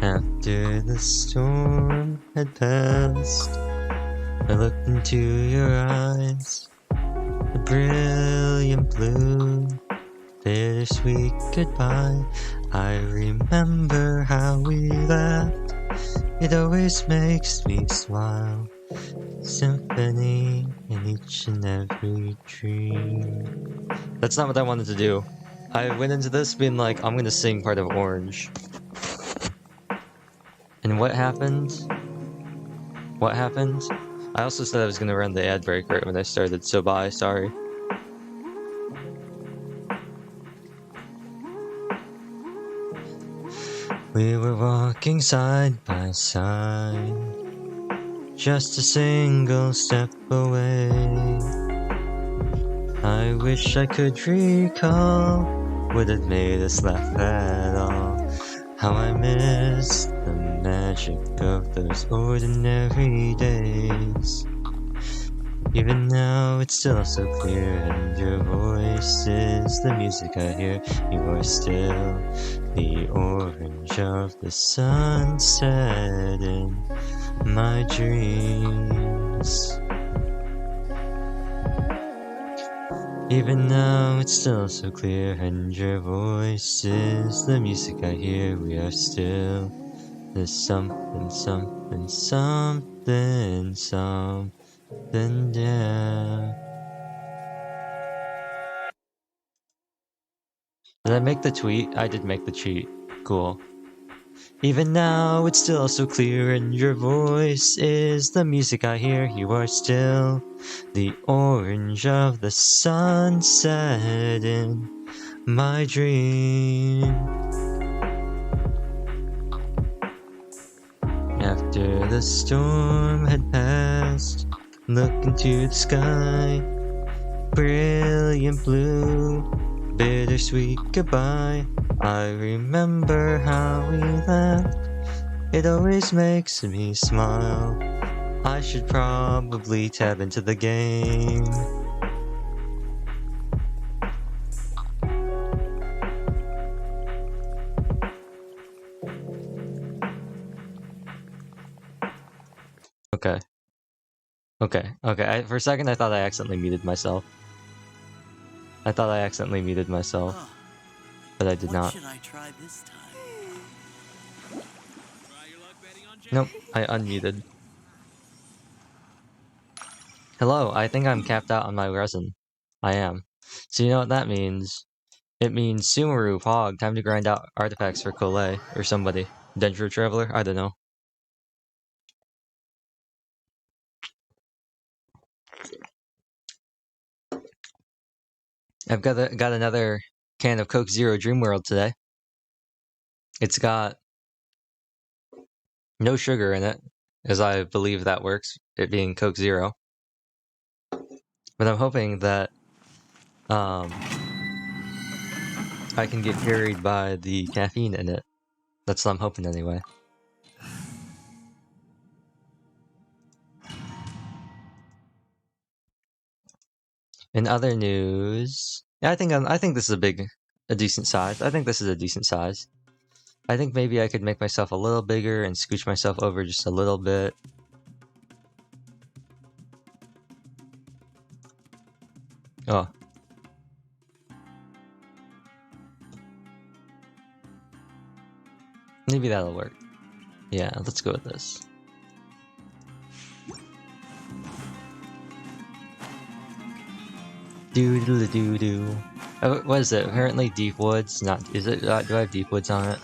After the storm had passed, I looked into your eyes, a brilliant blue, bittersweet goodbye. I remember how we laughed, it always makes me smile. Symphony in each and every dream. That's not what I wanted to do. I went into this being like, I'm gonna sing part of Orange. And what happened? What happened? I also said I was gonna run the ad break right when I started, so bye, sorry. We were walking side by side, just a single step away. I wish I could recall what had made us laugh at all. How I miss the magic of those ordinary days. Even now it's still so clear, and your voice is the music I hear. You are still the orange of the sunset in my dreams. Even now it's still so clear, and your voice is the music I hear. We are still the something, something, something, something, yeah. Did I make the tweet? I did make the cheat. Cool. Even now it's still so clear, and your voice is the music I hear. You are still the orange of the sunset in my dream. After the storm had passed, look into the sky, brilliant blue, bittersweet goodbye. I remember how we laughed, it always makes me smile. I should probably tab into the game. Okay. For a second I thought I accidentally muted myself. But I did not. Should I try this time? Nope, I unmuted. Hello, I think I'm capped out on my resin. I am. So you know what that means? It means Sumeru, Pog, time to grind out artifacts for Collet, or somebody. Dendro Traveler? I don't know. I've got another can of Coke Zero Dream World today. It's got no sugar in it, as I believe that works, it being Coke Zero. But I'm hoping that I can get carried by the caffeine in it. That's what I'm hoping anyway. In other news, yeah, I think this is a decent size. I think this is a decent size. I think maybe I could make myself a little bigger and scooch myself over just a little bit. Oh. Maybe that'll work. Yeah, let's go with this. Do. Oh, what is it? Apparently Deep Woods. Is it? Do I have Deep Woods on it?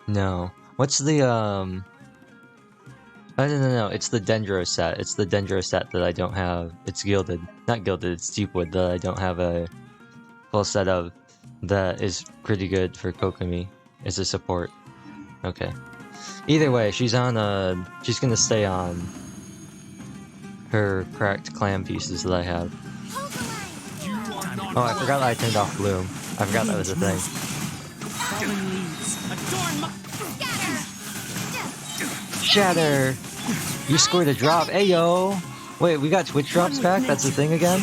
No. What's the Oh, no. It's the Dendro set. It's the Dendro set that I don't have. It's gilded. Not gilded. It's Deepwood that I don't have a full set of. That is pretty good for Kokomi as a support. Okay. Either way, she's gonna stay on her cracked clam pieces that I have. Oh, I forgot that I turned off Bloom. I forgot that was a thing. Shatter! You scored a drop. Ayo! Wait, we got Twitch drops back? That's the thing again?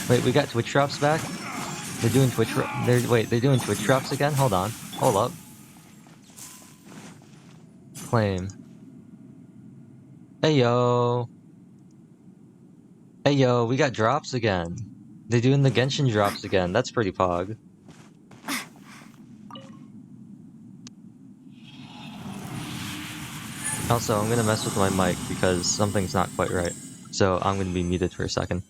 Wait, we got Twitch drops back? They're doing Twitch. They're doing Twitch drops again. Hold on. Hold up. Claim. Hey yo. Hey yo, we got drops again. They're doing the Genshin drops again. That's pretty pog. Also, I'm gonna mess with my mic because something's not quite right. So I'm gonna be muted for a second.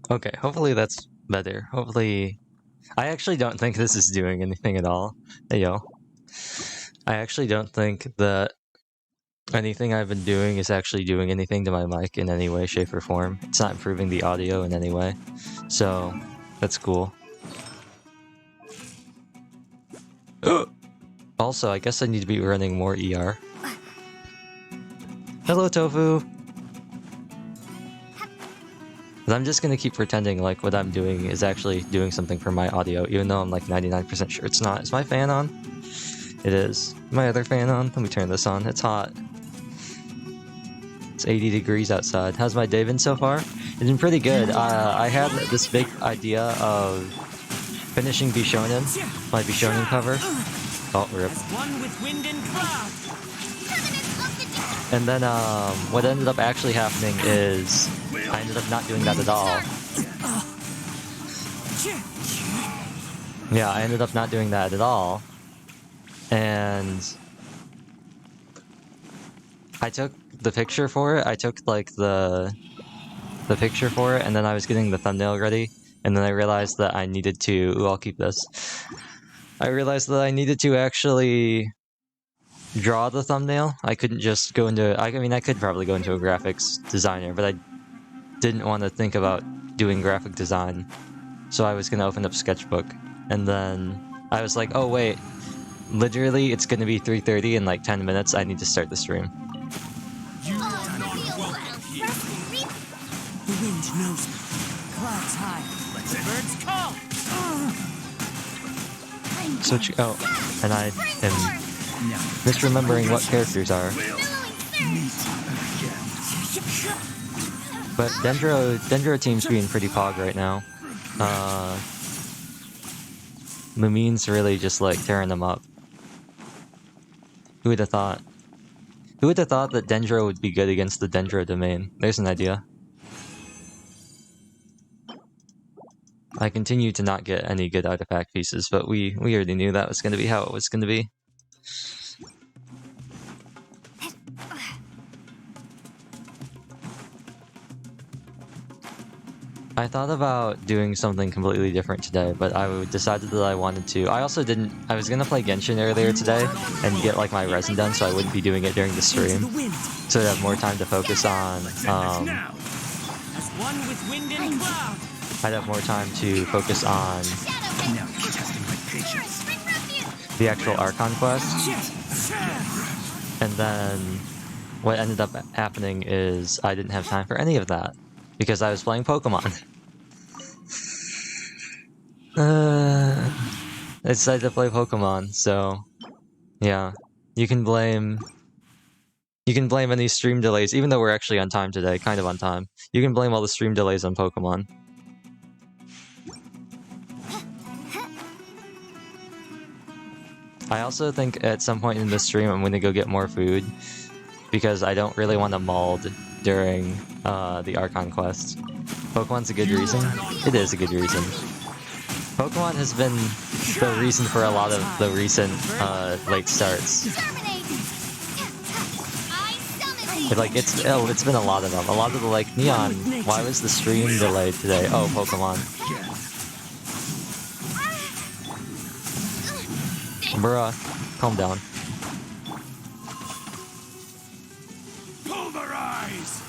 Okay, hopefully that's better. Hopefully... I actually don't think this is doing anything at all. Hey yo. I actually don't think that anything I've been doing is actually doing anything to my mic in any way, shape, or form. It's not improving the audio in any way. So, that's cool. Also, I guess I need to be running more ER. Hello, Tofu! I'm just gonna keep pretending like what I'm doing is actually doing something for my audio, even though I'm like 99% sure it's not. Is my fan on? It is. My other fan on? Let me turn this on. It's hot. It's 80 degrees outside. How's my day been so far? It's been pretty good. I had this big idea of finishing Bishonen, my Bishonen cover. Oh, rip. And then what ended up actually happening is I ended up not doing that at all. Yeah, I ended up not doing that at all. And I took the picture for it. I took like the picture for it, and then I was getting the thumbnail ready, and then I realized that I needed to... Ooh, I'll keep this. I realized that I needed to actually draw the thumbnail. I couldn't just go into... I mean, I could probably go into a graphics designer, but I didn't want to think about doing graphic design. So I was going to open up Sketchbook, and then I was like, oh wait, literally it's going to be 3:30 in like 10 minutes. I need to start the stream. The wind knows me. Clouds high. The birds call. So, and I am misremembering what characters are. But Dendro team's being pretty pog right now. Mumin's really just like tearing them up. Who would have thought? Who would have thought that Dendro would be good against the Dendro domain? There's an idea. I continue to not get any good artifact pieces, but we already knew that was going to be how it was going to be. I thought about doing something completely different today, but I decided that I wanted to. I also didn't... I was gonna play Genshin earlier today and get like my resin done, so I wouldn't be doing it during the stream. So I'd have more time to focus on... I'd have more time to focus on the actual Archon quest. And then what ended up happening is I didn't have time for any of that because I was playing Pokemon. I decided to play Pokemon, so yeah. You can blame any stream delays, even though we're actually on time today, kind of on time. You can blame all the stream delays on Pokemon. I also think at some point in this stream I'm going to go get more food, because I don't really want to mauled during the Archon quest. Pokemon's a good reason? It is a good reason. Pokemon has been the reason for a lot of the recent late starts. But like it's been a lot of them. A lot of the like Neon. Why was the stream delayed today? Oh, Pokemon. Bruh, calm down. Pulverize.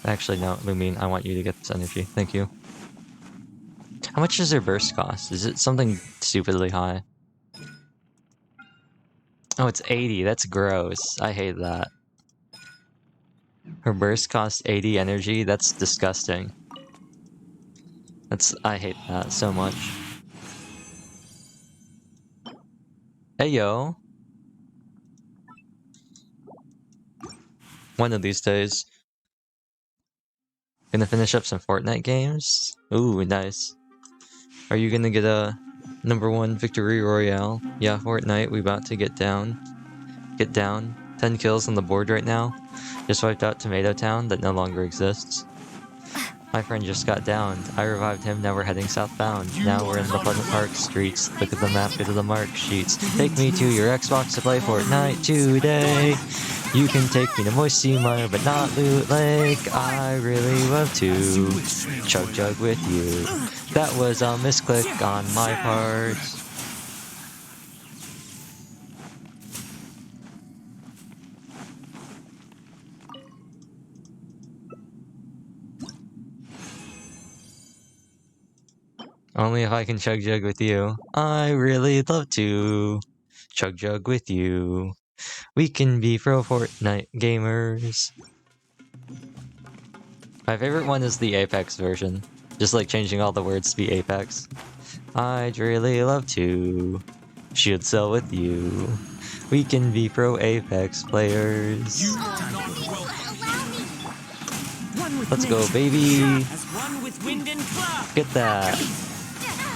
Actually, no, Lumine, I want you to get this energy. Thank you. How much does her burst cost? Is it something stupidly high? Oh, it's 80. That's gross. I hate that. Her burst costs 80 energy? That's disgusting. I hate that so much. Hey, yo. One of these days. Gonna finish up some Fortnite games? Ooh, nice. Are you gonna get a #1 victory royale? Yeah, Fortnite, we about to get down. Get down. 10 kills on the board right now. Just wiped out Tomato Town that no longer exists. My friend just got downed. I revived him, now we're heading southbound. Now we're in the Pleasant Park streets. Look at the map, go to the mark sheets. Take me to your Xbox to play Fortnite today. You can take me to Moisty Mire, but not Loot Lake. I really love to chug jug with you. That was a misclick on my part. Only if I can chug jug with you. I really love to chug jug with you. We can be pro Fortnite gamers. My favorite one is the Apex version. Just like changing all the words to be Apex. I'd really love to shield cell with you. We can be pro Apex players. Let's go, baby. Get that.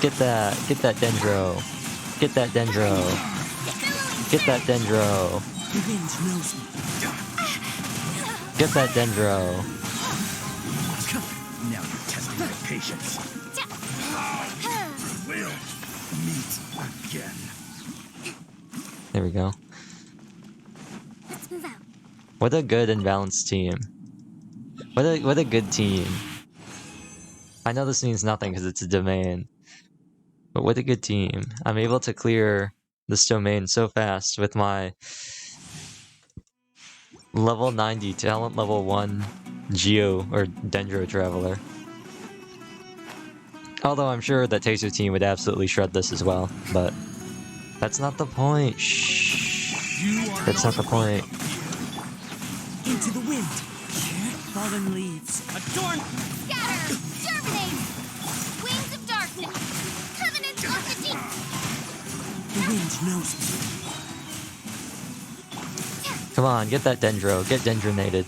Get that Dendro. Get that Dendro. Get that Dendro. Get that Dendro. Now you're testing my patience. We'll meet again. There we go. Let's move out. What a good and balanced team. What a good team. I know this means nothing because it's a domain. But what a good team. I'm able to clear this domain so fast with my level 90 talent level 1 Geo or Dendro Traveler. Although I'm sure that Taser Team would absolutely shred this as well, but that's not the point. Shh. That's not the point. Into the wind. Fallen leaves. Adorn! Scatter! Germinate! Wings of darkness! Covenants of the deep! The wind knows me. Come on, get that Dendro. Get Dendronated.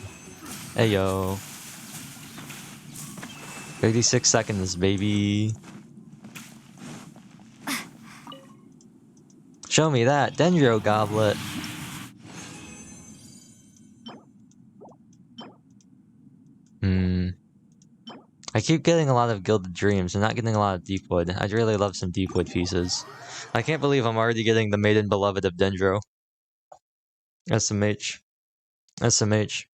Ayo. 36 seconds, baby. Show me that Dendro Goblet. I keep getting a lot of Gilded Dreams. I'm not getting a lot of Deepwood. I'd really love some Deepwood pieces. I can't believe I'm already getting the Maiden Beloved of Dendro. SMH. SMH.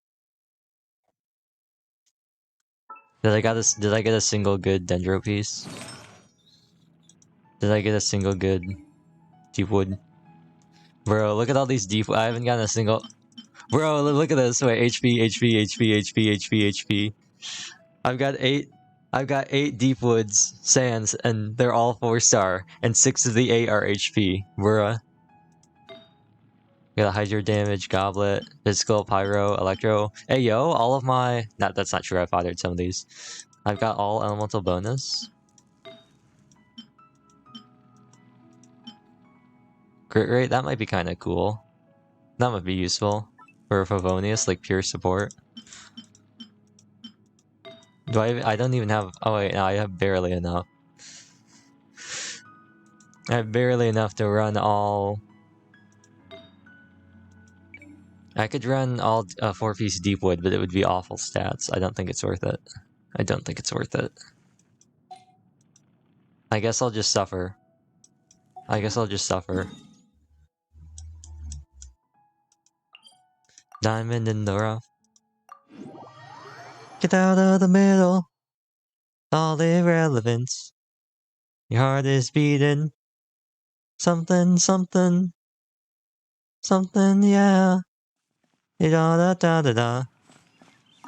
Did I get a single good Dendro piece? Did I get a single good Deepwood? Bro, look at all these Deep. I haven't gotten a single. Bro, look at this. Wait, HP. I've got 8 Deepwoods Sands, and they're all 4-star, and 6 of the 8 are HP. Bruh. Got a Hydro Damage, Goblet, Physical, Pyro, Electro. Hey yo, all of my... that's not true, I fathered some of these. I've got all Elemental bonus. Crit rate, that might be kind of cool. That might be useful. For Favonius, like pure support. I don't even have... Oh wait, no, I have barely enough. I have barely enough to run all... I could run all 4-piece Deepwood, but it would be awful stats. I don't think it's worth it. I don't think it's worth it. I guess I'll just suffer. I guess I'll just suffer. Diamond in the rough. Get out of the middle. All irrelevance. Your heart is beating. Something, something. Something, yeah. Da da da da da.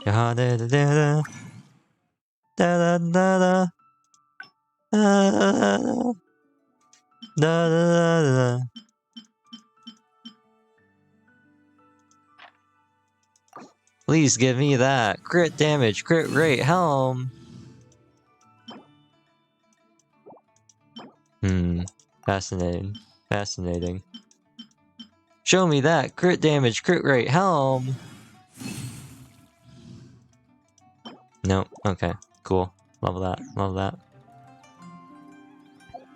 Your heart da da da da. Da da da da. Da da da da. Please give me that. Crit damage, crit rate, helm. Fascinating. Fascinating. Show me that. Crit damage, crit rate, helm. Nope. Okay. Cool. Love that. Love that.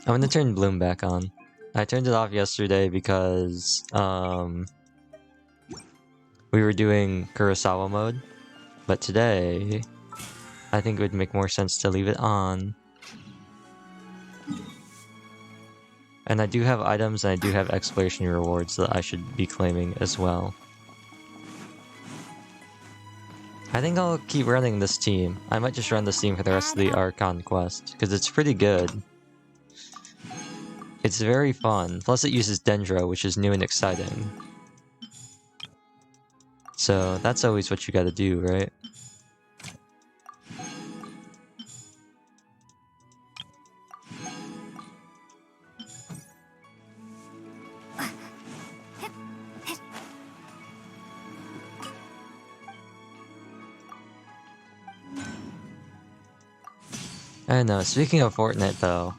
I'm gonna turn Bloom back on. I turned it off yesterday because, we were doing Kurosawa mode. But today, I think it would make more sense to leave it on. And I do have items and I do have exploration rewards that I should be claiming as well. I think I'll keep running this team. I might just run this team for the rest of the Archon quest, because it's pretty good. It's very fun, plus it uses Dendro, which is new and exciting. So that's always what you gotta do, right? I don't know, speaking of Fortnite though,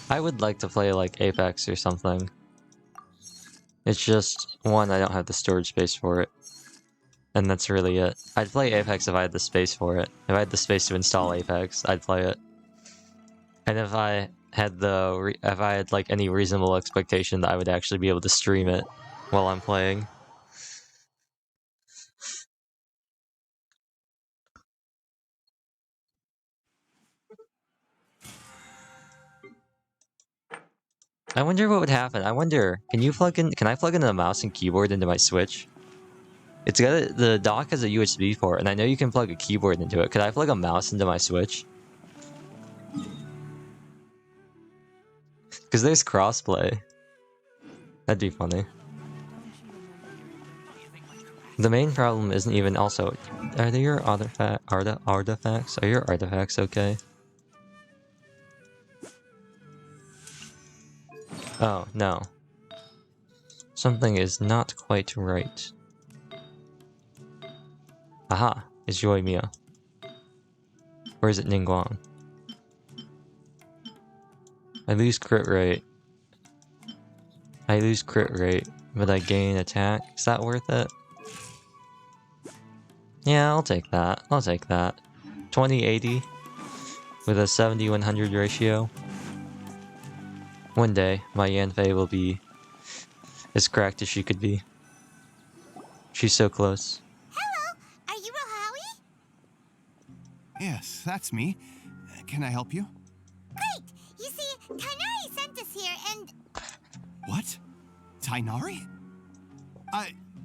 I would like to play like Apex or something. It's just, one, I don't have the storage space for it. And that's really it. I'd play Apex if I had the space for it. If I had the space to install Apex, I'd play it. And if I had like any reasonable expectation that I would actually be able to stream it while I'm playing. I wonder what would happen. I wonder, can I plug in a mouse and keyboard into my Switch? The dock has a USB port, and I know you can plug a keyboard into it. Could I plug a mouse into my Switch? Because there's crossplay. That'd be funny. The main problem isn't even also... Are they your artifacts? Are your artifacts okay? Oh, no. Something is not quite right. Aha! It's Yoimiya. Or is it Ningguang? I lose crit rate. But I gain attack. Is that worth it? Yeah, I'll take that. 2080 with a 70-100 ratio. One day, my Yanfei will be as cracked as she could be. She's so close. Hello, are you Rohawi? Yes, that's me. Can I help you? Great! You see, Kainari sent us here and... What? Tainari?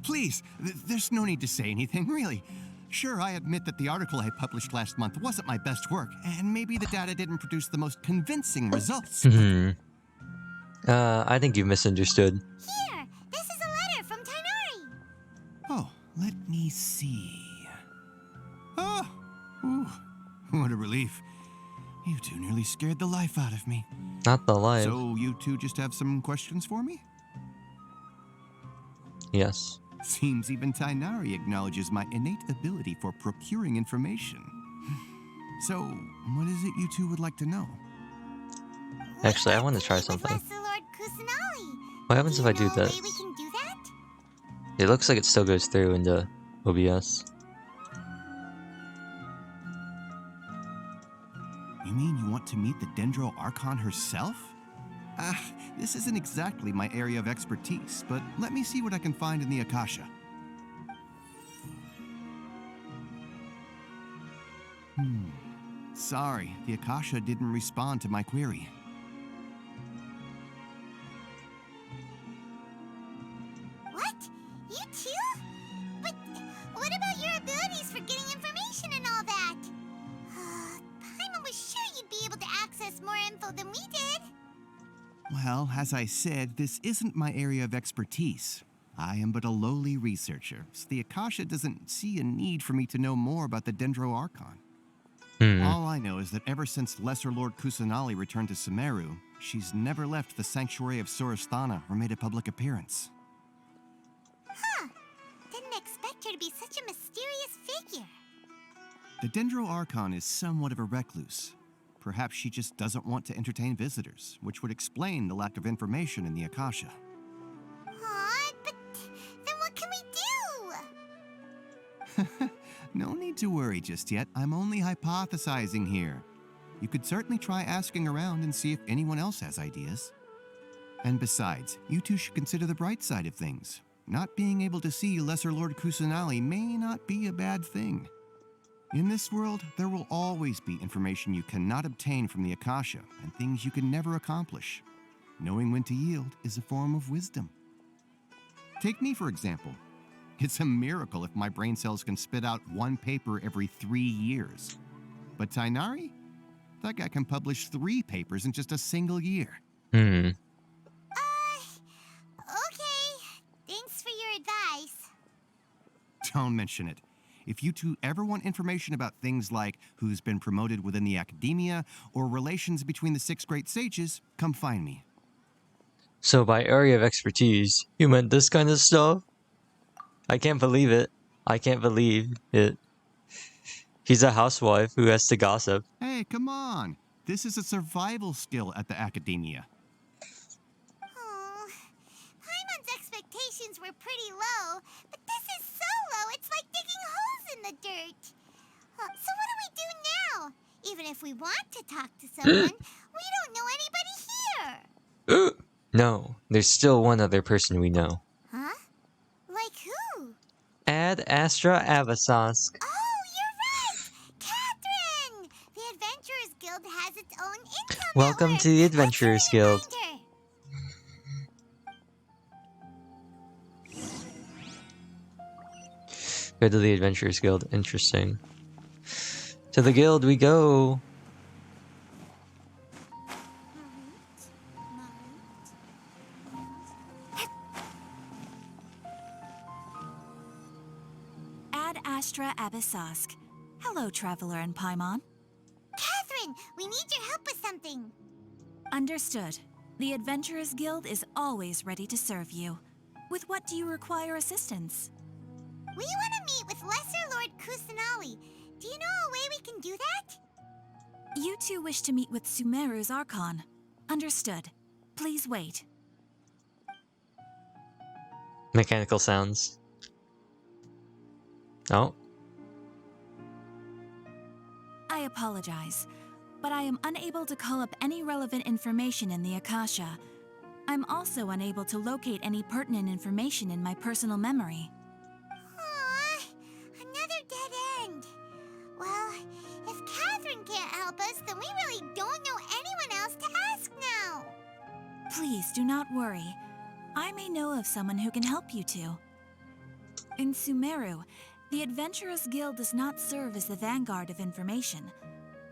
Please, there's no need to say anything, really. Sure, I admit that the article I published last month wasn't my best work, and maybe the data didn't produce the most convincing results. I think you misunderstood. Here, this is a letter from Tainari. Oh, let me see. Oh, ooh, what a relief. You two nearly scared the life out of me. Not the life. So you two just have some questions for me? Yes. Seems even Tainari acknowledges my innate ability for procuring information. So, what is it you two would like to know? Actually, I want to try something. Lesser Lord Kusanali. What happens if I do know a way this? we can do that? It looks like it still goes through into OBS. You mean you want to meet the Dendro Archon herself? This isn't exactly my area of expertise, but let me see what I can find in the Akasha. Sorry, the Akasha didn't respond to my query. What? You too? But what about your abilities for getting information and all that? Paimon was sure you'd be able to access more info than we did. Well, as I said, this isn't my area of expertise. I am but a lowly researcher, so the Akasha doesn't see a need for me to know more about the Dendro Archon. All I know is that ever since Lesser Lord Kusanali returned to Sumeru, she's never left the Sanctuary of Sorasthana or made a public appearance. Huh. Didn't expect her to be such a mysterious figure. The Dendro Archon is somewhat of a recluse. Perhaps she just doesn't want to entertain visitors, which would explain the lack of information in the Akasha. Aw, but then what can we do? No need to worry just yet. I'm only hypothesizing here. You could certainly try asking around and see if anyone else has ideas. And besides, you two should consider the bright side of things. Not being able to see Lesser Lord Kusanali may not be a bad thing. In this world, there will always be information you cannot obtain from the Akasha and things you can never accomplish. Knowing when to yield is a form of wisdom. Take me, for example. It's a miracle if my brain cells can spit out one paper every 3 years. But Tainari? That guy can publish 3 papers in just a single year. Okay. Thanks for your advice. Don't mention it. If you two ever want information about things like who's been promoted within the academia or relations between the 6 great sages, come find me. So by area of expertise, you meant this kind of stuff? I can't believe it. I can't believe it. He's a housewife who has to gossip. Hey, come on. This is a survival skill at the academia. Oh, Paimon's expectations were pretty low, but this is so low it's like digging holes in the dirt. So what do we do now? Even if we want to talk to someone, we don't know anybody here. No, there's still one other person we know. Huh? Like who? Ad Astra Avasask. Oh, you're right! Catherine! The Adventurers Guild has its own intel Welcome network. to the Adventurers Let's hurry and Guild. find her. Go to the Adventurers Guild. Interesting. To the guild we go. Ad Astra Abysask. Hello, Traveler and Paimon. Catherine, we need your help with something. Understood. The Adventurers Guild is always ready to serve you. With what do you require assistance? We want to meet with Lesser Lord Kusanali. Do you know a way we can do that? You two wish to meet with Sumeru's Archon. Understood. Please wait. Mechanical sounds. Oh. I apologize, but I am unable to call up any relevant information in the Akasha. I'm also unable to locate any pertinent information in my personal memory. Aww, another dead end. Well, if Catherine can't help us, then we really don't know anyone else to ask now. Please do not worry. I may know of someone who can help you two. In Sumeru, the Adventurers Guild does not serve as the vanguard of information.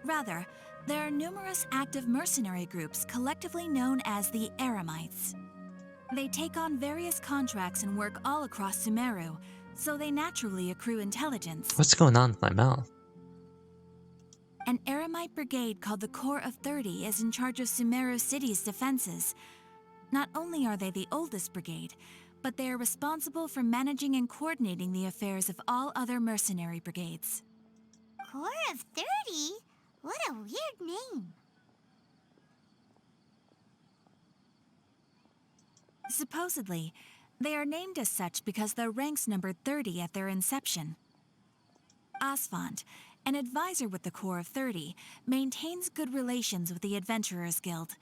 Rather, there are numerous active mercenary groups collectively known as the Eremites. They take on various contracts and work all across Sumeru, so they naturally accrue intelligence. What's going on with my mouth? An Eremite brigade called the Corps of 30 is in charge of Sumeru City's defenses. Not only are they the oldest brigade, but they are responsible for managing and coordinating the affairs of all other mercenary brigades. Corps of 30? What a weird name. Supposedly, they are named as such because their ranks numbered 30 at their inception. Asfand, an advisor with the Corps of 30, maintains good relations with the Adventurers Guild.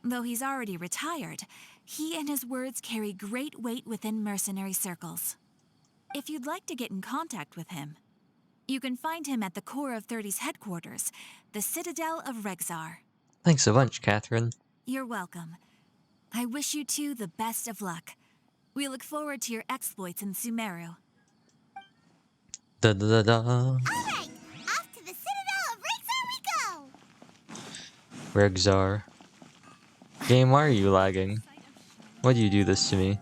Though he's already retired, he and his words carry great weight within mercenary circles. If you'd like to get in contact with him, You can find him at the core of 30's headquarters, the Citadel of Rexar. Thanks a bunch, Catherine. You're welcome. I wish you two the best of luck. We look forward to your exploits in Sumeru. Da da da da. Alright, off to the Citadel of Rexar we go! Rexar. Game, why are you lagging? Why do you do this to me?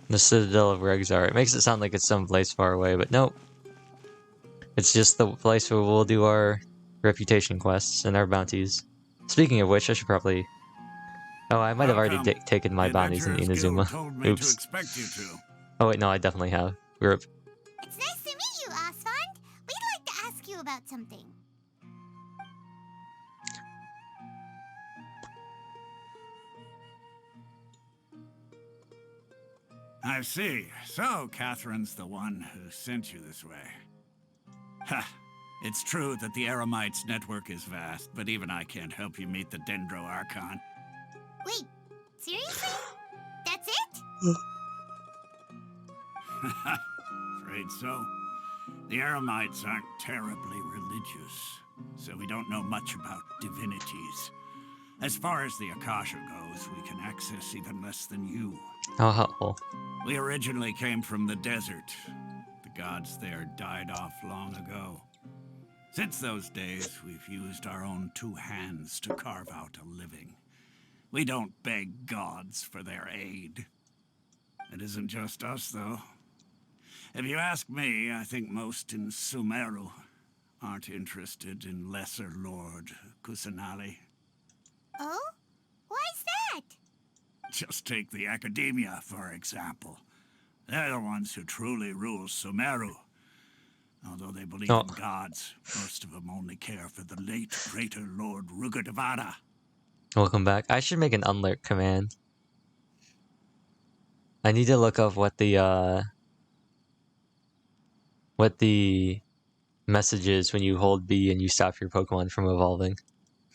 The Citadel of Rexar. It makes it sound like it's someplace far away, but nope. It's just the place where we'll do our reputation quests and our bounties. Speaking of which, I should probably... Oh, I might have already taken my bounties in Inazuma. Oops. Oh wait, no, I definitely have. It's nice to meet you, Osfond. We'd like to ask you about something. I see. So, Catherine's the one who sent you this way. Ha! It's true that the Eremites' network is vast, but even I can't help you meet the Dendro Archon. Wait, seriously? That's it? Afraid so. The Eremites aren't terribly religious, so we don't know much about divinities. As far as the Akasha goes, we can access even less than you. How helpful. We originally came from the desert. The gods there died off long ago. Since those days, we've used our own two hands to carve out a living. We don't beg gods for their aid. It isn't just us, though. If you ask me, I think most in Sumeru aren't interested in Lesser Lord Kusanali. Oh? Why's that? Just take the Academia, for example. They're the ones who truly rule Sumeru. Although they believe in gods, most of them only care for the late Greater Lord Rugadavada. Welcome back. I should make an unlurk command. I need to look up what the message is when you hold B and you stop your Pokemon from evolving.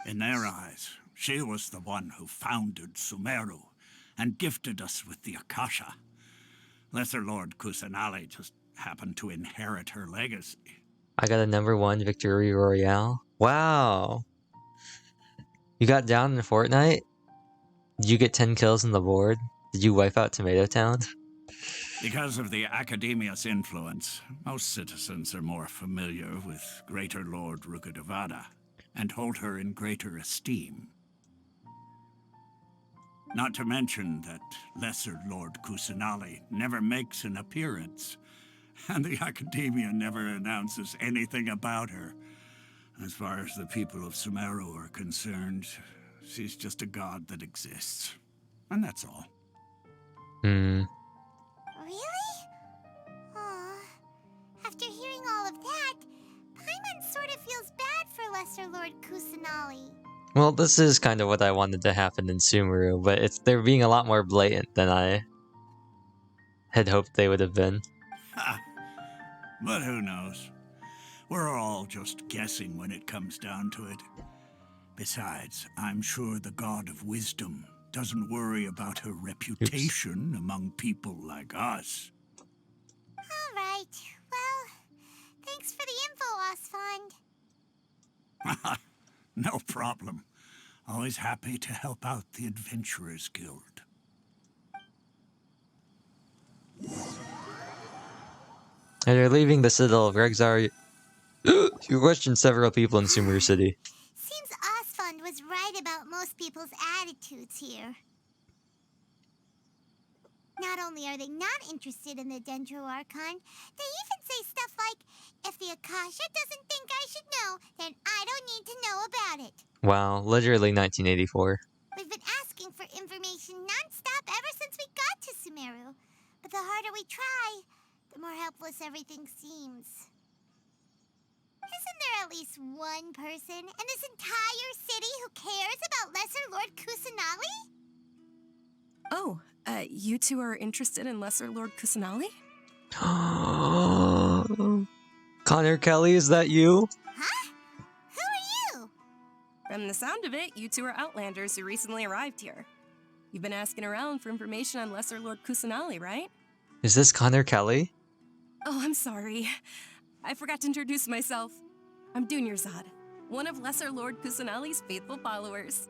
In their eyes, she was the one who founded Sumeru and gifted us with the Akasha. Lesser Lord Kusanali just happened to inherit her legacy. I got a #1 victory royale. Wow. You got down in Fortnite? Did you get 10 kills on the board? Did you wipe out Tomato Town? Because of the Academia's influence, most citizens are more familiar with Greater Lord Rugadavada and hold her in greater esteem. Not to mention that Lesser Lord Kusanali never makes an appearance, and the Academia never announces anything about her. As far as the people of Sumeru are concerned, she's just a god that exists. And that's all. Hmm. Really? Aw. After hearing all of that, Paimon sort of feels bad for Lesser Lord Kusanali. Well, this is kind of what I wanted to happen in Sumeru, but they're being a lot more blatant than I had hoped they would have been. Ha! But who knows? We're all just guessing when it comes down to it. Besides, I'm sure the God of Wisdom doesn't worry about her reputation among people like us. All right. Well, thanks for the info, Osfond. No problem. Always happy to help out the Adventurers Guild. As you're leaving the Citadel of Rexar, you questioned several people in Sumeru City. Seems Osfond was right about most people's attitudes here. Not only are they not interested in the Dendro Archon, they even say stuff like, if the Akasha doesn't think I should know, then I don't need to know about it. Wow, literally 1984. We've been asking for information non-stop ever since we got to Sumeru. But the harder we try, the more helpless everything seems. Isn't there at least one person in this entire city who cares about Lesser Lord Kusanali? Oh, you two are interested in Lesser Lord Kusanali? Connor Kelly, is that you? Huh? Who are you? From the sound of it, you two are Outlanders who recently arrived here. You've been asking around for information on Lesser Lord Kusanali, right? Is this Connor Kelly? Oh, I'm sorry. I forgot to introduce myself. I'm Dunyarzad, one of Lesser Lord Kusanali's faithful followers.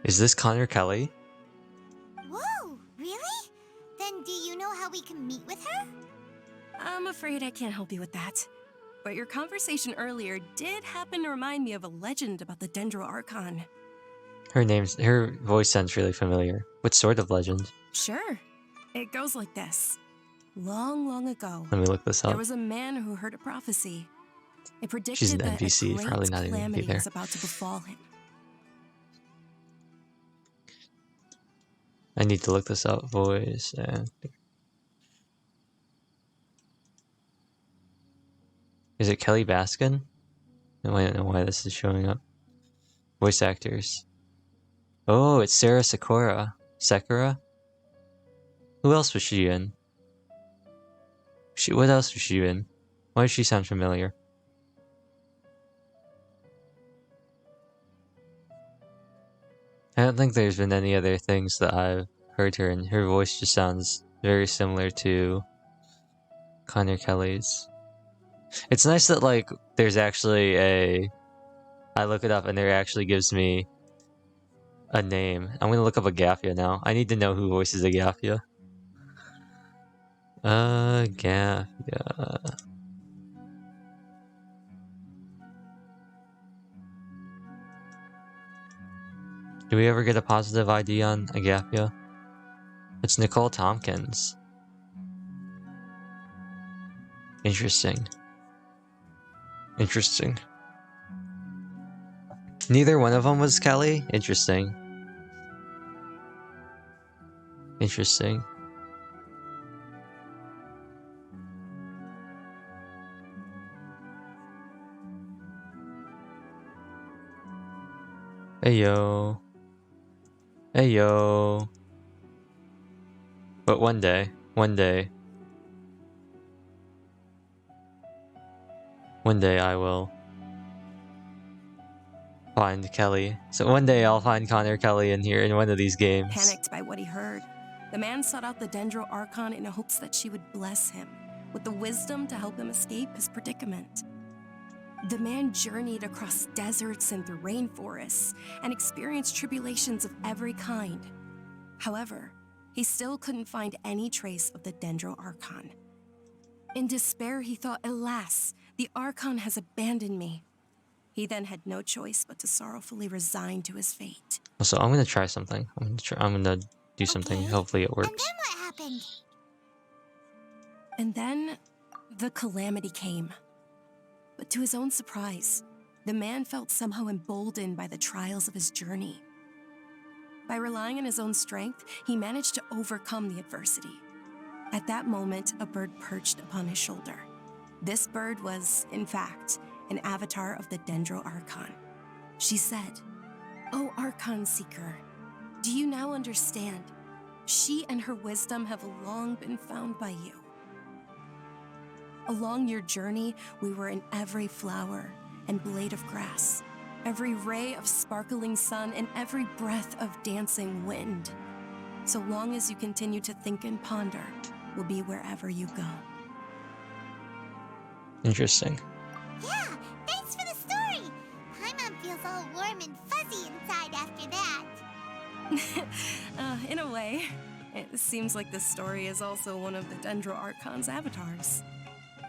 Is this Connor Kelly? Whoa, really? Then do you know how we can meet with her? I'm afraid I can't help you with that. But your conversation earlier did happen to remind me of a legend about the Dendro Archon. Her voice sounds really familiar. What sort of legend? Sure. It goes like this. Long, long ago, Let me look this there up. was a man who heard a prophecy. It predicted She's an that NPC, a great probably not even be calamity there. was about to befall him. I need to look this up. Voice. Is it Kelly Baskin? No, I don't know why this is showing up. Voice actors. Oh, it's Sarah Sakura. Sakura? Who else was she in? What else was she in? Why does she sound familiar? I don't think there's been any other things that I've heard her in. Her voice just sounds very similar to Connor Kelly's. It's nice that, like, there's actually I look it up and there actually gives me a name. I'm gonna look up Agathia now. I need to know who voices Agathia. Agathia. Do we ever get a positive ID on Agathia? It's Nicole Tompkins. Interesting. Interesting. Neither one of them was Kelly? Interesting. Interesting. Hey yo. Hey yo. But one day I will find Kelly. So one day I'll find Connor Kelly in here in one of these games. Panicked by what he heard, the man sought out the Dendro Archon in hopes that she would bless him with the wisdom to help him escape his predicament. The man journeyed across deserts and through rainforests and experienced tribulations of every kind. However, he still couldn't find any trace of the Dendro Archon. In despair, he thought, alas, the Archon has abandoned me. He then had no choice but to sorrowfully resign to his fate. So I'm gonna try something. I'm gonna do something. Okay. Hopefully it works. And then what happened? And then, the calamity came. But to his own surprise, the man felt somehow emboldened by the trials of his journey. By relying on his own strength, he managed to overcome the adversity. At that moment, a bird perched upon his shoulder. This bird was, in fact, an avatar of the Dendro Archon. She said, "O Archon Seeker, do you now understand? She and her wisdom have long been found by you. Along your journey, we were in every flower and blade of grass, every ray of sparkling sun, and every breath of dancing wind. So long as you continue to think and ponder, we'll be wherever you go." Interesting. Yeah, thanks for the story. Paimon feels all warm and fuzzy inside after that. In a way, it seems like this story is also one of the Dendro Archon's avatars.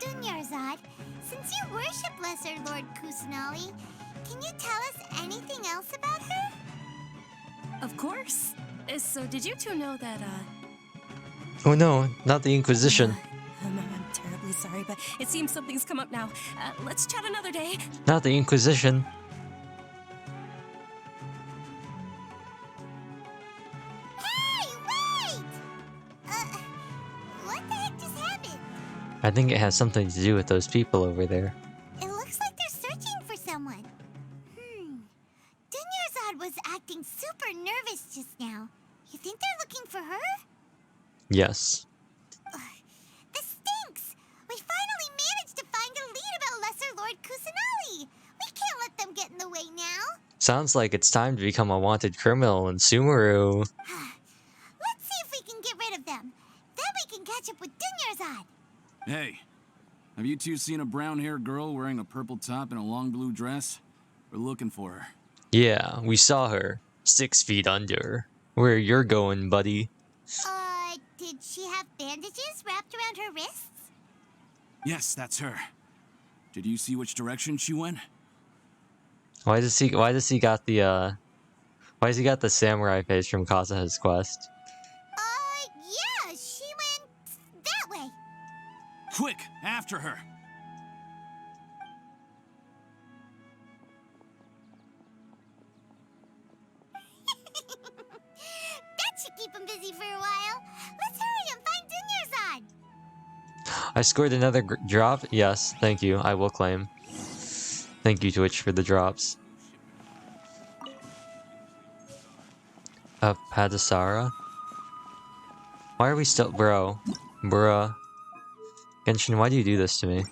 Dunyarzad, since you worship Lesser Lord Kusanali, can you tell us anything else about her? Of course. So did you two know that, Oh no, not the Inquisition. I'm terribly sorry, but it seems something's come up now. Let's chat another day. Not the Inquisition. Hey, wait! What the heck just happened? I think it has something to do with those people over there. It looks like they're searching for someone. Dunyarzad was acting super nervous just now. You think they're looking for her? Yes. This stinks! We finally managed to find a lead about Lesser Lord Kusanali! We can't let them them get in the way now. Sounds like it's time to become a wanted criminal in Sumeru. Let's see if we can get rid of them. Then we can catch up with Dunyarzad. Hey, have you two seen a brown-haired girl wearing a purple top and a long blue dress? We're looking for her. Yeah, we saw her. 6 feet under. Where you're going, buddy? Did she have bandages wrapped around her wrists? Yes, that's her. Did you see which direction she went? Why does he got the why has he got the samurai face from Kazuha's quest? Yeah, she went that way. Quick, after her! That should keep him busy for a while. Let's hurry and find Dunyarzad. I scored another drop? Yes, thank you. I will claim. Thank you, Twitch, for the drops. Padasara? Why are we still... Bro. Bruh. Genshin, why do you do this to me?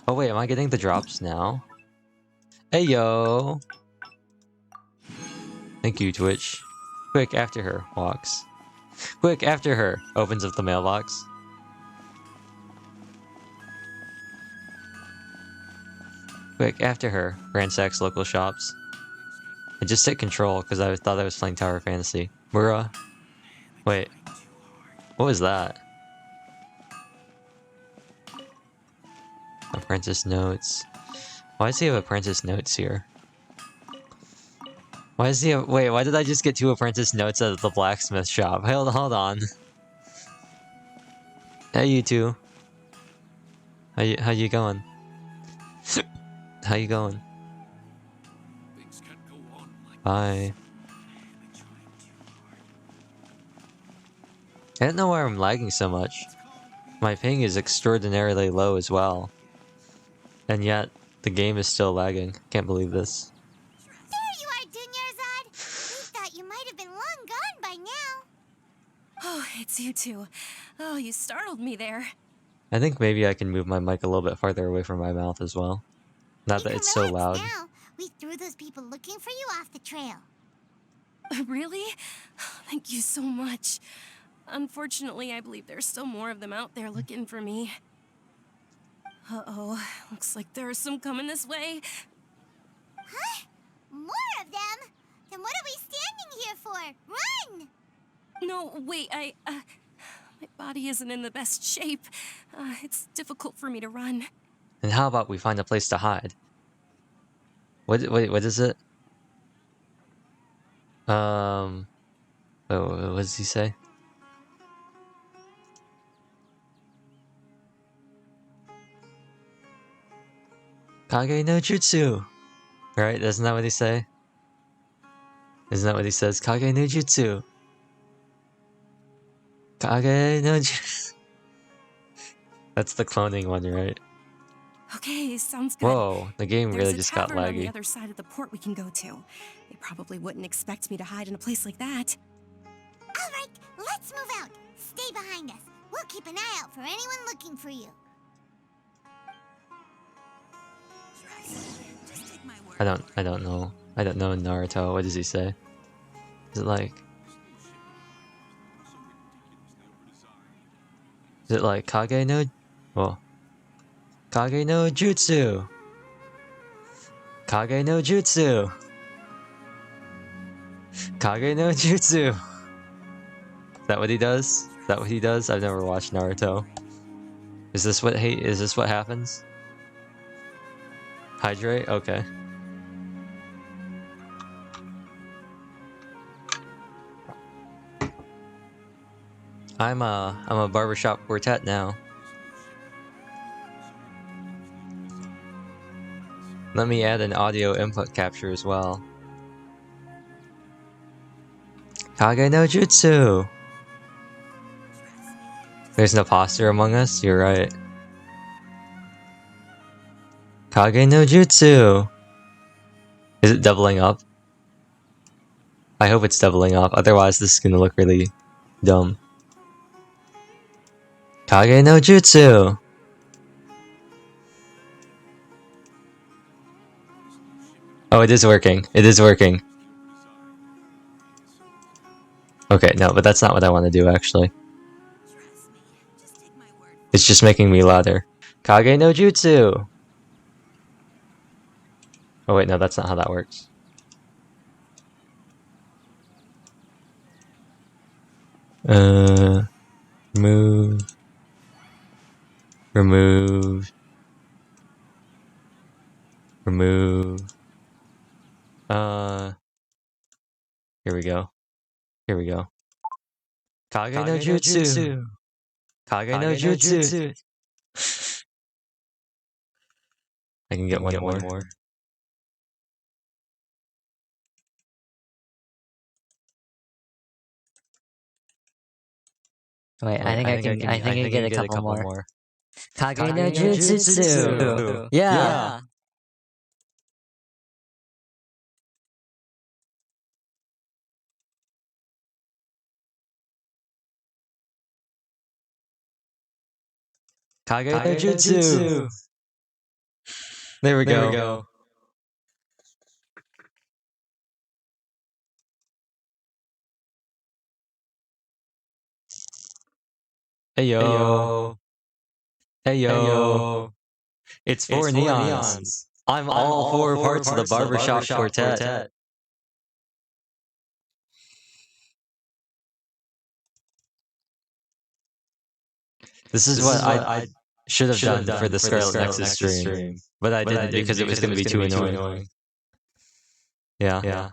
Oh wait, am I getting the drops now? Hey yo! Thank you, Twitch. Quick, after her. Walks. Quick, after her. Opens up the mailbox. Quick, after her. Ransacks local shops. I just hit control because I thought I was playing Tower Fantasy. Bruh. Wait. What was that? Apprentice notes. Why does he have apprentice notes here? Why does he have... Wait, why did I just get 2 apprentice notes at the blacksmith shop? Hold on. Hey, you two. How you going? How you going? Bye. I don't know why I'm lagging so much. My ping is extraordinarily low as well. And yet, the game is still lagging. Can't believe this. There you are, Dunyarzad. We thought you might have been long gone by now. Oh, it's you two. Oh, you startled me there. I think maybe I can move my mic a little bit farther away from my mouth as well. Not You that can it's so relax loud. Now. We threw those people looking for you off the trail. Really? Thank you so much. Unfortunately, I believe there's still more of them out there looking for me. Uh-oh. Looks like there are some coming this way. Huh? More of them? Then what are we standing here for? Run! No, wait, my body isn't in the best shape. It's difficult for me to run. And how about we find a place to hide? What is it? What does he say? Kage no Jutsu! Right? Isn't that what he say? Isn't that what he says? Kage no Jutsu! Kage no Jutsu! That's the cloning one, right? Okay, sounds good. Whoa, the game really There's a just got tavern on the laggy. other side of the port we can go to. They probably wouldn't expect me to hide in a place like that. All right, let's move out. Stay behind us. We'll keep an eye out for anyone looking for you. Just take my word. I don't know. I don't know in Naruto. What does he say? Is it like... Is it like Kage no... Well... Kage no Jutsu! Kage no Jutsu! Kage no Jutsu! Is that what he does? Is that what he does? I've never watched Naruto. Is this what happens? Hydrate? Okay. I'm a barbershop quartet now. Let me add an audio input capture as well. Kage no Jutsu! There's an imposter among us? You're right. Kage no Jutsu! Is it doubling up? I hope it's doubling up, otherwise this is gonna look really dumb. Kage no Jutsu! Oh, it is working. It is working. Okay, no, but that's not what I want to do, actually. It's just making me louder. Kage no Jutsu! Oh wait, no, that's not how that works. Move. Remove. Remove. Here we go. Here we go. Kage no Jutsu! Kage no Jutsu! I can get one more. Wait, I think I can get a couple more. Kage no Kage no Jutsu! Yeah! Kage no Jutsu! There we go. Hey yo. Hey yo. It's four neons. I'm all four parts of the barbershop quartet. This is what I should have done for the Scarlet Nexus stream. But I didn't because it was going to be too annoying. Yeah.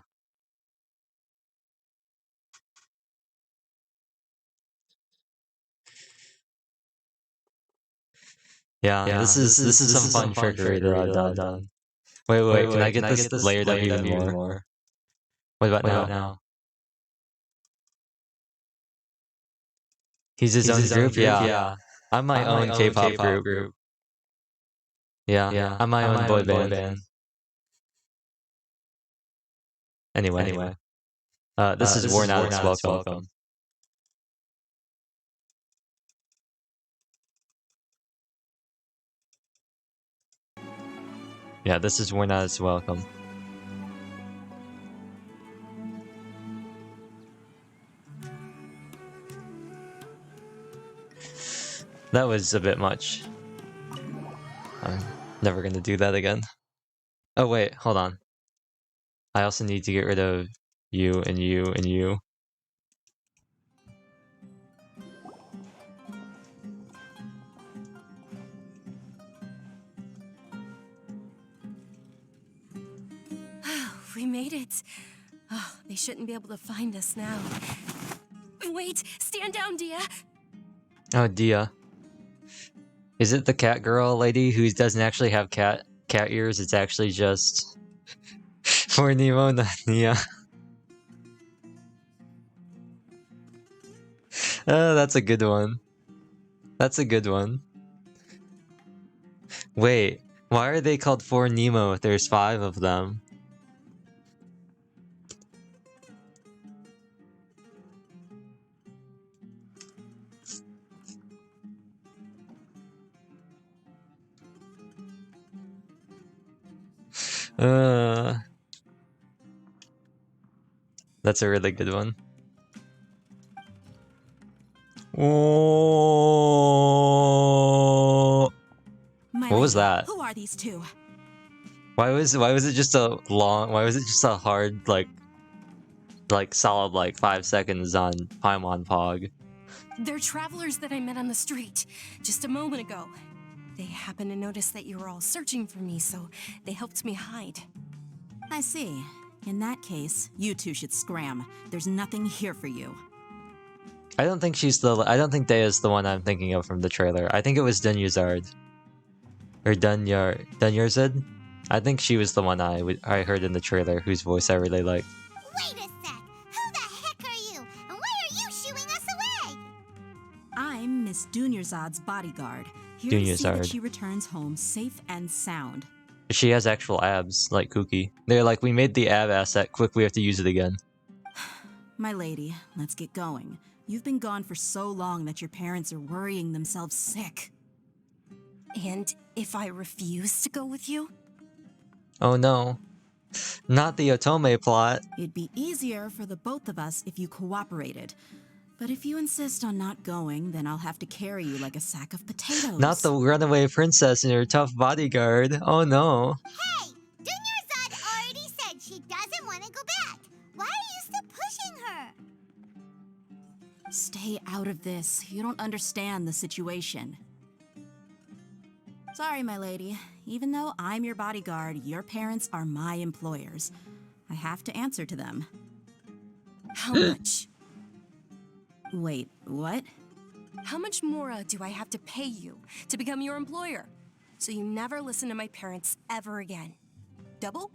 Yeah, this is some fun trickery that I've done. Wait, can I get this layered up even more? What about now? He's his own group? Yeah. I'm my own K-pop group. Yeah, I'm my own boy band. Anyway. This is Worn Out, it's welcome. Yeah, this is Worn Out, it's welcome. That was a bit much. I'm never gonna do that again. Oh wait, hold on. I also need to get rid of you and you and you. We made it. Oh, they shouldn't be able to find us now. Wait, stand down, Dia. Oh, Dia. Is it the cat girl lady who doesn't actually have cat ears? It's actually just for Nemo, not Nia. Oh, that's a good one. That's a good one. Wait, why are they called For Nemo if there's 5 of them? That's a really good one. Oh, My what was lady, that? Who are these two? Why was it just a hard like solid like 5 seconds on Paimon Pog? They're travelers that I met on the street just a moment ago. They happened to notice that you were all searching for me, so they helped me hide. I see. In that case, you two should scram. There's nothing here for you. I don't think Daya's the one I'm thinking of from the trailer. I think it was Dunyazard. Or Dunyarzad? I think she was the one I heard in the trailer, whose voice I really like. Wait a sec! Who the heck are you? And why are you shooing us away? I'm Miss Dunyarzad's bodyguard, here to see that Dunyazard. she returns home safe and sound. She has actual abs, like Kooky. They're like, we made the ab asset, quick, we have to use it again. My lady, let's get going. You've been gone for so long that your parents are worrying themselves sick. And if I refuse to go with you? Oh no. Not the Otome plot. It'd be easier for the both of us if you cooperated. But if you insist on not going, then I'll have to carry you like a sack of potatoes. Not the runaway princess and her tough bodyguard. Oh no. Hey! Junior Zod already said she doesn't want to go back. Why are you still pushing her? Stay out of this. You don't understand the situation. Sorry, my lady. Even though I'm your bodyguard, your parents are my employers. I have to answer to them. How much? Wait, what? How much more do I have to pay you to become your employer? So you never listen to my parents ever again. Double?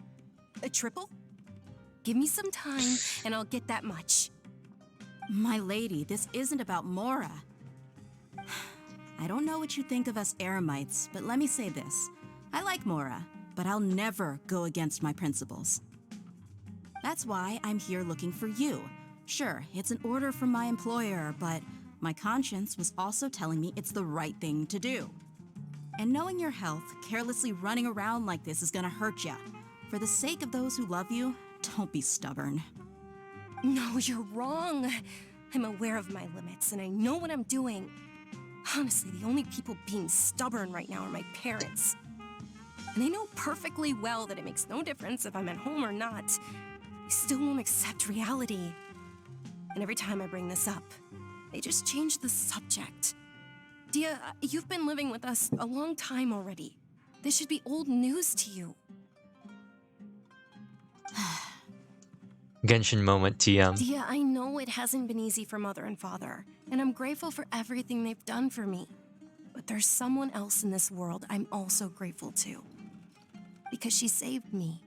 A triple? Give me some time and I'll get that much. My lady, this isn't about Mora. I don't know what you think of us Eremites, but let me say this. I like Mora, but I'll never go against my principles. That's why I'm here looking for you. Sure, it's an order from my employer, but my conscience was also telling me it's the right thing to do. And knowing your health, carelessly running around like this is gonna hurt ya. For the sake of those who love you, don't be stubborn. No, you're wrong. I'm aware of my limits and I know what I'm doing. Honestly, the only people being stubborn right now are my parents. And they know perfectly well that it makes no difference if I'm at home or not. They still won't accept reality. And every time I bring this up, they just change the subject. Dia, you've been living with us a long time already. This should be old news to you. Genshin moment TM. Dia, I know it hasn't been easy for Mother and Father, and I'm grateful for everything they've done for me. But there's someone else in this world I'm also grateful to. Because she saved me.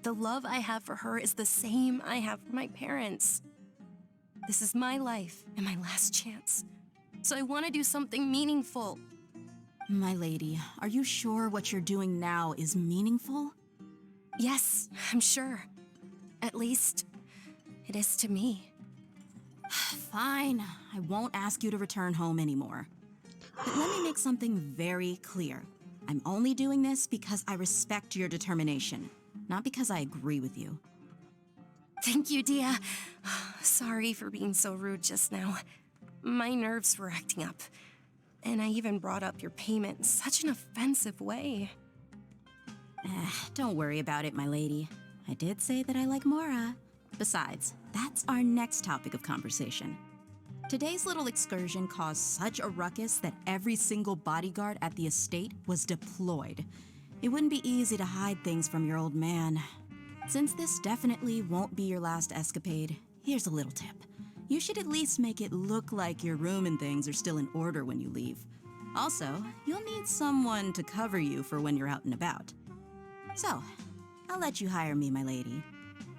The love I have for her is the same I have for my parents. This is my life and my last chance. So I want to do something meaningful. My lady, are you sure what you're doing now is meaningful? Yes, I'm sure. At least, it is to me. Fine, I won't ask you to return home anymore. But let me make something very clear. I'm only doing this because I respect your determination, not because I agree with you. Thank you, Dia. Sorry for being so rude just now. My nerves were acting up. And I even brought up your payment in such an offensive way. Don't worry about it, my lady. I did say that I like Mora. Besides, that's our next topic of conversation. Today's little excursion caused such a ruckus that every single bodyguard at the estate was deployed. It wouldn't be easy to hide things from your old man. Since this definitely won't be your last escapade, here's a little tip. You should at least make it look like your room and things are still in order when you leave. Also, you'll need someone to cover you for when you're out and about. So, I'll let you hire me, my lady.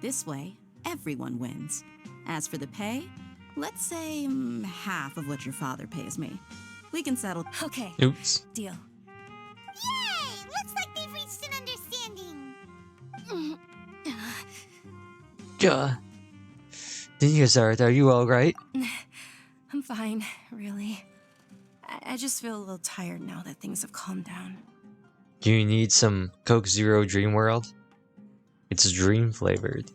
This way, everyone wins. As for the pay, let's say half of what your father pays me. We can settle. Okay. Oops. Deal. Yay! Looks like they've reached an understanding. Dingyazard, are you alright? I'm fine, really. I just feel a little tired now that things have calmed down. Do you need some Coke Zero Dream World? It's dream flavored.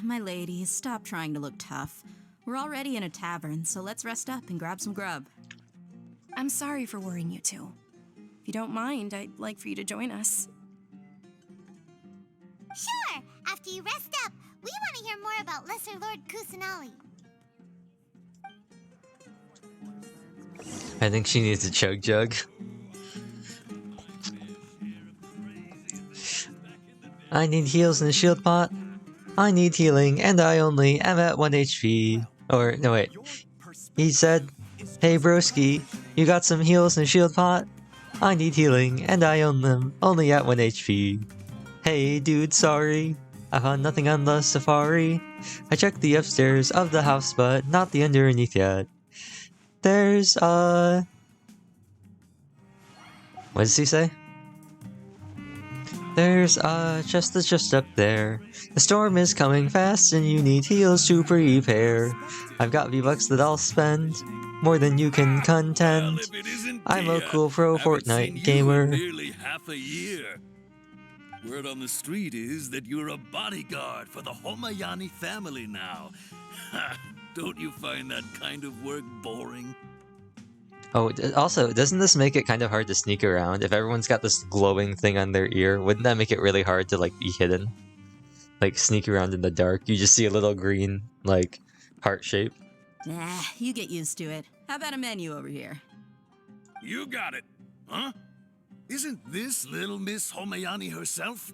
My lady, stop trying to look tough. We're already in a tavern, so let's rest up and grab some grub. I'm sorry for worrying you two. If you don't mind, I'd like for you to join us. Sure! After you rest up, we want to hear more about Lesser Lord Kusanali. I think she needs a chug jug. I need heals in the shield pot. I need healing, and I only am at 1 HP. Or, no wait. He said, hey broski, you got some heals in the shield pot? I need healing, and I own them, only at 1 HP. Hey dude, sorry. I found nothing on the safari. I checked the upstairs of the house, but not the underneath yet. There's, what does he say? There's a chest that's just up there. The storm is coming fast and you need heals to prepare. I've got V-Bucks that I'll spend, more than you can contend. Well, if it isn't I'm a Tia, cool pro haven't seen Fortnite you gamer. in nearly half a year. Word on the street is that you're a bodyguard for the Homayani family now. Don't you find that kind of work boring? Oh, also, doesn't this make it kind of hard to sneak around? If everyone's got this glowing thing on their ear, wouldn't that make it really hard to, like, be hidden? Like, sneak around in the dark, you just see a little green, like, heart shape. Nah, you get used to it. How about a menu over here? You got it, huh? Isn't this little Miss Homayani herself?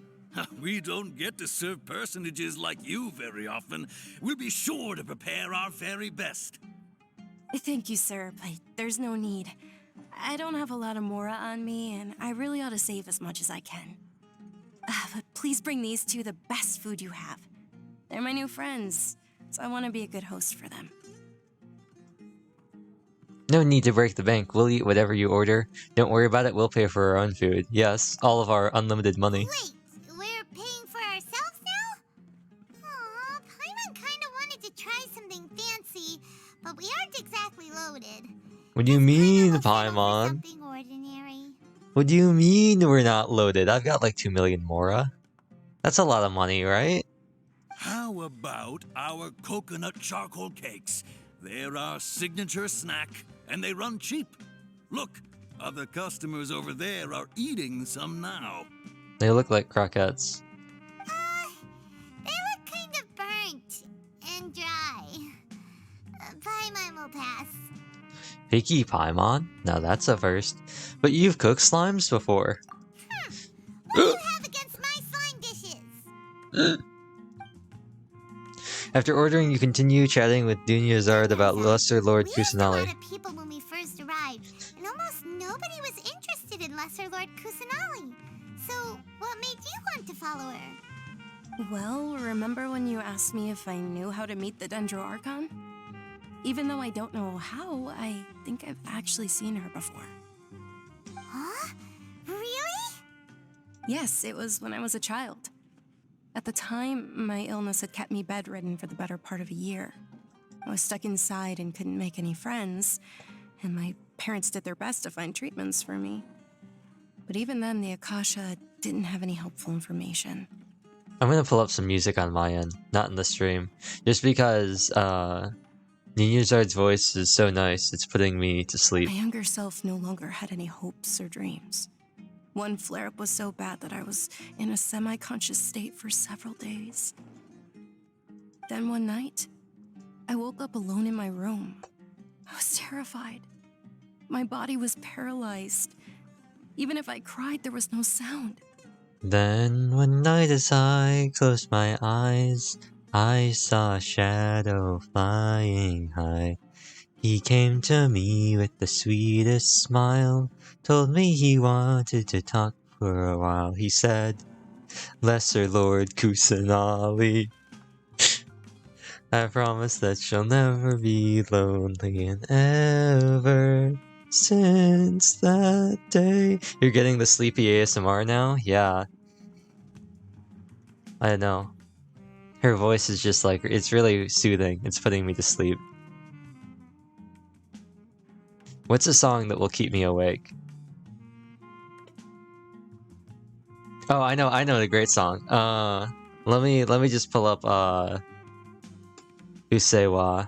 We don't get to serve personages like you very often. We'll be sure to prepare our very best. Thank you, sir, but there's no need. I don't have a lot of Mora on me, and I really ought to save as much as I can. But please bring these two the best food you have. They're my new friends, so I want to be a good host for them. No need to break the bank. We'll eat whatever you order. Don't worry about it, we'll pay for our own food. Yes, all of our unlimited money. Wait, we're paying for ourselves now? Aw, Paimon kinda wanted to try something fancy, but we aren't exactly loaded. What do you mean, Let's kinda go for Paimon? something ordinary. What do you mean we're not loaded? I've got like 2 million Mora. That's a lot of money, right? How about our coconut charcoal cakes? They're our signature snack, and they run cheap. Look, other customers over there are eating some now. They look like croquettes. They look kind of burnt and dry. Paimon will pass. Picky Paimon? Now that's a first. But you've cooked slimes before. What do you have against my slime dishes? After ordering, you continue chatting with Dunyazard about Lesser Lord We asked a lot Kusanali. of people when we first arrived, and almost nobody was interested in Lesser Lord Kusanali. So, what made you want to follow her? Well, remember when you asked me if I knew how to meet the Dendro Archon? Even though I don't know how, I think I've actually seen her before. Huh? Really? Yes, it was when I was a child. At the time, my illness had kept me bedridden for the better part of a year. I was stuck inside and couldn't make any friends, and my parents did their best to find treatments for me. But even then, the Akasha didn't have any helpful information. I'm gonna pull up some music on my end, not in the stream. Just because, Dunyazard's voice is so nice, it's putting me to sleep. My younger self no longer had any hopes or dreams. One flare-up was so bad that I was in a semi-conscious state for several days. Then one night, I woke up alone in my room. I was terrified. My body was paralyzed. Even if I cried, there was no sound. Then one night as I closed my eyes, I saw a shadow flying high. He came to me with the sweetest smile, told me he wanted to talk for a while. He said, Lesser Lord Kusanali, I promise that you'll never be lonely. And ever since that day... You're getting the sleepy ASMR now? Yeah. I know. Her voice is just like, it's really soothing. It's putting me to sleep. What's a song that will keep me awake? Oh, I know the great song. Let me just pull up Usewa.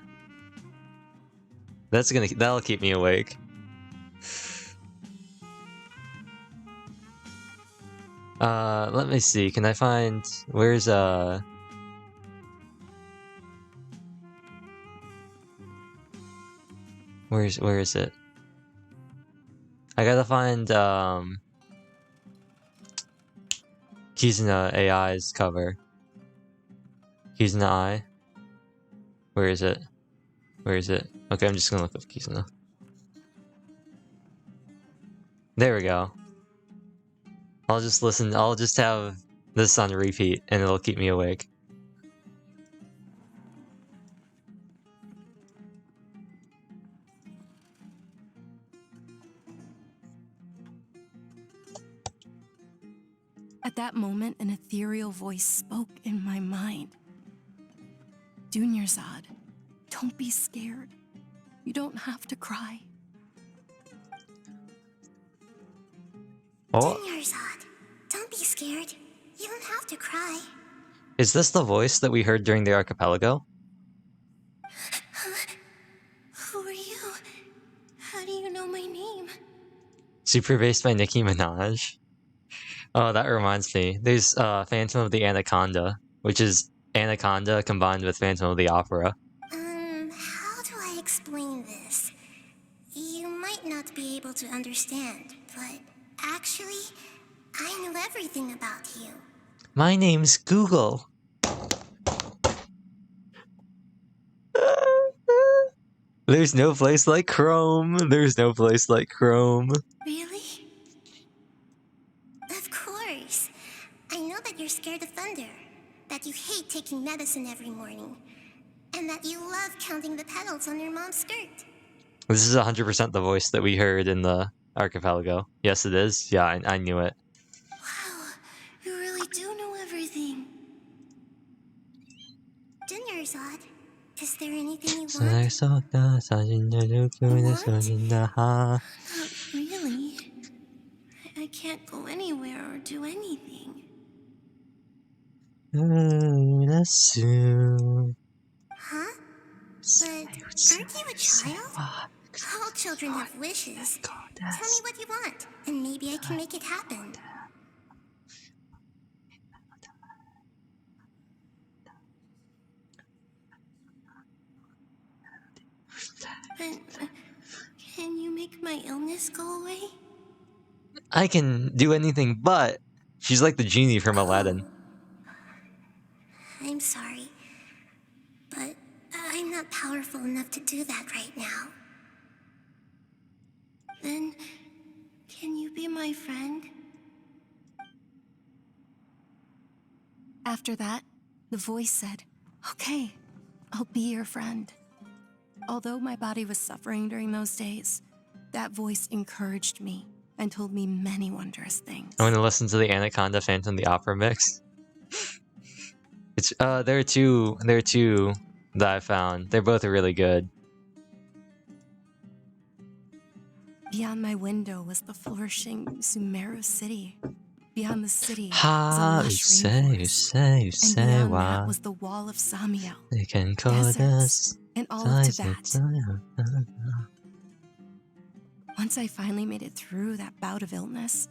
That'll keep me awake. Let me see. Can I find where is it? I gotta find Kizuna AI's cover. Kizuna AI. Where is it? Okay, I'm just gonna look up Kizuna. There we go. I'll just have this on repeat and it'll keep me awake. At that moment, an ethereal voice spoke in my mind. Dunyarzad, don't be scared. You don't have to cry. Oh, Dunyarzad, don't be scared. You don't have to cry. is this the voice that we heard during the archipelago? Who are you? How do you know my name? Super based by Nicki Minaj. Oh, that reminds me. There's Phantom of the Anaconda, which is Anaconda combined with Phantom of the Opera. How do I explain this? You might not be able to understand, but actually, I know everything about you. My name's Google. There's no place like Chrome. There's no place like Chrome. Really? Of course. I know that you're scared of thunder, that you hate taking medicine every morning, and that you love counting the petals on your mom's skirt. This is 100% the voice that we heard in the archipelago. Yes, it is. Yeah, I knew it. Wow, you really do know everything. Dunyarzad, is there anything you want? Not really. I can't go anywhere or do anything. Huh? But aren't you a child? All children have wishes. Tell me what you want, and maybe I can make it happen. Can you make my illness go away? I can do anything but. She's like the genie from Aladdin. I'm sorry, but I'm not powerful enough to do that right now. Then, can you be my friend? After that, the voice said, "Okay, I'll be your friend." Although my body was suffering during those days, that voice encouraged me and told me many wondrous things. I want to listen to the Anaconda Phantom the Opera mix. It's there are two that I found. They're both really good. Beyond my window was the flourishing Sumeru city. Beyond the city was a lush rainforest. And beyond that was the wall of Samiel, They can call deserts, us and all of Tibet. Once I finally made it through that bout of illness,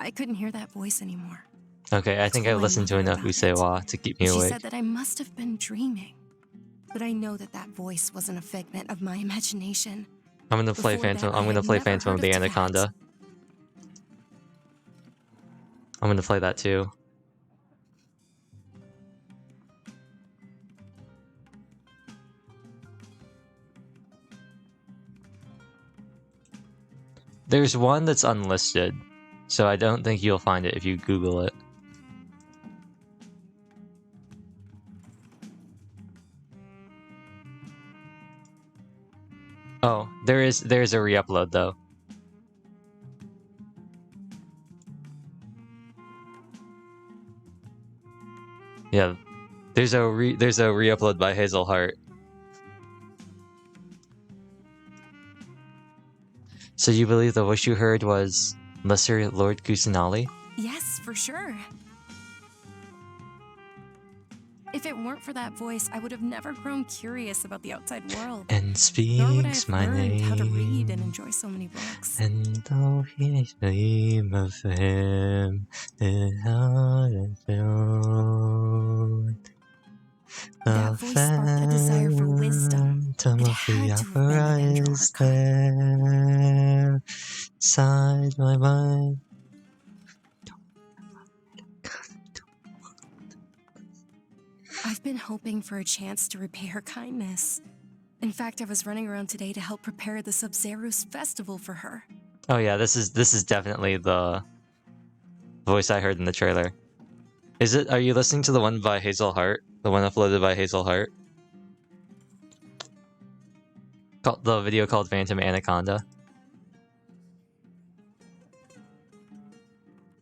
I couldn't hear that voice anymore. Okay, I think told I've my listened to mother enough about Usewa to keep me She awake. said that I must have been dreaming. But I know that that voice wasn't a figment of my imagination. I'm gonna play Before Phantom. that, I'm I gonna had play never Phantom of heard the of Tibet. Anaconda. I'm gonna play that too. There's one that's unlisted, so I don't think you'll find it if you Google it. Oh, there's a re-upload though. Yeah, there's a re-upload by Hazel Hart. So you believe the voice you heard was Lesser Lord Kusanali? Yes, for sure. If it weren't for that voice, I would have never grown curious about the outside world. And Nor would I speaks have my learned how to read and name. enjoy so many books. And though he dream of him, it had filled. That voice sparked a desire for wisdom. Phantom It of the had to have been Opera an angel is Archon. there, inside my mind. I've been hoping for a chance to repay her kindness. In fact, I was running around today to help prepare the Sub-Zero's festival for her. Oh yeah, this is definitely the voice I heard in the trailer. Is it? Are you listening to the one by Hazel Hart? The one uploaded by Hazel Hart? The video called Phantom Anaconda.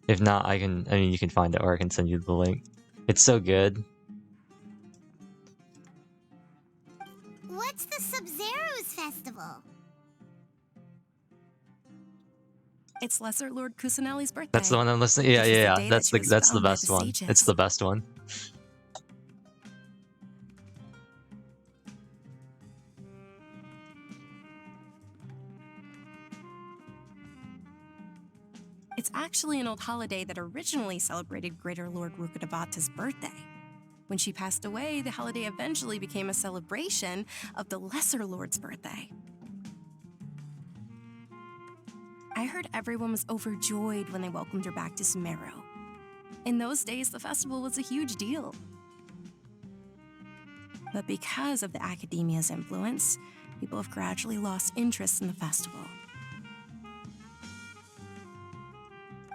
If No, I mean, you can find it, or I can send you the link. It's so good. What's the Sub-Zero's festival? It's Lesser Lord Kusanali's birthday. That's the one I'm listening. Yeah, which is the yeah, day yeah. that she was That's the found by best the one. sages. It's the best one. It's actually an old holiday that originally celebrated Greater Lord Rukkhadevata's birthday. When she passed away, the holiday eventually became a celebration of the Lesser Lord's birthday. I heard everyone was overjoyed when they welcomed her back to Sumeru. In those days, the festival was a huge deal. But because of the academia's influence, people have gradually lost interest in the festival.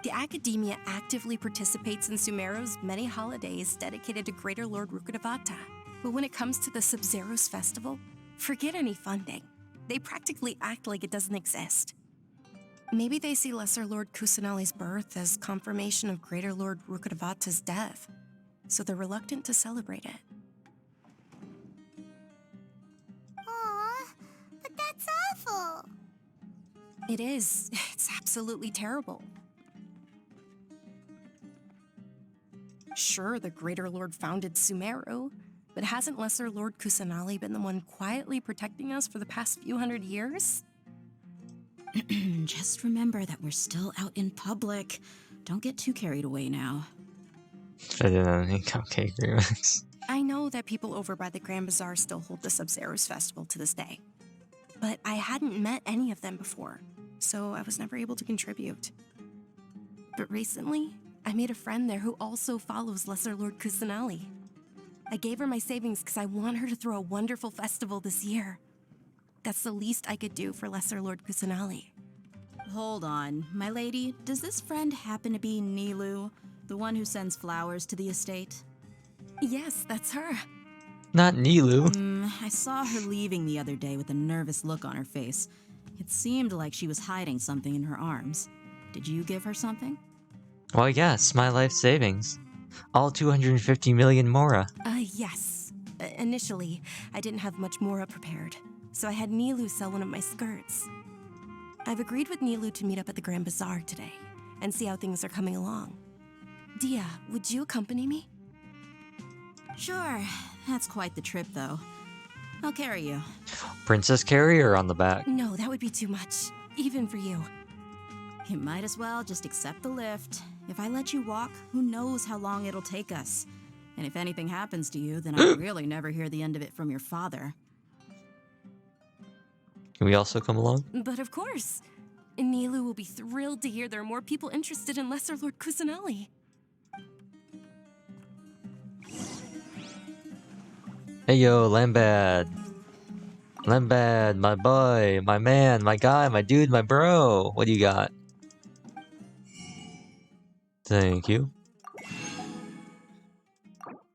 The academia actively participates in Sumeru's many holidays dedicated to Greater Lord Rukkhadevata. But when it comes to the Sub-Zero's festival, forget any funding. They practically act like it doesn't exist. Maybe they see Lesser Lord Kusanali's birth as confirmation of Greater Lord Rukkhadevata's death, so they're reluctant to celebrate it. Aw, but that's awful. It is. It's absolutely terrible. Sure, the Greater Lord founded Sumeru, but hasn't Lesser Lord Kusanali been the one quietly protecting us for the past few hundred years? Just remember that we're still out in public. Don't get too carried away now. I didn't think Cupcake Remix. I know that people over by the Grand Bazaar still hold the Sub-Zero's festival to this day, but I hadn't met any of them before, so I was never able to contribute. But recently, I made a friend there who also follows Lesser Lord Kusanali. I gave her my savings because I want her to throw a wonderful festival this year. That's the least I could do for Lesser Lord Kusanali. Hold on, my lady. Does this friend happen to be Nilu, the one who sends flowers to the estate? Yes, that's her. Not Nilu. I saw her leaving the other day with a nervous look on her face. It seemed like she was hiding something in her arms. Did you give her something? Well, yes, my life savings. All 250 million Mora. Yes. Initially, I didn't have much Mora prepared, so I had Nilu sell one of my skirts. I've agreed with Nilu to meet up at the Grand Bazaar today and see how things are coming along. Dia, would you accompany me? Sure. That's quite the trip, though. I'll carry you. Princess Carrier on the back. No, that would be too much, even for you. You might as well just accept the lift. If I let you walk, who knows how long it'll take us. And if anything happens to you, then I'll really never hear the end of it from your father. Can we also come along? But of course. Nilu will be thrilled to hear there are more people interested in Lesser Lord Kusanali. Hey yo, Lambad. Lambad, my boy, my man, my guy, my dude, my bro. What do you got? Thank you.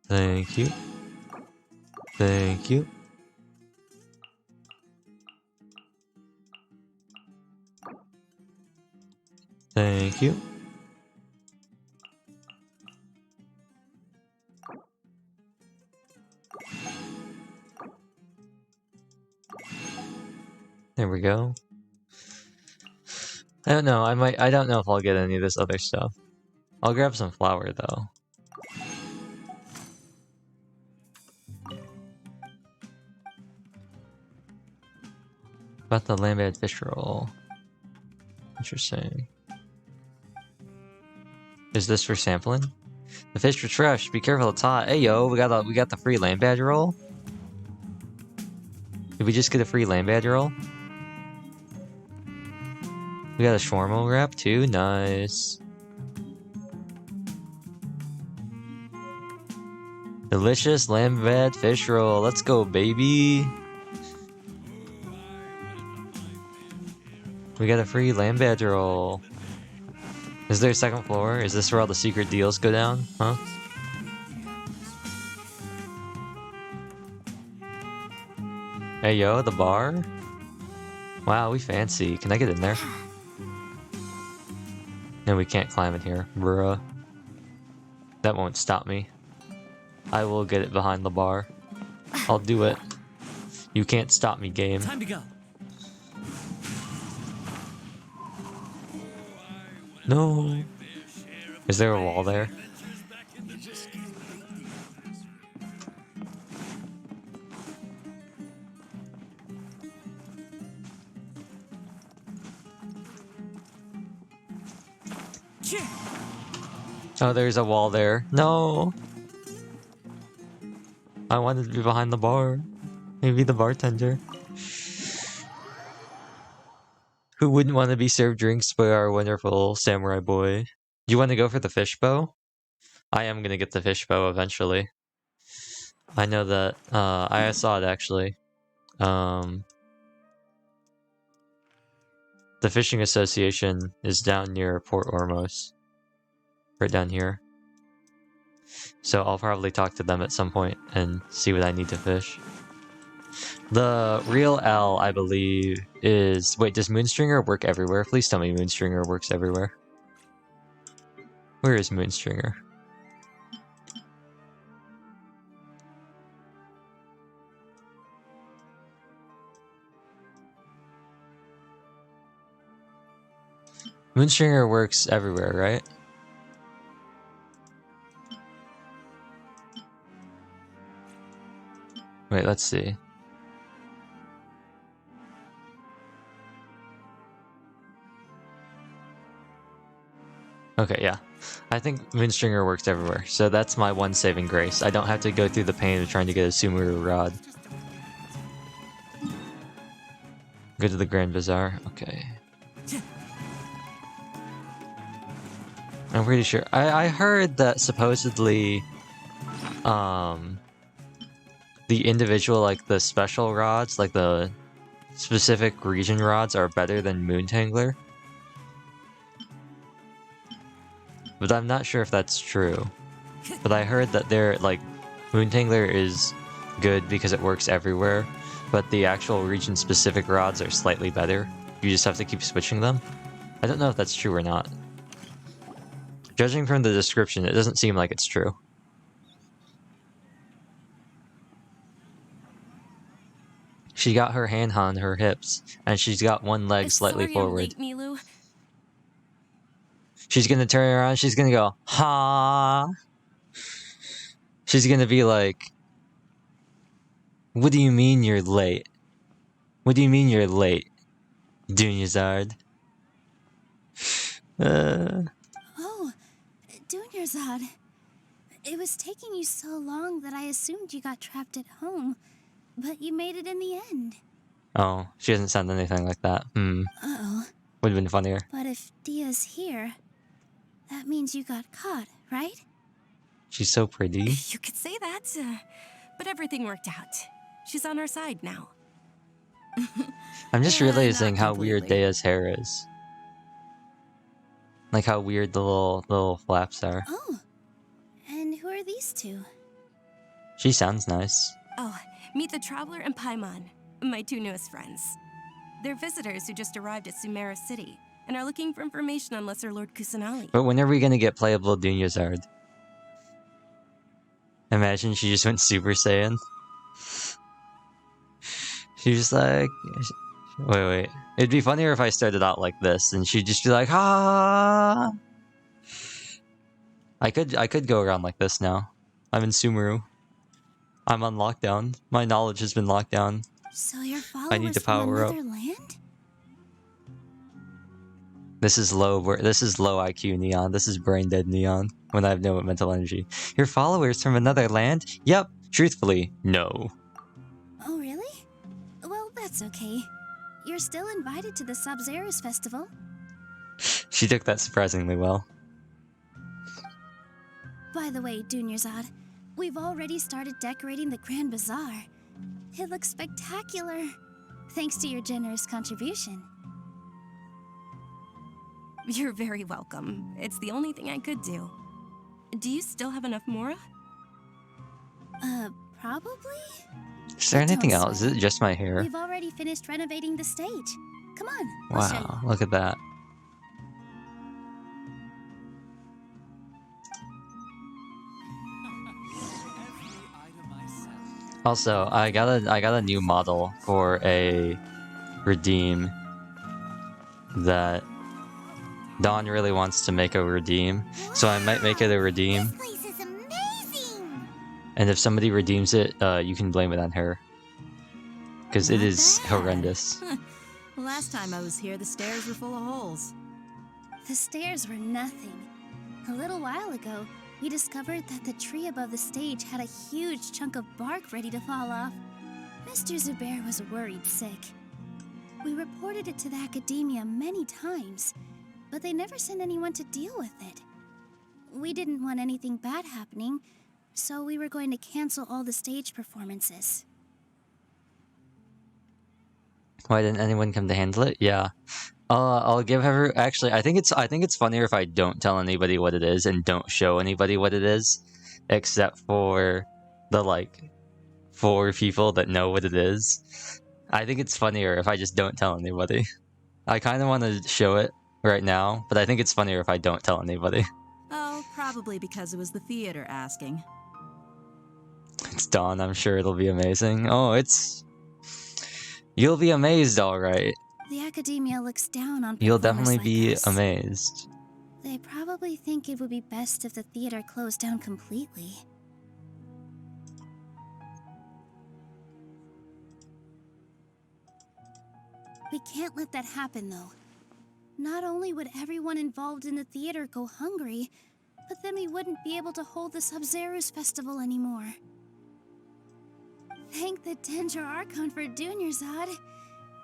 Thank you. Thank you. Thank you. There we go. I don't know, I don't know if I'll get any of this other stuff. I'll grab some flour though. About the Lambad fish roll. Interesting. Is this for sampling? The fish was fresh. Be careful, it's hot. Hey yo, we got the free Lambad roll. Did we just get a free Lambad roll? We got a shawarma wrap too. Nice. Delicious Lambad fish roll. Let's go, baby. We got a free Lambad roll. Is there a second floor? Is this where all the secret deals go down? Huh? Hey yo, the bar? Wow, we fancy. Can I get in there? No, we can't climb in here, bruh. That won't stop me. I will get it behind the bar. I'll do it. You can't stop me, game. Time to go. No. Is there a wall there? Oh, there's a wall there. No. I wanted to be behind the bar. Maybe the bartender. Who wouldn't want to be served drinks by our wonderful samurai boy? Do you want to go for the fishbow? I am gonna get the fishbow eventually. I know that. I saw it actually. The fishing association is down near Port Ormos. Right down here. So I'll probably talk to them at some point and see what I need to fish. The real L, I believe, is... Wait, does Moonstringer work everywhere? Please tell me Moonstringer works everywhere. Where is Moonstringer? Moonstringer works everywhere, right? Wait, let's see. Okay, yeah. I think Moonstringer works everywhere, so that's my one saving grace. I don't have to go through the pain of trying to get a Sumeru rod. Go to the Grand Bazaar. Okay. I'm pretty sure. I heard that supposedly, the individual, like the special rods, like the specific region rods, are better than Moontangler. But I'm not sure if that's true. But I heard that they're like, Moontangler is good because it works everywhere, but the actual region specific rods are slightly better. You just have to keep switching them. I don't know if that's true or not. Judging from the description, it doesn't seem like it's true. She got her hand on her hips, and she's got one leg slightly forward. I'm late, Milu. She's gonna turn around, she's gonna go, ha. She's gonna be like, what do you mean you're late? What do you mean you're late, Dunyazard? Oh, Dunyazard. It was taking you so long that I assumed you got trapped at home, but you made it in the end. Oh, she doesn't sound anything like that. Uh-oh. Would've been funnier. But if Dia's here, that means you got caught, right? She's so pretty. You could say that, but everything worked out. She's on our side now. I'm just realizing not how weird completely. Dea's hair is. Like how weird the little flaps are. Oh, and who are these two? She sounds nice. Oh, meet the Traveler and Paimon, my two newest friends. They're visitors who just arrived at Sumeru City and are looking for information on Lesser Lord Kusanali. But when are we gonna get playable Dunyazard? Imagine she just went Super Saiyan. She's just like... Wait. It'd be funnier if I started out like this, and she'd just be like, ah. I could go around like this now. I'm in Sumeru. I'm on lockdown. My knowledge has been locked down. So your followers I need to from power up. another land? This is low IQ Neon. This is brain dead Neon. When I have no mental energy. Your followers from another land? Yep. Truthfully, no. Oh, really? Well, that's okay. You're still invited to the Sub-Zerus Festival. She took that surprisingly well. By the way, Dunyazad, we've already started decorating the Grand Bazaar. It looks spectacular, thanks to your generous contribution. You're very welcome. It's the only thing I could do. Do you still have enough Mora? Probably? Is there anything Don't else? Is sweat. it just my hair? We've already finished renovating the stage. Come on, I'll show you. Wow, look at that. Also, I got a new model for a redeem that Dawn really wants to make a redeem, so I might make it a redeem. This place is amazing! And if somebody redeems it, you can blame it on her. Because it Not is bad. horrendous. Last time I was here, the stairs were full of holes. The stairs were nothing. A little while ago, we discovered that the tree above the stage had a huge chunk of bark ready to fall off. Mr. Zubair was worried sick. We reported it to the academia many times, but they never sent anyone to deal with it. We didn't want anything bad happening, so we were going to cancel all the stage performances. Why didn't anyone come to handle it? Yeah. I'll give her. Actually, I think it's funnier if I don't tell anybody what it is and don't show anybody what it is, except for the like 4 people that know what it is. I think it's funnier if I just don't tell anybody. I kind of want to show it right now, but I think it's funnier if I don't tell anybody. Oh, probably because it was the theater asking. It's Dawn. I'm sure it'll be amazing. Oh, it's. You'll be amazed, all right. The academia looks down on You'll performers definitely like be us. amazed. They probably think it would be best if the theater closed down completely. We can't let that happen, though. Not only would everyone involved in the theater go hungry, but then we wouldn't be able to hold the Sub-Zero's festival anymore. Thank the Danger Archon for Dunyarzad.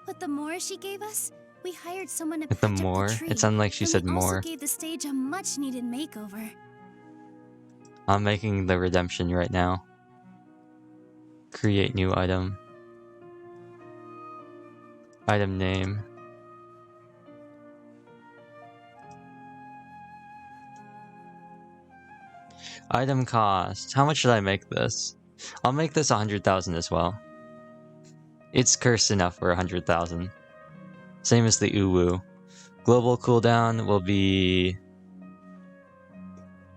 With the more she gave us, we hired someone to With the patch up more? the tree. It sounded like she and said we also more. gave the stage a much-needed makeover. I'm making the redemption right now. Create new item. Item name. Item cost. How much should I make this? I'll make this 100,000 as well. It's cursed enough for 100,000. Same as the Uwu. Global cooldown will be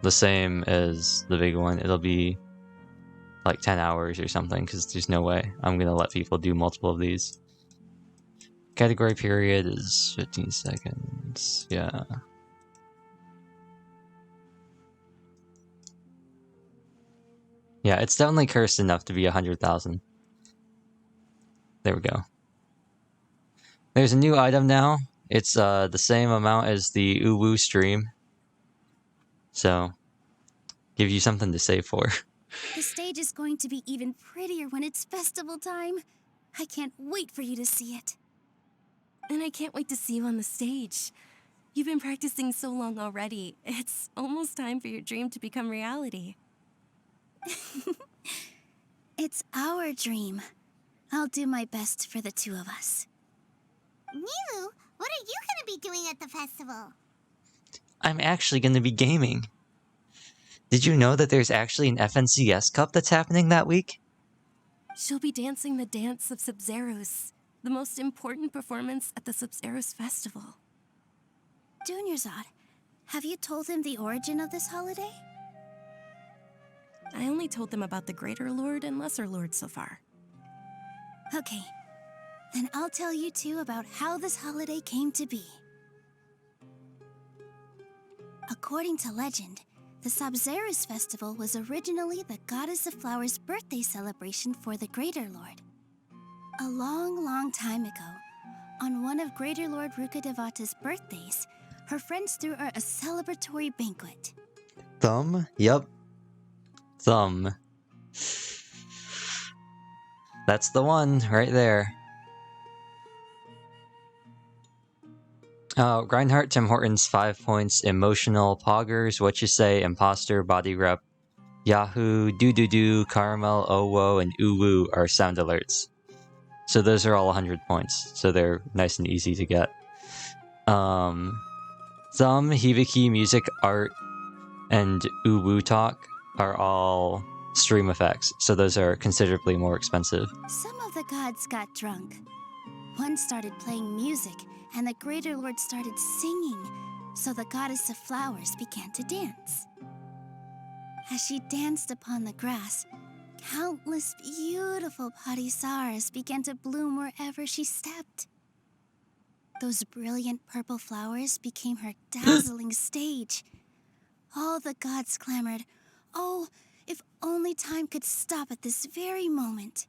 the same as the big one. It'll be like 10 hours or something, because there's no way I'm gonna let people do multiple of these. Category period is 15 seconds. Yeah. Yeah, it's definitely cursed enough to be 100,000. There we go. There's a new item now. It's the same amount as the Uwu stream. So, give you something to save for. The stage is going to be even prettier when it's festival time. I can't wait for you to see it. And I can't wait to see you on the stage. You've been practicing so long already. It's almost time for your dream to become reality. It's our dream. I'll do my best for the two of us. Nilu, what are you gonna be doing at the festival? I'm actually going to be gaming. Did you know that there's actually an FNCS Cup that's happening that week? She'll be dancing the dance of Sub-Zeros, the most important performance at the Sub-Zeros festival. Dunyarzad, have you told him the origin of this holiday? I only told them about the Greater Lord and Lesser Lord so far. Okay, then I'll tell you two about how this holiday came to be. According to legend, the Sub-Zeros festival was originally the Goddess of Flowers' birthday celebration for the Greater Lord. A long, long time ago, on one of Greater Lord Rukkhadevata's birthdays, her friends threw her a celebratory banquet. Thumb? Yep. Thumb. That's the one, right there. Grindheart, Tim Hortons, 5 points. Emotional, Poggers, What You Say, Imposter, Body Rep, Yahoo, Doo-Doo-Doo, Caramel, Owo, and Uwu are sound alerts. So those are all 100 points, so they're nice and easy to get. Thumb, Hibiki, Music, Art, and Uwu Talk are all stream effects, so those are considerably more expensive. Some of the gods got drunk. One started playing music, and the Greater Lord started singing, so the Goddess of Flowers began to dance. As she danced upon the grass, Countless beautiful Padisaras began to bloom wherever she stepped. Those brilliant purple flowers became her dazzling stage. All the gods clamored, "Oh, if only time could stop at this very moment."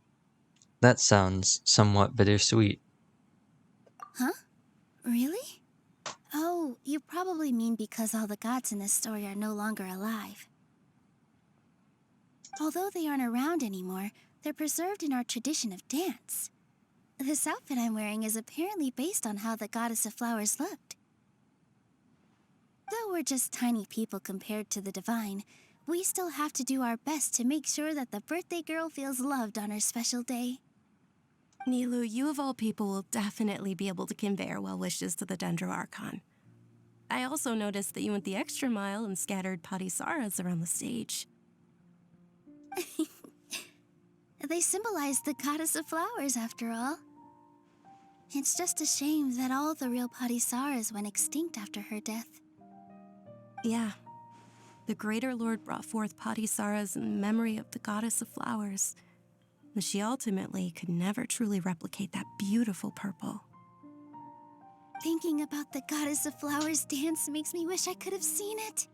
That sounds somewhat bittersweet. Huh? Really? Oh, you probably mean because all the gods in this story are no longer alive. Although they aren't around anymore, they're preserved in our tradition of dance. This outfit I'm wearing is apparently based on how the goddess of flowers looked. Though we're just tiny people compared to the divine, we still have to do our best to make sure that the birthday girl feels loved on her special day. Nilu, you of all people will definitely be able to convey our well wishes to the Dendro Archon. I also noticed that you went the extra mile and scattered Padisaras around the stage. They symbolize the goddess of flowers, after all. It's just a shame that all the real Padisaras went extinct after her death. Yeah. The Greater Lord brought forth Padisaras in memory of the goddess of flowers. But she ultimately could never truly replicate that beautiful purple. Thinking about the goddess of flowers dance makes me wish I could have seen it.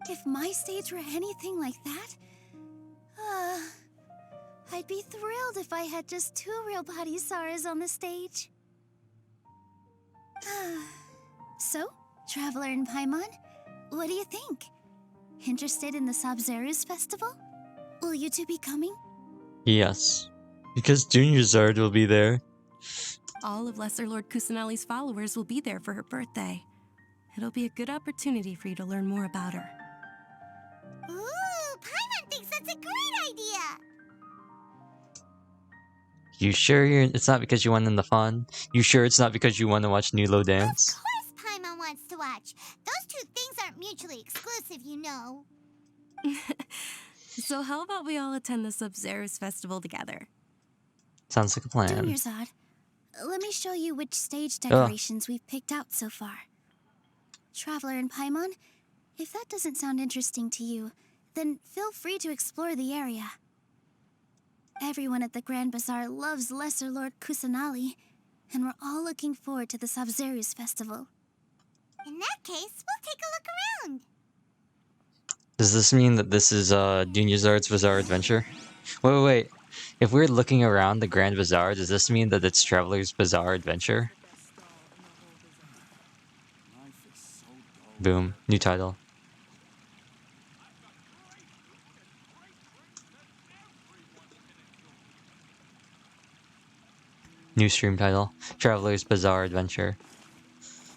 If my stage were anything like that, I'd be thrilled if I had just 2 real Padisaras on the stage. So, Traveler and Paimon, what do you think? Interested in the Sabzeruz festival? Will you two be coming? Yes. Because Junior Zard will be there. All of Lesser Lord Kusanali's followers will be there for her birthday. It'll be a good opportunity for you to learn more about her. Ooh, Paimon thinks that's a great idea! You sure it's not because you won in the fun? You sure it's not because you want to watch Nilo dance? Of course Paimon wants to watch. Those 2 things aren't mutually exclusive, you know. So how about we all attend the Sabzeruz festival together? Sounds like a plan. Junior Zod, let me show you which stage decorations we've picked out so far. Traveler and Paimon, if that doesn't sound interesting to you, then feel free to explore the area. Everyone at the Grand Bazaar loves Lesser Lord Kusanali, and we're all looking forward to the Sabzeruz festival. In that case, we'll take a look around. Does this mean that this is Junior Zard's Bazaar Adventure? Wait. If we're looking around the Grand Bazaar, does this mean that it's Traveler's Bazaar Adventure? Boom. New title. New stream title. Traveler's Bazaar Adventure.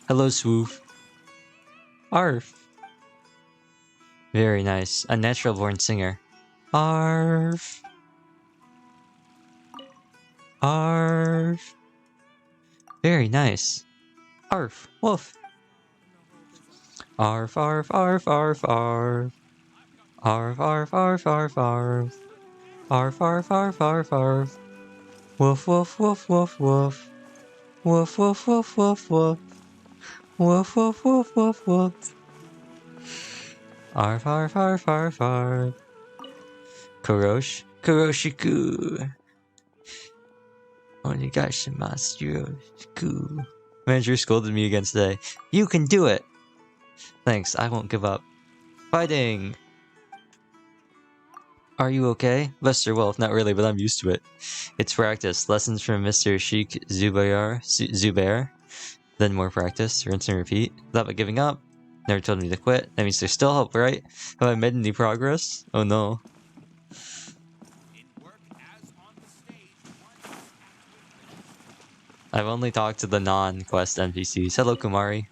Hello, Swoof. Arf. Very nice. A natural born singer. Arf. Arf. Very nice. Arf. Woof. Arf, arf, arf, arf, arf. Arf, arf, arf, arf, arf. Arf, arf, arf, arf, arf. Woof, woof, woof, woof, woof. Woof, woof, woof, woof, woof. Woof, woof, woof, woof, woof. Arf, arf, arf, arf, arf. Korosh. Koroshiku. Onegashimasu. Manager scolded me again today. You can do it! Thanks, I won't give up. Fighting! Are you okay? Lester, well, not really, but I'm used to it. It's practice. Lessons from Mr. Sheikh Zubair. Then more practice. Rinse and repeat. Without giving up. Never told me to quit. That means there's still hope, right? Have I made any progress? Oh no. I've only talked to the non-quest NPCs. Hello, Kumari.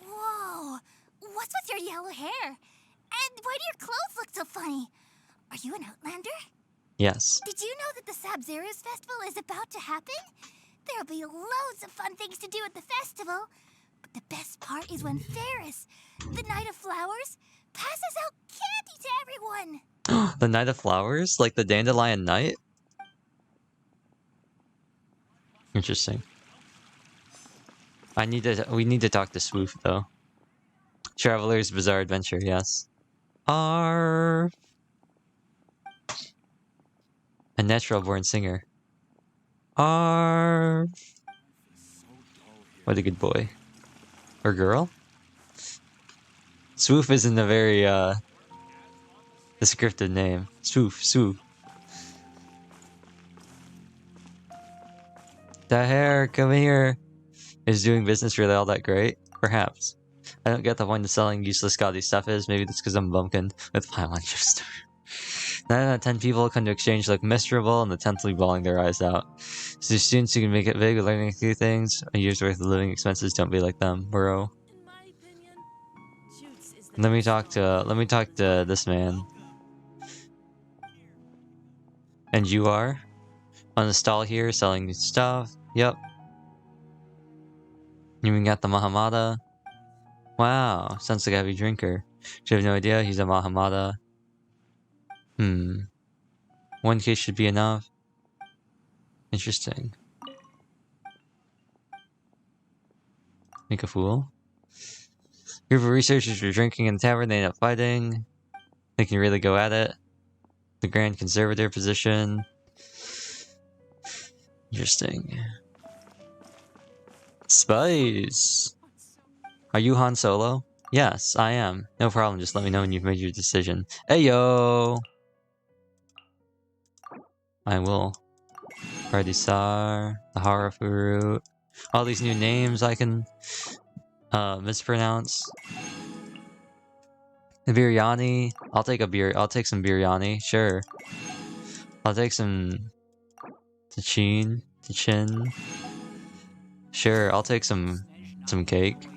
Whoa! What's with your yellow hair? And why do your clothes look so funny? Are you an Outlander? Yes. Did you know that the Sabzeruz festival is about to happen? There'll be loads of fun things to do at the festival. But the best part is when Ferris, the Knight of Flowers, passes out candy to everyone. The Knight of Flowers? Like the Dandelion Knight? Interesting. We need to talk to Swoof though. Traveler's Bazaar Adventure, yes. Arf. natural born singer. Arf. What a good boy. Or girl? Swoof isn't a very descriptive name. Swoof. The hair, come here. Is doing business really all that great? Perhaps. I don't get the point of selling useless gaudy stuff is. Maybe that's because I'm a bumpkin with pile on your store. 9 out of 10 people come to exchange look miserable, and the 10th will be bawling their eyes out. So students who can make it big, learning a few things, a year's worth of living expenses, don't be like them, bro. Let me talk to this man. And you are? On the stall here, selling stuff. Yep. You even got the Mahamada? Wow, sounds like a heavy drinker. You have no idea he's a Mahamada. One case should be enough. Interesting. Make a fool? Group of researchers were drinking in the tavern, they end up fighting. They can really go at it. The Grand Conservator position. Interesting. Spies! Are you Han Solo? Yes, I am. No problem, just let me know when you've made your decision. Ayo! I will. Pardisar, the Harafuru. All these new names I can mispronounce. The biryani. I'll take some biryani, sure. I'll take some tachin. Sure, I'll take some cake.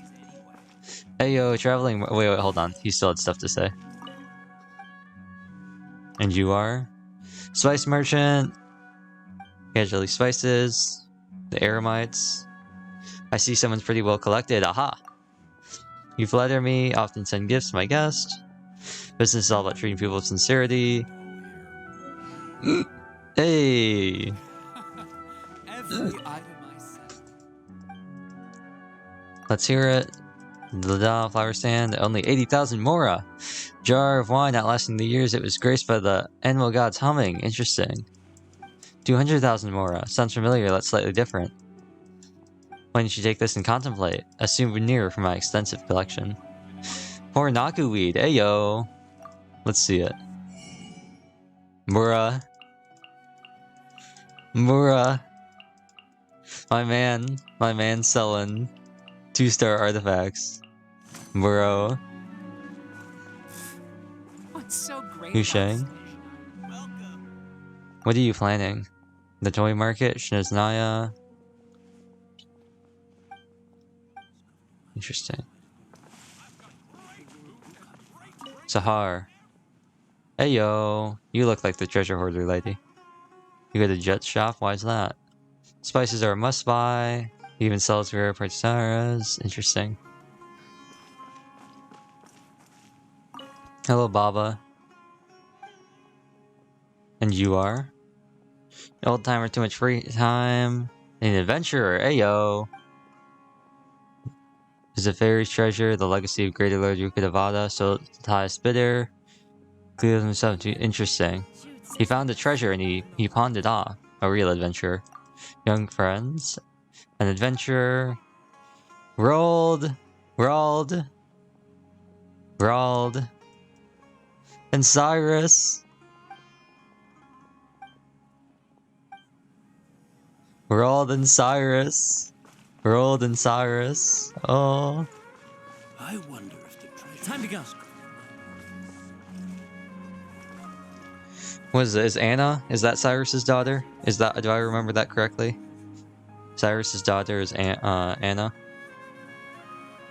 Hey yo, traveling. Wait, hold on. He still had stuff to say. And you are? Spice merchant. Casually spices. The Aramites. I see someone's pretty well collected. Aha! You flatter me, often send gifts to my guest. Business is all about treating people with sincerity. Hey! Let's hear it. The flower stand, only 80,000 mora. Jar of wine outlasting the years it was graced by the animal gods humming. Interesting. 200,000 mora. Sounds familiar, that's slightly different. Why don't you take this and contemplate? A souvenir from my extensive collection. Poor Naku weed. Ayo. Let's see it. Mura. My man selling 2-star artifacts. Bro. What's so great? Husheng. What are you planning? The toy market? Shniznaya? Interesting. Sahar. Hey yo, you look like the treasure hoarder lady. You go to Jet Shop? Why is that? Spices are a must buy. He even sells rare parcharas. Interesting. Hello, Baba. And you are? Old timer, too much free time. An adventurer, ayo. Is a fairy's treasure, the legacy of Greater Lord Yukadavada, so the highest bidder. Clears himself to interesting. He found the treasure and he pawned it off. A real adventurer. Young friends. An adventurer. Rolled. And Cyrus. Rolled and Cyrus. Oh. I wonder if the treasure... Time to go. What is it? Is Anna? Is that Cyrus's daughter? Do I remember that correctly? Cyrus's daughter is Anna?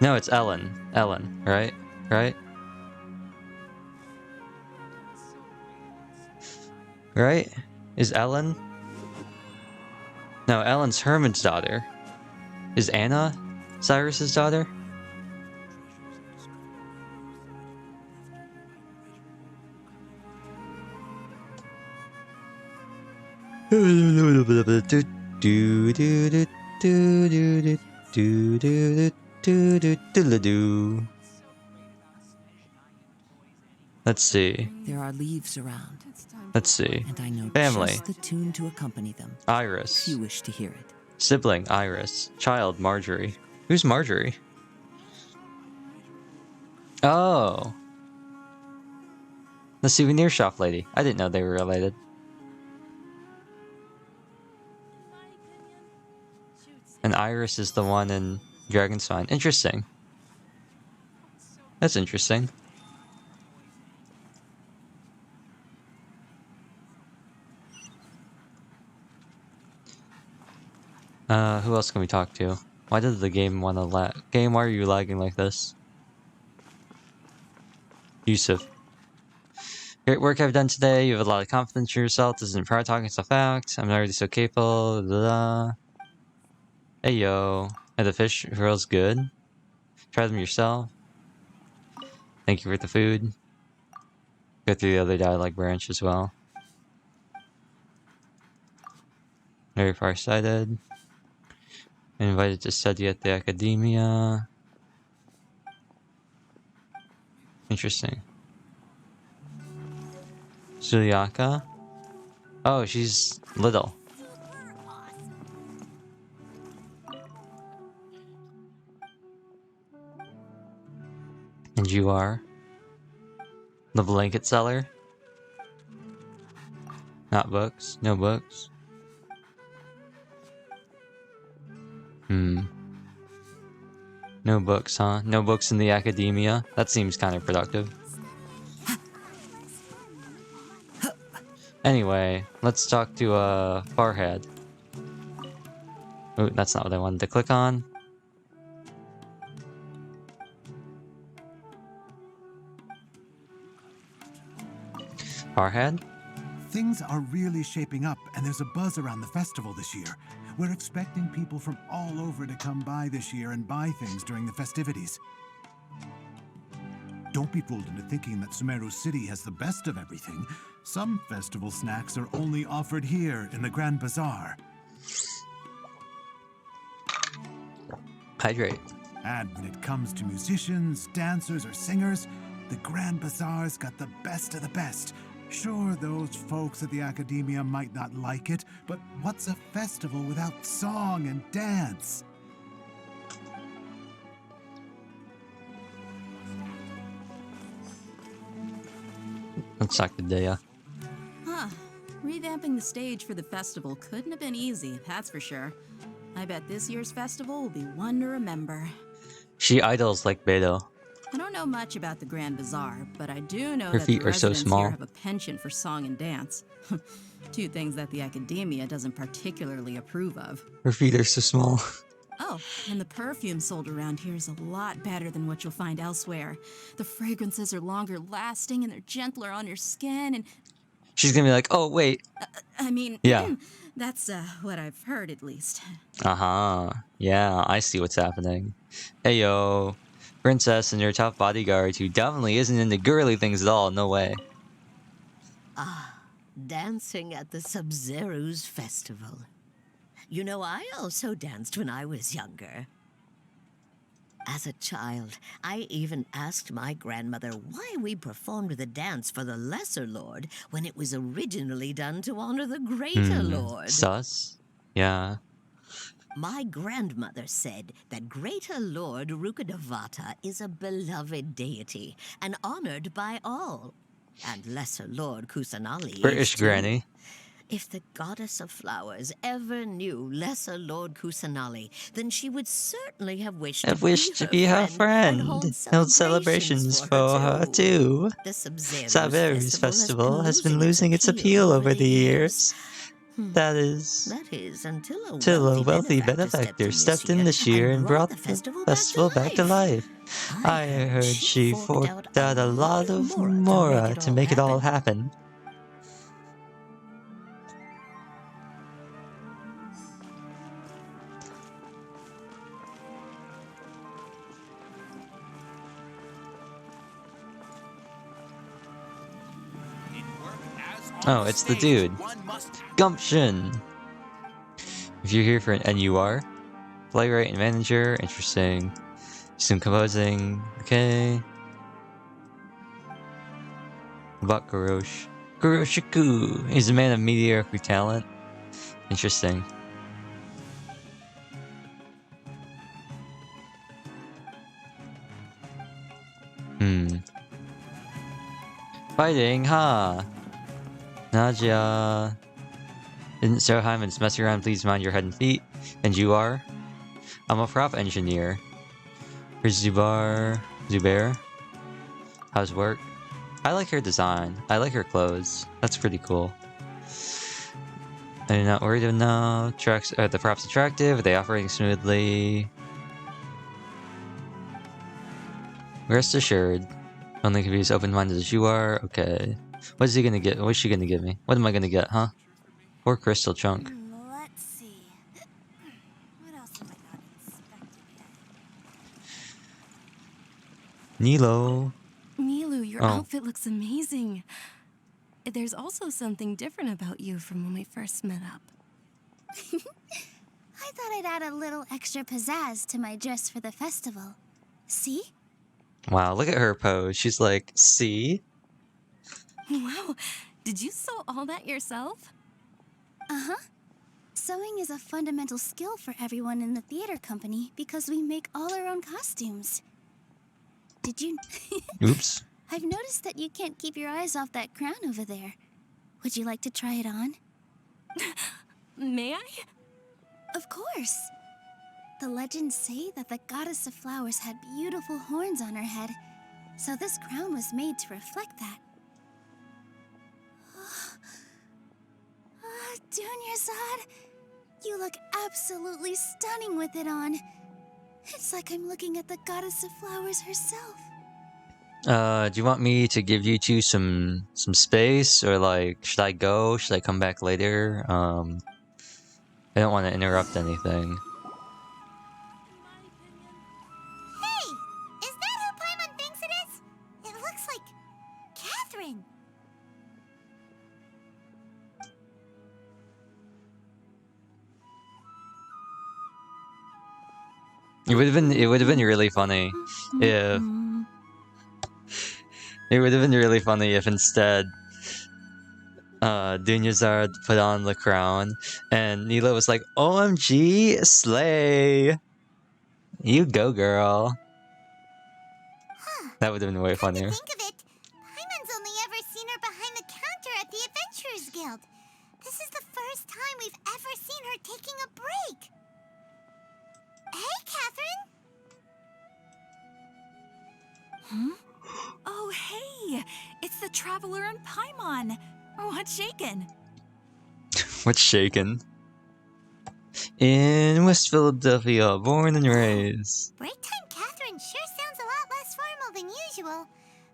No, it's Ellen. Ellen, right? Right? Right? Is Ellen? No, Ellen's Herman's daughter. Is Anna Cyrus's daughter? Let's see. There are leaves around. Let's see. And I know Family. just the tune to accompany them. Iris. If you wish to hear it. Sibling, Iris. Child, Marjorie. Who's Marjorie? Oh. The souvenir shop lady. I didn't know they were related. And Iris is the one in Dragon's Mine. Interesting. That's interesting. Who else can we talk to? Why does the game want to lag? Game, why are you lagging like this? Yusuf. Great work I've done today. You have a lot of confidence in yourself. This isn't pride talking, it's a fact. I'm already so capable. Blah, blah. Hey yo. Are the fish rolls good? Try them yourself. Thank you for the food. Go through the other dialogue branch as well. Very far-sighted. Invited to study at the academia. Interesting. Zuliaka? Oh, she's little. And you are? The blanket seller? Not books? No books? No books, huh? No books in the academia? That seems kind of productive. Anyway, let's talk to, Farhad. Oh, that's not what I wanted to click on. Farhad? Things are really shaping up, and there's a buzz around the festival this year. We're expecting people from all over to come by this year and buy things during the festivities. Don't be fooled into thinking that Sumeru City has the best of everything. Some festival snacks are only offered here in the Grand Bazaar. Hydrate. And when it comes to musicians, dancers, or singers, the Grand Bazaar's got the best of the best. Sure, those folks at the academia might not like it, but what's a festival without song and dance? Let's talk to Dea. Huh. Revamping the stage for the festival couldn't have been easy, that's for sure. I bet this year's festival will be one to remember. She idols like Beto. I don't know much about the Grand Bazaar, but I do know Her that feet the are so residents small. here have a penchant for song and dance. Two things that the academia doesn't particularly approve of. Her feet are so small. Oh, and the perfume sold around here is a lot better than what you'll find elsewhere. The fragrances are longer lasting and they're gentler on your skin and... She's gonna be like, oh, wait. I mean, Yeah. That's what I've heard at least. Uh-huh. Yeah, I see what's happening. Hey, yo. Princess and your tough bodyguard who definitely isn't into girly things at all. No way. Ah, dancing at the Sub-Zero's festival. You know, I also danced when I was younger. As a child, I even asked my grandmother why we performed the dance for the Lesser Lord when it was originally done to honor the Greater Lord. Sus? Yeah. My grandmother said that Greater Lord Rukadavata is a beloved deity and honored by all. And Lesser Lord Kusanali British is too. granny. If the goddess of flowers ever knew Lesser Lord Kusanali, then she would certainly have wished to be her friend. Held celebrations for her too. The Saveru's festival has been losing its appeal over the years. That is until a wealthy benefactor stepped in this year and brought the festival back to life. I heard she forked out a lot of mora to make it all happen. Oh, it's the dude. Gumption! If you're here for an NUR, playwright and manager, interesting. Some composing, okay. About Kurosh. Kuroshiku! He's a man of mediocre talent. Interesting. Fighting, huh? Nadia. Isn't Soheim and messing around, please mind your head and feet. And you are? I'm a prop engineer. Here's Zubair. How's work? I like her design. I like her clothes. That's pretty cool. I'm not worried enough. The props attractive? Are they operating smoothly? Rest assured. Only can be as open-minded as you are. Okay. What is he gonna get? What's she gonna give me? What am I gonna get, huh? Or crystal chunk. Let's see. What else have I not inspected yet? Nilo. Milu, your outfit looks amazing. There's also something different about you from when we first met up. I thought I'd add a little extra pizzazz to my dress for the festival. See? Wow, look at her pose. She's like, see? Wow, did you sew all that yourself? Uh-huh. Sewing is a fundamental skill for everyone in the theater company because we make all our own costumes. Did you... Oops. I've noticed that you can't keep your eyes off that crown over there. Would you like to try it on? May I? Of course. The legends say that the goddess of flowers had beautiful horns on her head, so this crown was made to reflect that. Dunyazad, you look absolutely stunning with it on. It's like I'm looking at the goddess of flowers herself. Do you want me to give you two some space, or like, should I go? Should I come back later? I don't want to interrupt anything. Hey! Is that who Paimon thinks it is? It looks like Catherine. It would have been really funny if instead Dunyazard put on the crown and Nilo was like, OMG, slay! You go, girl. That would have been way funnier. Think of it, Paimon's only ever seen her behind the counter at the Adventurers Guild. This is the first time we've ever seen her taking a break. Hey, Catherine! Oh, hey! It's the Traveler and Paimon! What's shaken? What's shaken? In West Philadelphia, born and raised. Break time Catherine sure sounds a lot less formal than usual.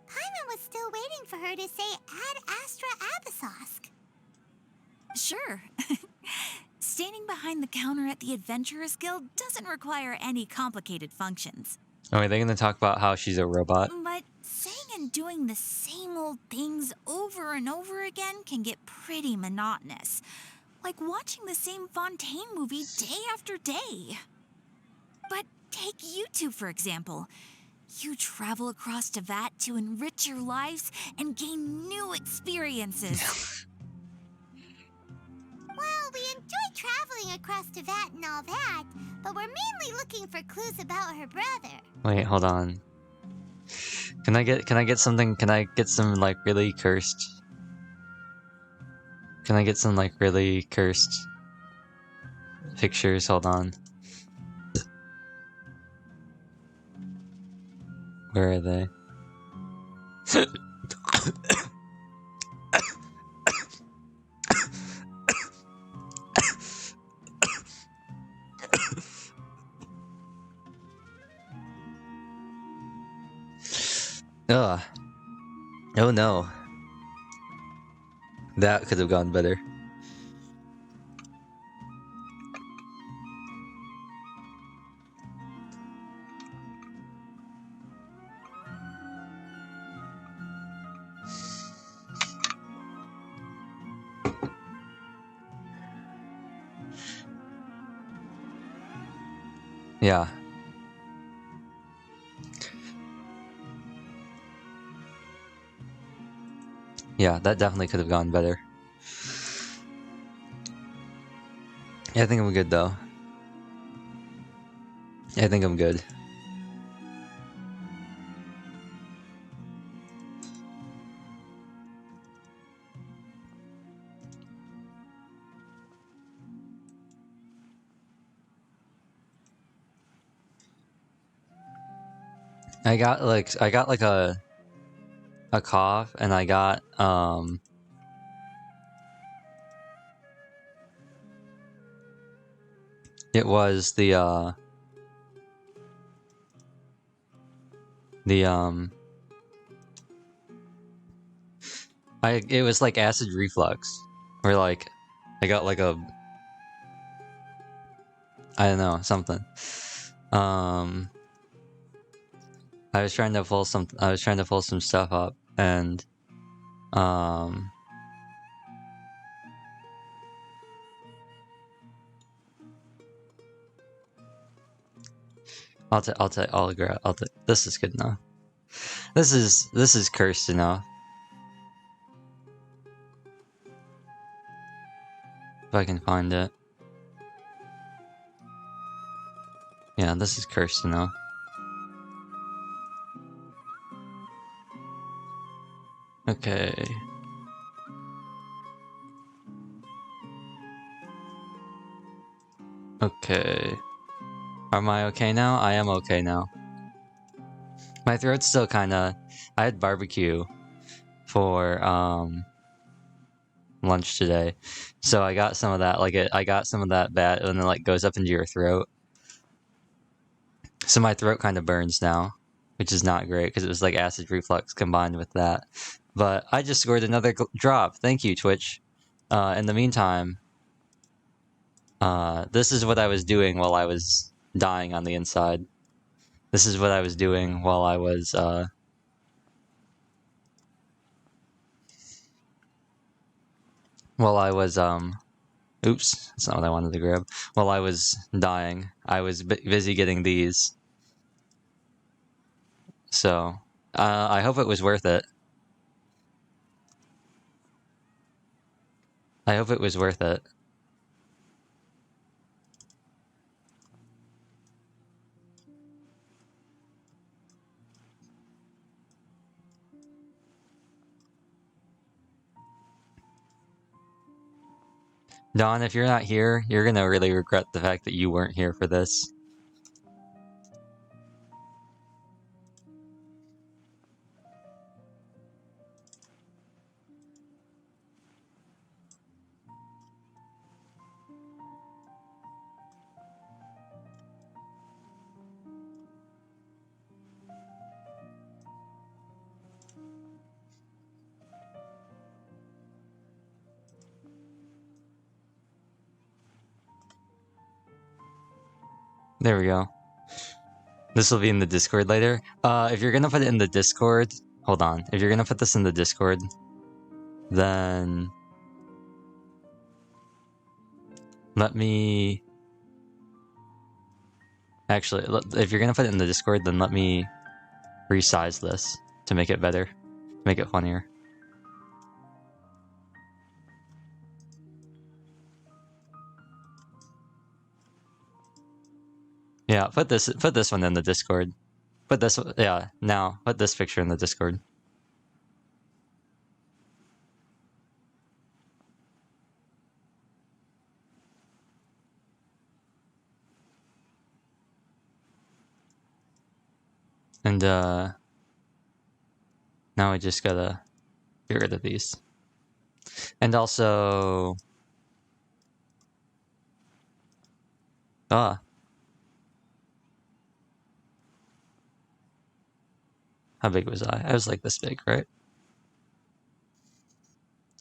Paimon was still waiting for her to say Ad Astra Abyssosque. Sure. Standing behind the counter at the Adventurers Guild doesn't require any complicated functions. Oh, are they gonna talk about how she's a robot? But saying and doing the same old things over and over again can get pretty monotonous. Like watching the same Fontaine movie day after day. But take you two, for example. You travel across Tevat to enrich your lives and gain new experiences. Well, we enjoy traveling across Tevat and all that, but we're mainly looking for clues about her brother. Wait, hold on. Can I get something? Can I get some like really cursed? Can I get some like really cursed pictures? Hold on. Where are they? Ugh. Oh no. That could have gone better. Yeah. Yeah, that definitely could have gone better. Yeah, I think I'm good though. I think I'm good. I got like a cough, and I got it was the it was like acid reflux, where like I got like a, I don't know, something. I was trying to pull some stuff up, and this is good enough. This is cursed enough. If I can find it. Yeah, this is cursed enough. Okay. Okay. Am I okay now? I am okay now. My throat's still kinda... I had barbecue for lunch today, so I got some of that. I got some of that bad, and then like goes up into your throat. So my throat kind of burns now, which is not great because it was like acid reflux combined with that. But I just scored another drop. Thank you, Twitch. In the meantime, this is what I was doing while I was dying on the inside. This is what I was doing while I was oops, that's not what I wanted to grab. While I was dying, I was busy getting these. So, I hope it was worth it. I hope it was worth it. Don, if you're not here, you're gonna really regret the fact that you weren't here for this. There we go. This will be in the Discord later. If you're gonna put it in the Discord, hold on. If you're gonna put this in the Discord, then let me... Actually, if you're gonna put it in the Discord, then let me resize this to make it better, make it funnier. Yeah, put this one in the Discord. Put this, yeah, now put this picture in the Discord. And now I just gotta get rid of these. And also, how big was I? I was like this big, right?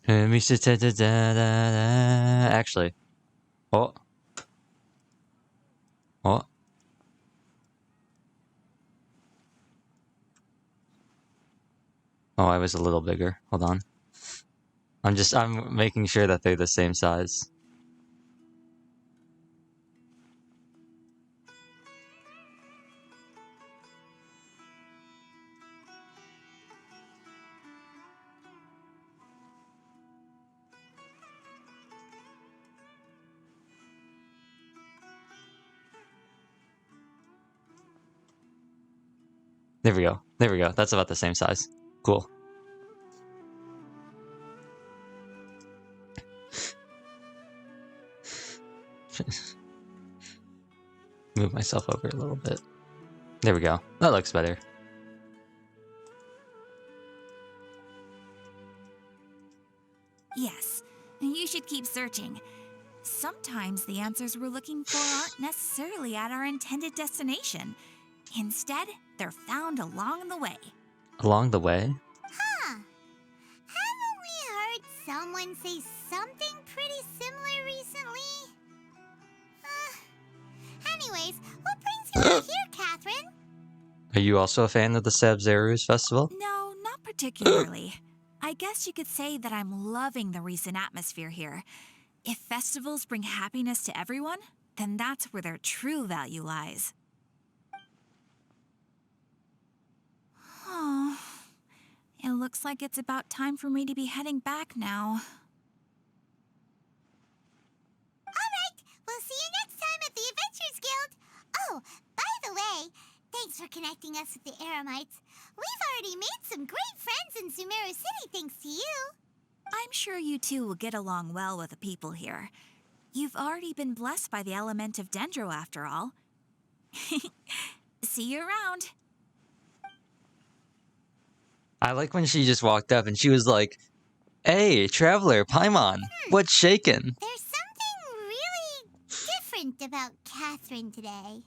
Actually, oh, oh, I was a little bigger. Hold on. I'm making sure that they're the same size. There we go. There we go. That's about the same size. Cool. Move myself over a little bit. There we go. That looks better. Yes, you should keep searching. Sometimes the answers we're looking for aren't necessarily at our intended destination. Instead, they're found along the way. Along the way? Huh. Haven't we heard someone say something pretty similar recently? Anyways, what brings you out here, Catherine? Are you also a fan of the Sabzeruz festival? No, not particularly. I guess you could say that I'm loving the recent atmosphere here. If festivals bring happiness to everyone, then that's where their true value lies. Oh, it looks like it's about time for me to be heading back now. Alright, we'll see you next time at the Adventurers Guild. Oh, by the way, thanks for connecting us with the Eremites. We've already made some great friends in Sumeru City thanks to you. I'm sure you two will get along well with the people here. You've already been blessed by the element of Dendro after all. See you around. I like when she just walked up and she was like, "Hey, Traveler, Paimon, what's shakin'?" There's something really different about Catherine today.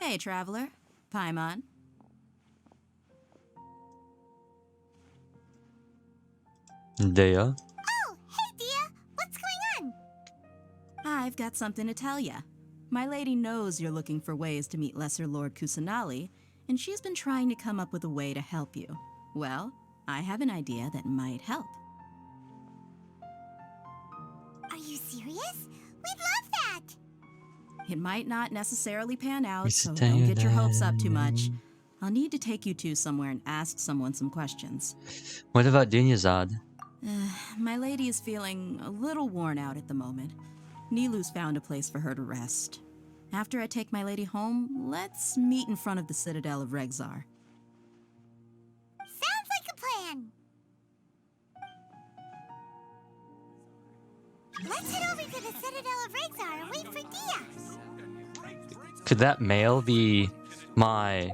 Hey, Traveler. Paimon. Dea? Oh, hey, Dia. What's going on? I've got something to tell ya. My lady knows you're looking for ways to meet Lesser Lord Kusanali, and she's been trying to come up with a way to help you. Well, I have an idea that might help. Are you serious? We'd love that. It might not necessarily pan out, so Mr. don't get your hopes up too much. I'll need to take you two somewhere and ask someone some questions. What about Dunyazad? My lady is feeling a little worn out at the moment. Nilu's found a place for her to rest. After I take my lady home, let's meet in front of the Citadel of Regzar. Sounds like a plan. Let's head over to the Citadel of Regzar and wait for Dia. Could that mail be my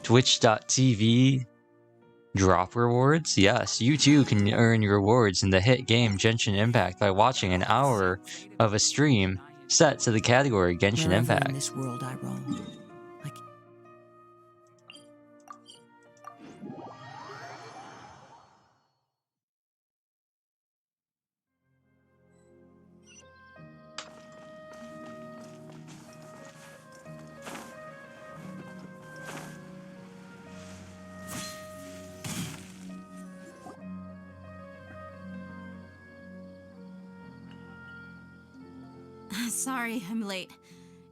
Twitch.tv drop rewards? Yes, you too can earn your rewards in the hit game Genshin Impact by watching an hour of a stream set to the category Genshin Wherever Impact. in this world I roam, Sorry, I'm late.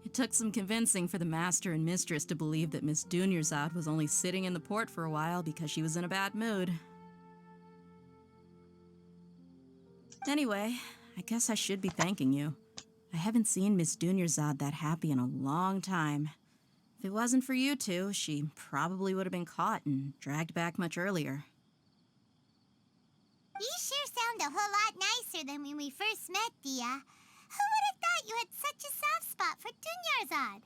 It took some convincing for the master and mistress to believe that Miss Dunyazad was only sitting in the port for a while because she was in a bad mood. Anyway, I guess I should be thanking you. I haven't seen Miss Dunyazad that happy in a long time. If it wasn't for you two, she probably would have been caught and dragged back much earlier. You sure sound a whole lot nicer than when we first met, Dia. Who would have thought you had such a soft spot for Dunyarzad?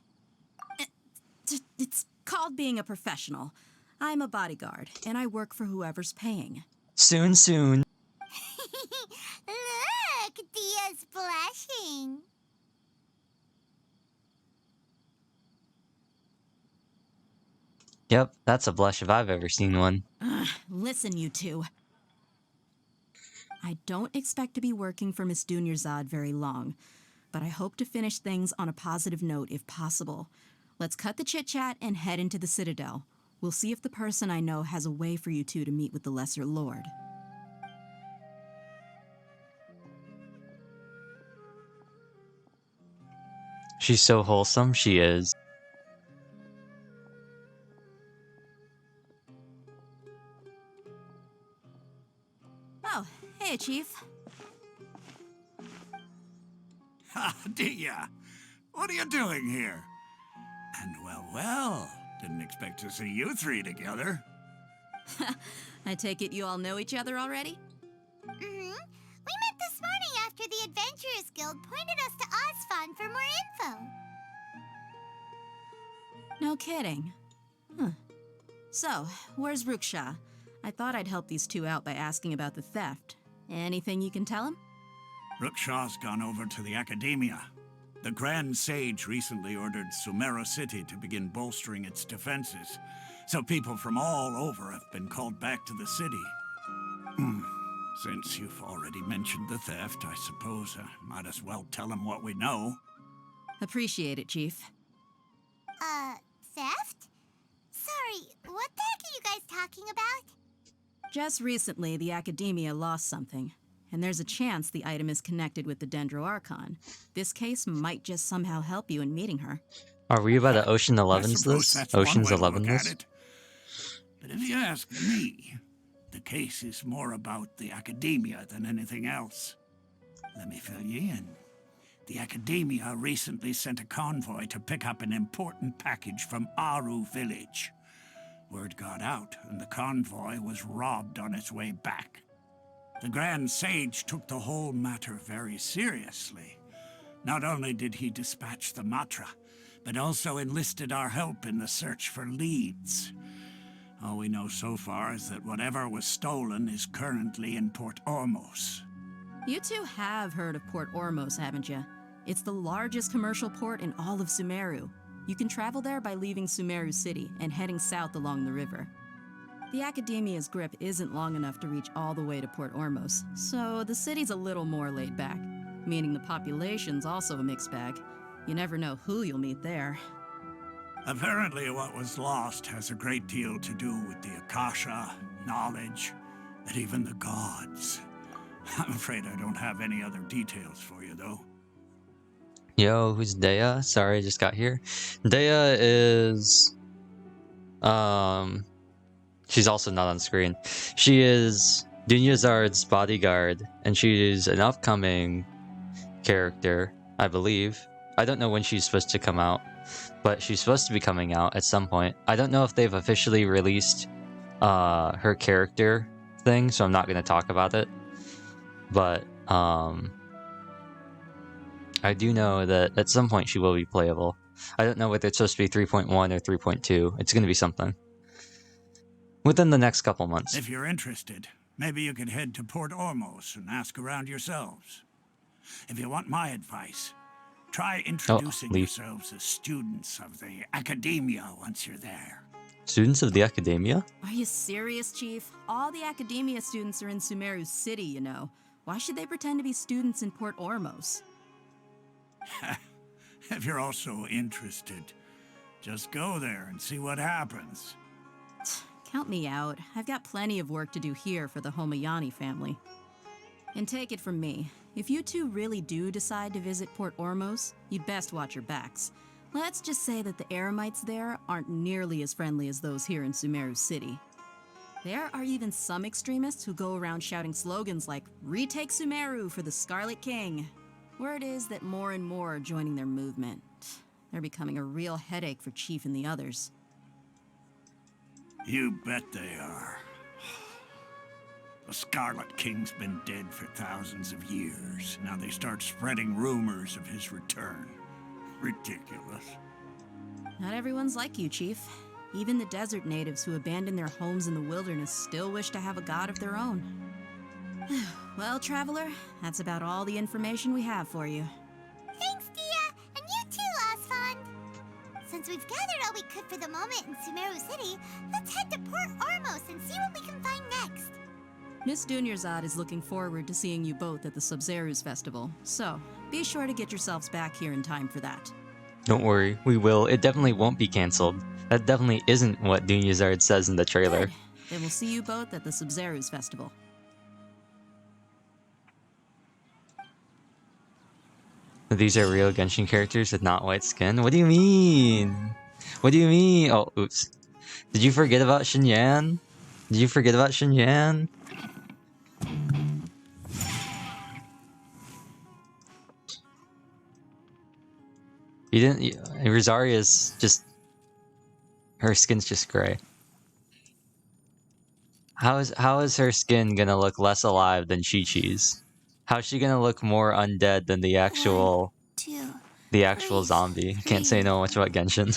It's called being a professional. I'm a bodyguard, and I work for whoever's paying. Soon, soon. Look, Dia's blushing. Yep, that's a blush if I've ever seen one. Listen, you two. I don't expect to be working for Miss Dunyazad very long, but I hope to finish things on a positive note if possible. Let's cut the chit-chat and head into the Citadel. We'll see if the person I know has a way for you two to meet with the Lesser Lord. She's so wholesome, she is. Oh, hey, Chief. Ha, Dia! What are you doing here? And well, Didn't expect to see you three together. I take it you all know each other already? Mm-hmm. We met this morning after the Adventurers Guild pointed us to Osfon for more info. No kidding. Huh. So, where's Ruksha? I thought I'd help these two out by asking about the theft. Anything you can tell him? Rukshaw's gone over to the Academia. The Grand Sage recently ordered Sumeru City to begin bolstering its defenses, so people from all over have been called back to the city. Since you've already mentioned the theft, I suppose I might as well tell him what we know. Appreciate it, Chief. Theft? Sorry, what the heck are you guys talking about? Just recently, the Academia lost something, and there's a chance the item is connected with the Dendro Archon. This case might just somehow help you in meeting her. Are we about to Ocean I 11's suppose this? that's one Ocean's way to 11 look at this? it. But if you ask me, the case is more about the Academia than anything else. Let me fill you in. The Academia recently sent a convoy to pick up an important package from Aru village. Word got out, and the convoy was robbed on its way back. The Grand Sage took the whole matter very seriously. Not only did he dispatch the Matra, but also enlisted our help in the search for leads. All we know so far is that whatever was stolen is currently in Port Ormos. You two have heard of Port Ormos, haven't you? It's the largest commercial port in all of Sumeru. You can travel there by leaving Sumeru City and heading south along the river. The Academia's grip isn't long enough to reach all the way to Port Ormos, so the city's a little more laid back, meaning the population's also a mixed bag. You never know who you'll meet there. Apparently what was lost has a great deal to do with the Akasha, knowledge, and even the gods. I'm afraid I don't have any other details for you, though. Yo, who's Dea? Sorry, I just got here. Dea is... She's also not on screen. She is Dunyazard's bodyguard, and she's an upcoming character, I believe. I don't know when she's supposed to come out, but she's supposed to be coming out at some point. I don't know if they've officially released her character thing, so I'm not going to talk about it. But I do know that at some point she will be playable. I don't know whether it's supposed to be 3.1 or 3.2. It's going to be something. Within the next couple months. If you're interested, maybe you could head to Port Ormos and ask around yourselves. If you want my advice, try introducing yourselves as students of the Academia once you're there. Students of the Academia? Are you serious, Chief? All the Academia students are in Sumeru City, you know. Why should they pretend to be students in Port Ormos? If you're also interested, just go there and see what happens. Count me out. I've got plenty of work to do here for the Homayani family. And take it from me, if you two really do decide to visit Port Ormos, you'd best watch your backs. Let's just say that the Eremites there aren't nearly as friendly as those here in Sumeru City. There are even some extremists who go around shouting slogans like, "Retake Sumeru for the Scarlet King." Word is that more and more are joining their movement. They're becoming a real headache for Chief and the others. You bet they are. The Scarlet King's been dead for thousands of years. Now they start spreading rumors of his return. Ridiculous. Not everyone's like you, Chief. Even the desert natives who abandoned their homes in the wilderness still wish to have a god of their own. Well, Traveler, that's about all the information we have for you. Thanks, Dia! And you too, Osfond! Since we've gathered all we could for the moment in Sumeru City, let's head to Port Ormos and see what we can find next. Miss Dunyarzad is looking forward to seeing you both at the Sub-Zerus Festival, so be sure to get yourselves back here in time for that. Don't worry, we will. It definitely won't be cancelled. That definitely isn't what Dunyazard says in the trailer. Good. Then we'll see you both at the Sub-Zerus Festival. These are real Genshin characters with not white skin? What do you mean? What do you mean? Oh, oops. Did you forget about Xinyan? Did you forget about Xinyan? You didn't... Rosaria's just... Her skin's just gray. How is her skin gonna look less alive than Chi-Chi's? How's she gonna look more undead than the actual zombie? Can't say no much about Genshin.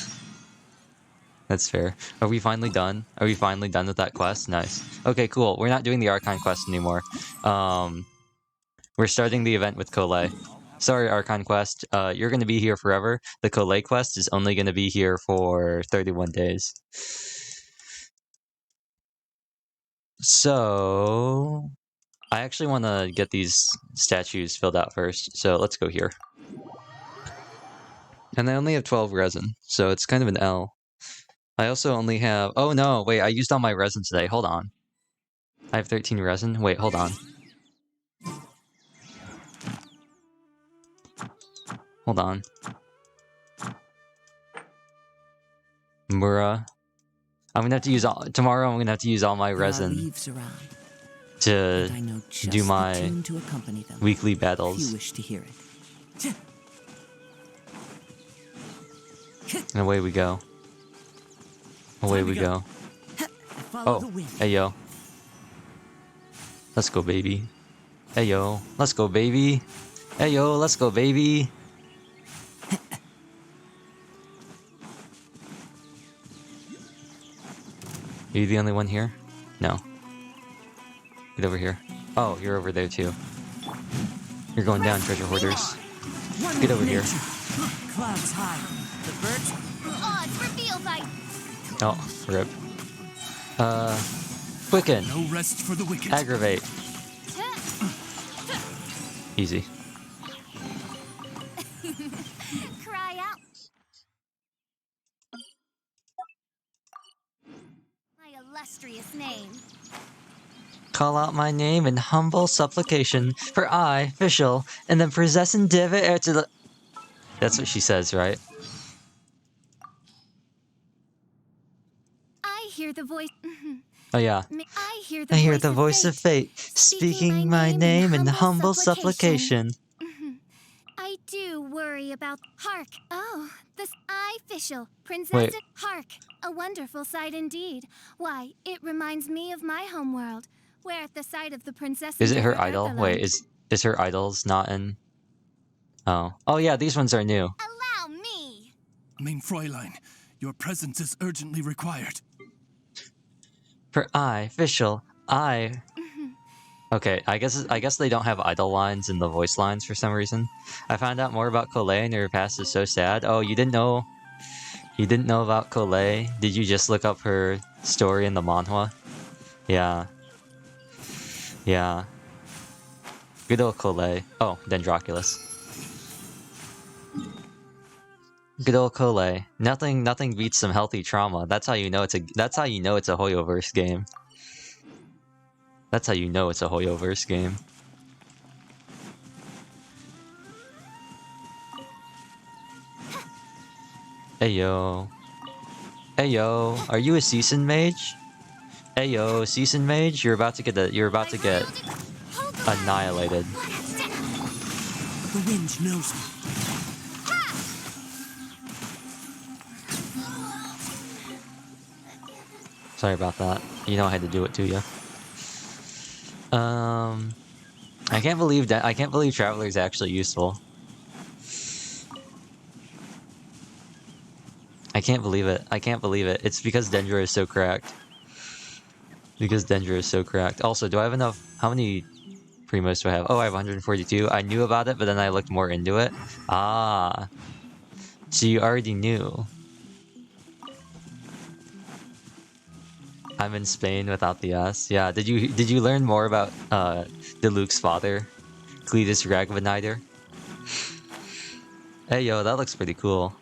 That's fair. Are we finally done? Are we finally done with that quest? Nice. Okay, cool. We're not doing the Archon quest anymore. We're starting the event with Colette. Sorry, Archon quest. You're gonna be here forever. The Colette quest is only gonna be here for 31 days. So I actually want to get these statues filled out first, so let's go here. And I only have 12 resin, so it's kind of an L. I also only have... Oh no, wait, I used all my resin today. Hold on. I have 13 resin. Wait, hold on. Hold on. Bruh. I'm gonna have to use all... Tomorrow I'm gonna have to use all my resin to do my weekly battles. You wish to hear it. And away we go. Away we go. Oh, hey yo. Let's go, baby. Hey yo, let's go, baby. Hey yo, let's go, baby. Are you the only one here? No. Get over here. Oh, you're over there too. You're going down, treasure hoarders. Get over here. Clouds high. The birds. Oh, it's reveal night. Oh, rip. Quicken. No rest for the wicked. Aggravate. Easy. Cry out. My illustrious name. Call out my name in humble supplication, for I, Fischl, and the possessing Diva heir to the... That's what she says, right? I hear the voice. Oh yeah. I hear the voice of fate, speaking my name in humble supplication. I do worry about... Hark! Oh, this official Princess... Wait. Hark! A wonderful sight indeed. Why, it reminds me of my homeworld, where at the sight of the princess... Is it her idol? Wait, is her idols not in... Oh. Oh yeah, these ones are new. Allow me. Mein Fräulein, your presence is urgently required. For I, Fischl, I... Okay, I guess they don't have idol lines in the voice lines for some reason. I found out more about Colette and her past is so sad. Oh, you didn't know... You didn't know about Colette? Did you just look up her story in the manhwa? Yeah. Yeah. Good old Colette. Oh, Dendroculus. Good old Colette. Nothing beats some healthy trauma. That's how you know it's a Hoyoverse game. That's how you know it's a Hoyoverse game. Ayo. Ayo, are you a seasoned mage? Ayo, seasoned mage, you're about to get annihilated. The wind knows me. Sorry about that. You know I had to do it to you. I can't believe Traveler is actually useful. I can't believe it. I can't believe it. It's because Dendra is so cracked. Also, do I have enough? How many primos do I have? Oh, I have 142. I knew about it, but then I looked more into it. Ah. So you already knew. I'm in Spain without the S. Yeah, did you learn more about Luke's father? Cletus Ragvaniter? Hey yo, that looks pretty cool.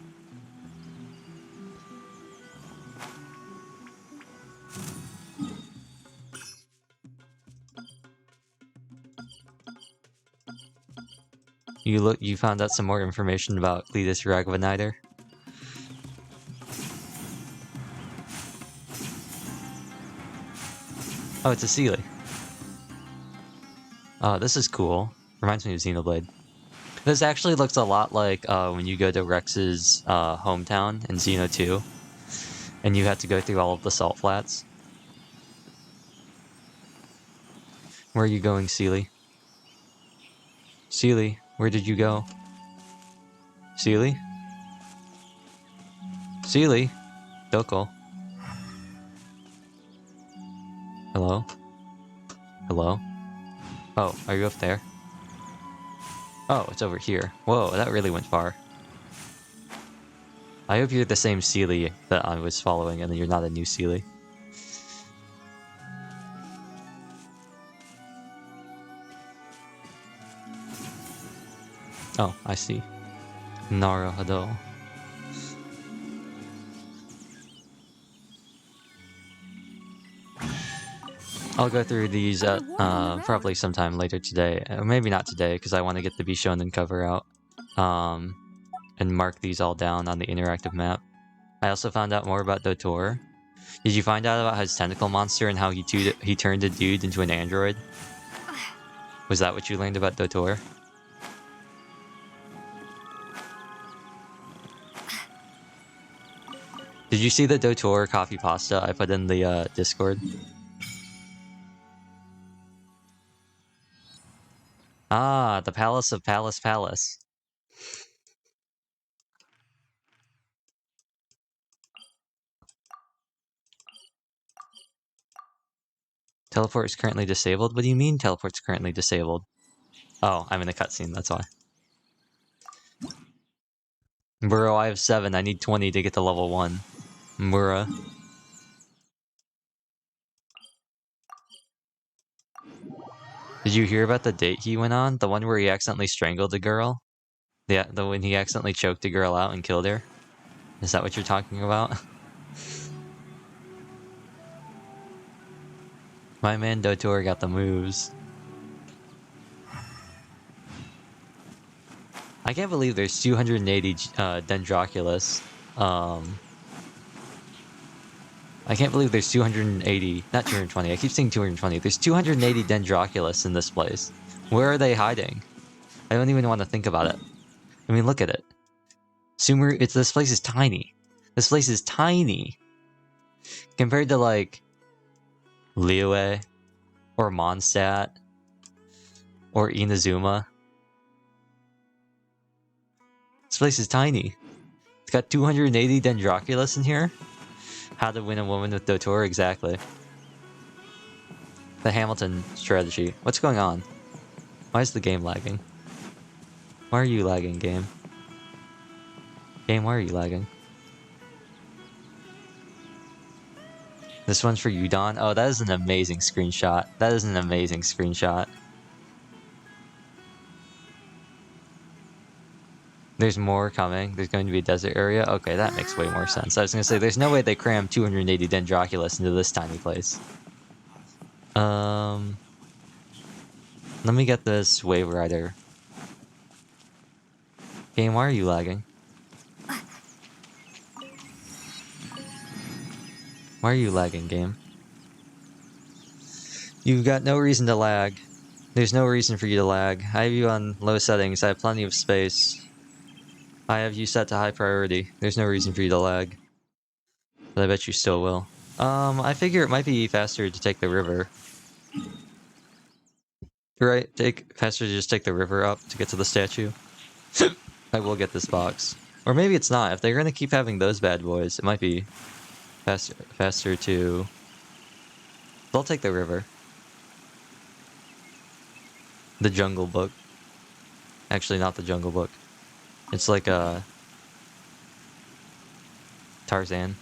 You found out some more information about Cletus Ragvaniter? Oh, it's a Sealy. Oh, this is cool. Reminds me of Xenoblade. This actually looks a lot like when you go to Rex's hometown in Xeno 2. And you had to go through all of the salt flats. Where are you going, Seely? Seely, where did you go? Seely? Seely? Doko? Hello? Hello? Oh, are you up there? Oh, it's over here. Whoa, that really went far. I hope you're the same Seely that I was following and you're not a new Seely. Oh, I see. Naruhodo. I'll go through these at probably sometime later today. Or maybe not today, because I want to get the Bishonen cover out. And mark these all down on the interactive map. I also found out more about Dotor. Did you find out about his tentacle monster and how he turned a dude into an android? Was that what you learned about Dotor? Did you see the Dotor coffee pasta I put in the Discord? Ah, the Palace of Palace. Teleport is currently disabled? What do you mean teleport's currently disabled? Oh, I'm in a cutscene, that's why. Bro, I have 7. I need 20 to get to level 1. Mura. Did you hear about the date he went on? The one where he accidentally strangled a girl? The when he accidentally choked a girl out and killed her? Is that what you're talking about? My man Dotor got the moves. I can't believe there's 280 Dendroculus. I can't believe there's 280, not 220, I keep saying 220. There's 280 Dendroculus in this place. Where are they hiding? I don't even want to think about it. I mean, look at it. This place is tiny. This place is tiny. Compared to, like, Liyue, or Mondstadt, or Inazuma. This place is tiny. It's got 280 Dendroculus in here. How to win a woman with Dotor, exactly. The Hamilton strategy. What's going on? Why is the game lagging? Why are you lagging, game? Game, why are you lagging? This one's for you, Don. Oh, that is an amazing screenshot. That is an amazing screenshot. There's more coming. There's going to be a desert area. Okay, that makes way more sense. I was going to say, there's no way they crammed 280 Dendroculus into this tiny place. Let me get this Wave Rider. Game, why are you lagging? Why are you lagging, game? You've got no reason to lag. There's no reason for you to lag. I have you on low settings. I have plenty of space. I have you set to high priority. There's no reason for you to lag. But I bet you still will. I figure it might be faster to take the river. Right? Faster to just take the river up to get to the statue. I will get this box. Or maybe it's not. If they're gonna keep having those bad boys, it might be faster to... They'll take the river. The Jungle Book. Actually, not the Jungle Book. It's like a... Tarzan.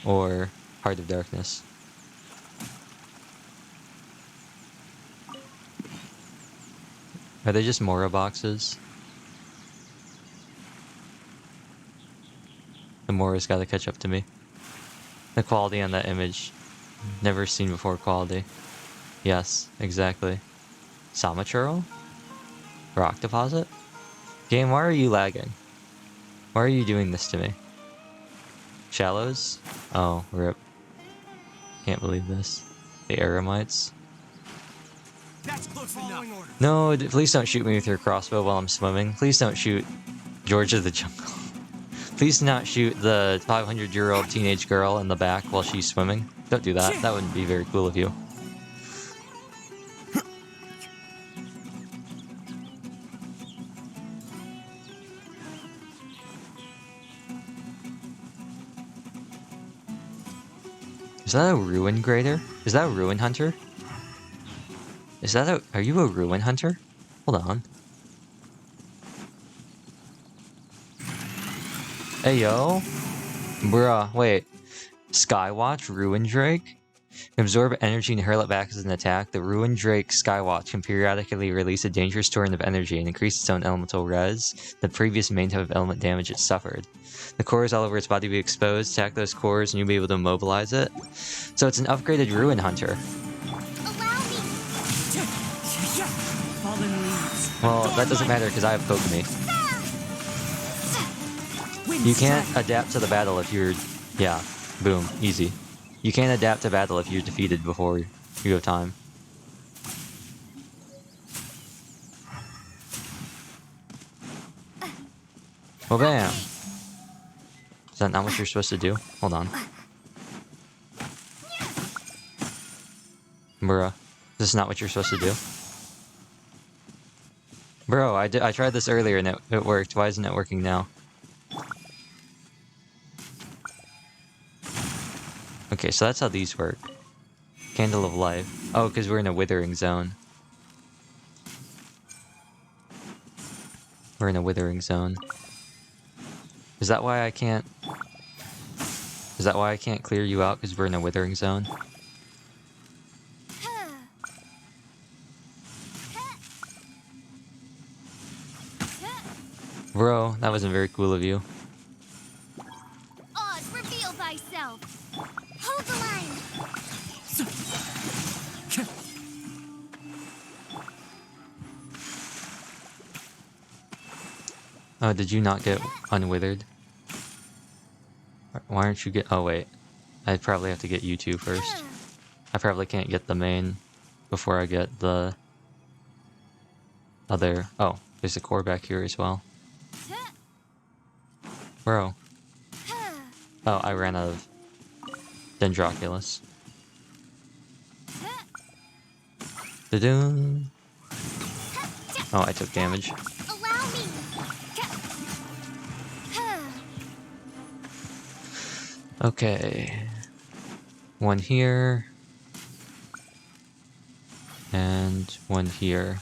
Or Heart of Darkness. Are they just Mora boxes? The Mora's gotta catch up to me. The quality on that image. Never seen before quality. Yes, exactly. Samachuro? Rock deposit? Game, why are you lagging? Why are you doing this to me? Shallows? Oh, rip. Can't believe this. The Eremites? That's close enough. No, please don't shoot me with your crossbow while I'm swimming. Please don't shoot George of the Jungle. Please do not shoot the 500-year-old teenage girl in the back while she's swimming. Don't do that. That wouldn't be very cool of you. Is that a ruin grader? Is that a ruin hunter? Is that a... Are you a ruin hunter? Hold on. Hey, yo. Bruh, wait. Skywatch, Ruin Drake? Absorb energy and hurl it back as an attack. The Ruin Drake Skywatch can periodically release a dangerous torrent of energy and increase its own elemental res, the previous main type of element damage it suffered. The cores all over its body will be exposed. Attack those cores and you'll be able to immobilize it. So it's an upgraded Ruin Hunter. Well, that doesn't matter because I have Pokemon. You can't adapt to the battle if you're... Yeah, boom, easy. You can't adapt to battle if you're defeated before you have time. Well, bam! Is that not what you're supposed to do? Hold on. Bruh. This is not what you're supposed to do. Bro, I tried this earlier and it worked. Why isn't it working now? Okay, so that's how these work. Candle of Life. Oh, because we're in a withering zone. We're in a withering zone. Is that why I can't... Is that why I can't clear you out? Because we're in a withering zone? Bro, that wasn't very cool of you. Oz, reveal thyself. Hold the line. Oh, did you not get unwithered? Why aren't you get... Oh, wait. I'd probably have to get you two first. I probably can't get the main before I get the other... Oh, there's a core back here as well. Bro. Oh, I ran out of Dendroculus. Da-doom. Oh, I took damage. Allow me. Okay. One here. And one here.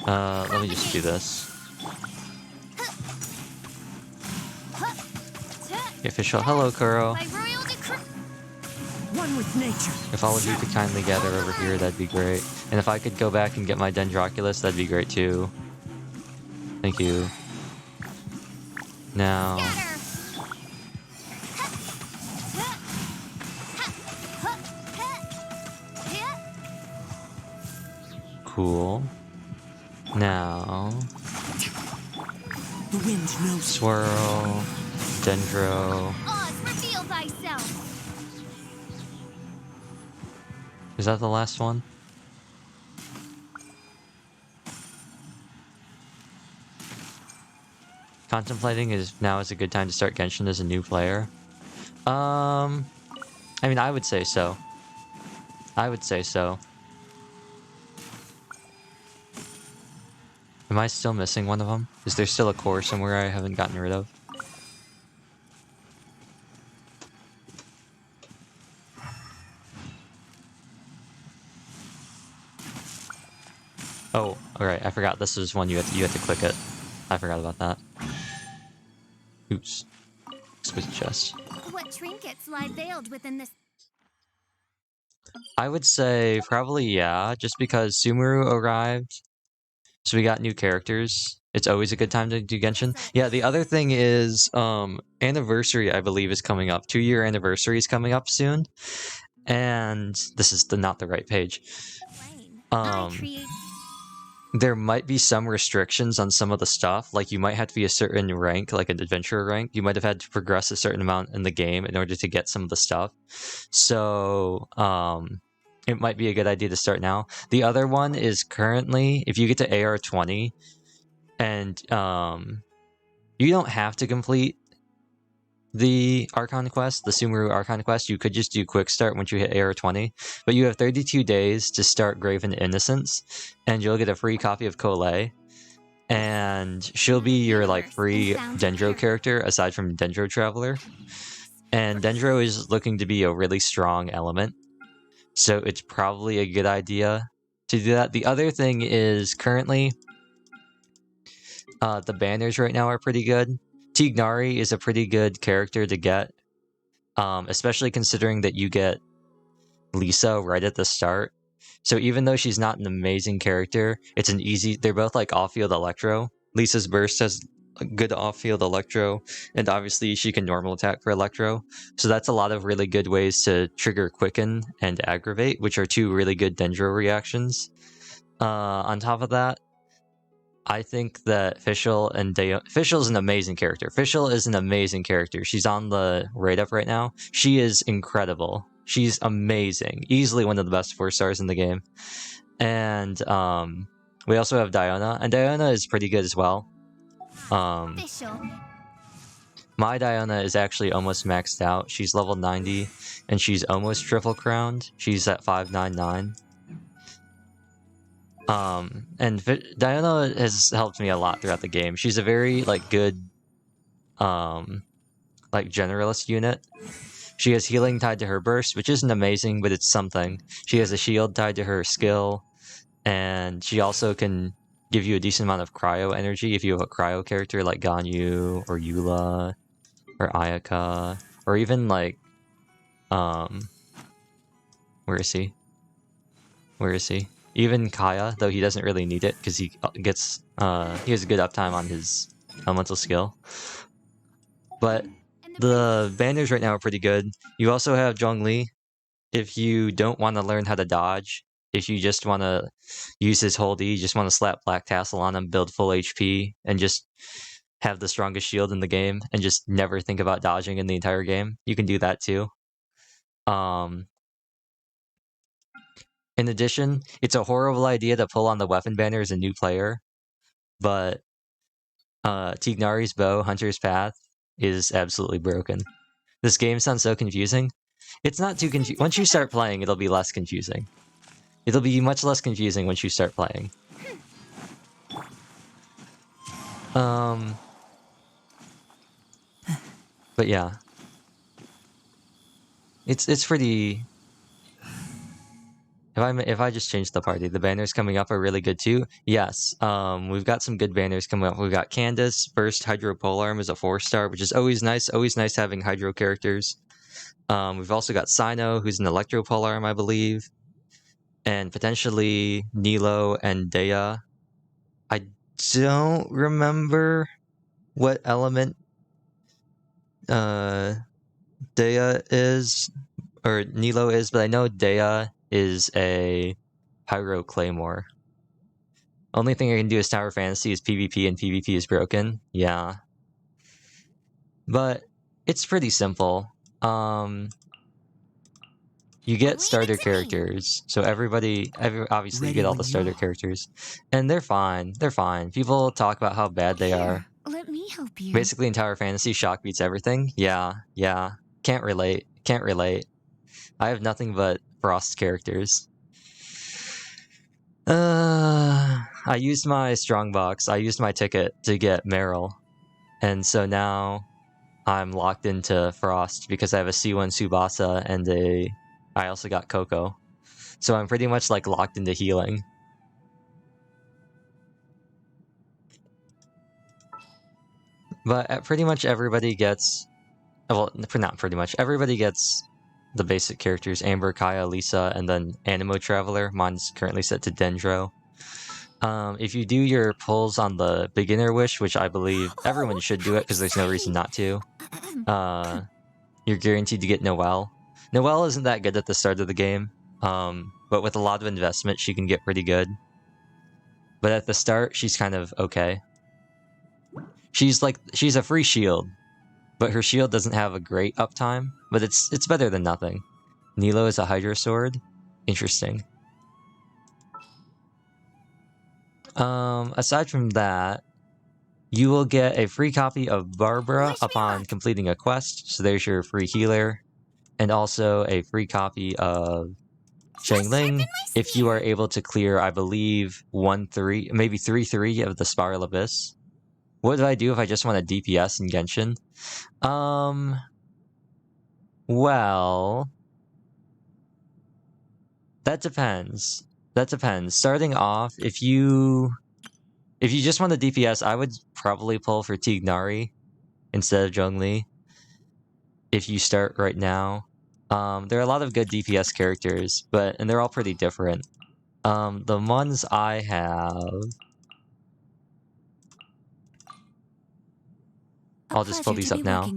Let me just do this. The official hello, Kuro. One with nature. If all of you could kindly gather over here, that'd be great. And if I could go back and get my Dendroculus, that'd be great too. Thank you. Now... Cool. Now... The wind knows. Swirl... Dendro... Oz, reveal thyself. Is that the last one? Contemplating is now is a good time to start Genshin as a new player. I mean, I would say so. I would say so. Am I still missing one of them? Is there still a core somewhere I haven't gotten rid of? Oh, alright, I forgot. This is one you have to click it. I forgot about that. Oops. Exquisite chest. What trinkets lie veiled within this? I would say probably yeah, just because Sumeru arrived. So we got new characters. It's always a good time to do Genshin. Yeah, the other thing is anniversary, I believe, is coming up. 2-year anniversary is coming up soon. And this is not the right page. There might be some restrictions on some of the stuff, like you might have to be a certain rank, like an adventurer rank. You might have had to progress a certain amount in the game in order to get some of the stuff. So, it might be a good idea to start now. The other one is currently, if you get to AR 20, And you don't have to complete the Archon quest, the Sumeru Archon quest. You could just do quick start once you hit AR 20, but you have 32 days to start Graven Innocence, and you'll get a free copy of Colette, and she'll be your like free Dendro character aside from Dendro Traveler. And Dendro is looking to be a really strong element, so it's probably a good idea to do that. The other thing is currently the banners right now are pretty good. Tignari is a pretty good character to get, especially considering that you get Lisa right at the start. So even though she's not an amazing character, it's an easy... They're both like off-field Electro. Lisa's burst has a good off-field Electro, and obviously she can normal attack for Electro. So that's a lot of really good ways to trigger Quicken and Aggravate, which are two really good Dendro reactions. On top of that, I think that Fischl and Fischl's an amazing character. Fischl is an amazing character. She's on the rate-up right now. She is incredible. She's amazing. Easily one of the best 4-stars in the game. And we also have Diona. And Diona is pretty good as well. My Diona is actually almost maxed out. She's level 90. And she's almost triple crowned. She's at 599. And Diana has helped me a lot throughout the game. She's a very like good like generalist unit. She has healing tied to her burst, which isn't amazing, but it's something. She has a shield tied to her skill, and she also can give you a decent amount of cryo energy if you have a cryo character like Ganyu or Eula or Ayaka, or even like where is he? Even Kaya, though he doesn't really need it because he has a good uptime on his elemental skill. But the banners right now are pretty good. You also have Zhongli. If you don't want to learn how to dodge, if you just want to use his hold E, you just want to slap Black Tassel on him, build full HP, and just have the strongest shield in the game, and just never think about dodging in the entire game, you can do that too. In addition, it's a horrible idea to pull on the weapon banner as a new player, but Tignari's bow, Hunter's Path, is absolutely broken. This game sounds so confusing. It's not too confusing. Once you start playing, it'll be less confusing. It'll be much less confusing once you start playing. But yeah. It's pretty... If I just change the party, the banners coming up are really good too. Yes, we've got some good banners coming up. We've got Candace, Burst Hydro Polearm is a 4-star, which is always nice. Always nice having Hydro characters. We've also got Sino, who's an Electro Polearm, I believe. And potentially Nilo and Dea. I don't remember what element Dea is, or Nilo is, but I know Dea is a Pyro Claymore. Only thing I can do is Tower Fantasy is PvP, and PvP is broken. Yeah. But it's pretty simple. You get starter characters, so obviously you get all the starter characters, and they're fine. They're fine. People talk about how bad they are. Let me help you. Basically, in Tower Fantasy, shock beats everything. Yeah. Can't relate. I have nothing but Frost characters. I used my strongbox. I used my ticket to get Meryl, and so now I'm locked into Frost because I have a C1 Tsubasa and I also got Coco. So I'm pretty much like locked into healing. But pretty much everybody gets... Well, not pretty much. Everybody gets the basic characters. Amber, Kaya, Lisa, and then Animo Traveler. Mine's currently set to Dendro. If you do your pulls on the beginner wish, which I believe everyone should do it because there's no reason not to, you're guaranteed to get Noelle. Noelle isn't that good at the start of the game, but with a lot of investment, she can get pretty good. But at the start, she's kind of okay. She's a free shield, but her shield doesn't have a great uptime, but it's better than nothing. Nilo is a Hydro Sword. Interesting. Aside from that, you will get a free copy of Barbara upon completing a quest. So there's your free healer. And also a free copy of Shangling if you are able to clear, I believe, 1-3, maybe 3-3 of the Spiral Abyss. What do I do if I just want a DPS in Genshin? Well, that depends. That depends. Starting off, if you just want a DPS, I would probably pull for Tignari instead of Zhongli. If you start right now, there are a lot of good DPS characters, and they're all pretty different. The ones I have, I'll just pull these up now.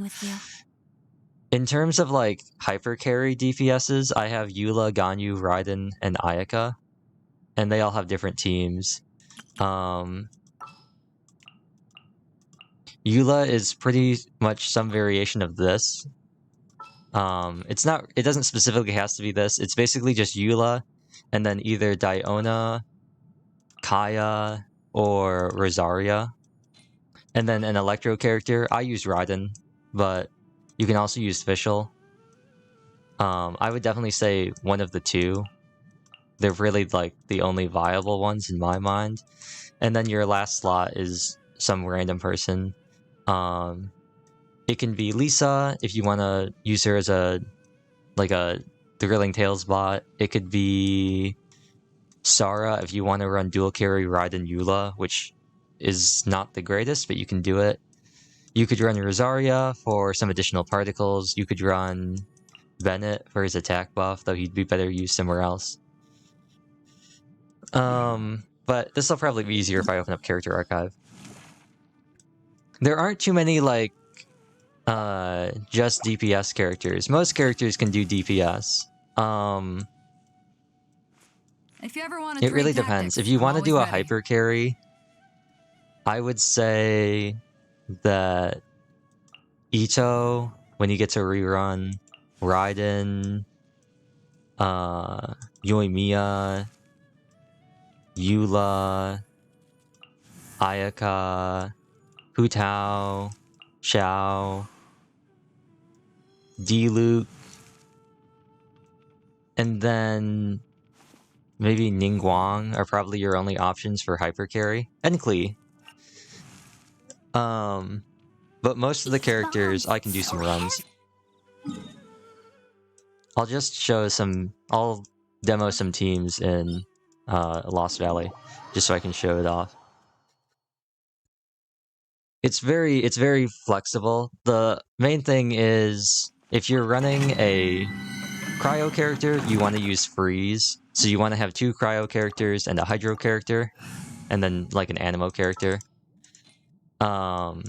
In terms of like hyper carry DPSs, I have Eula, Ganyu, Raiden, and Ayaka, and they all have different teams. Eula is pretty much some variation of this. It doesn't specifically has to be this. It's basically just Eula, and then either Diona, Kaya, or Rosaria. And then an Electro character. I use Raiden, but you can also use Fischl. I would definitely say one of the two. They're really like the only viable ones in my mind. And then your last slot is some random person. It can be Lisa if you want to use her as a Thrilling Tales bot. It could be Sarah if you want to run dual carry Raiden Eula, which is not the greatest, but you can do it. You could run Rosaria for some additional particles. You could run Bennett for his attack buff, though he'd be better used somewhere else. But this will probably be easier if I open up Character Archive. There aren't too many, like, just DPS characters. Most characters can do DPS. If you ever want it really depends. If you want to do a hyper carry, I would say that Ito, when you get to rerun, Raiden, Yoimiya, Eula, Ayaka, Hu Tao, Xiao, Diluc, and then maybe Ningguang are probably your only options for hyper carry, and Klee. But most of the characters, I can do some runs. I'll just show I'll demo some teams in Lost Valley, just so I can show it off. It's very flexible. The main thing is, if you're running a cryo character, you want to use freeze. So you want to have 2 cryo characters and a hydro character, and then like an animo character. I'll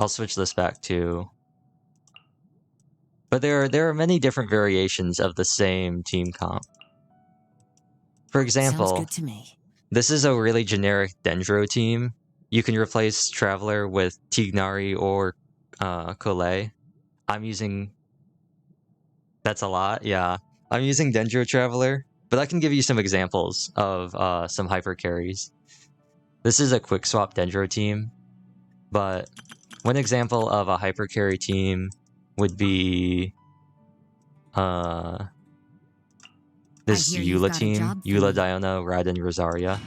switch this back to. But there are many different variations of the same team comp. For example, Sounds good to me. This is a really generic Dendro team. You can replace Traveler with Tignari or Collet. I'm using... That's a lot, yeah. I'm using Dendro Traveler, but I can give you some examples of some hyper carries. This is a quick swap Dendro team, but one example of a hyper carry team would be this Eula team, Eula, Diona, Raiden, Rosaria.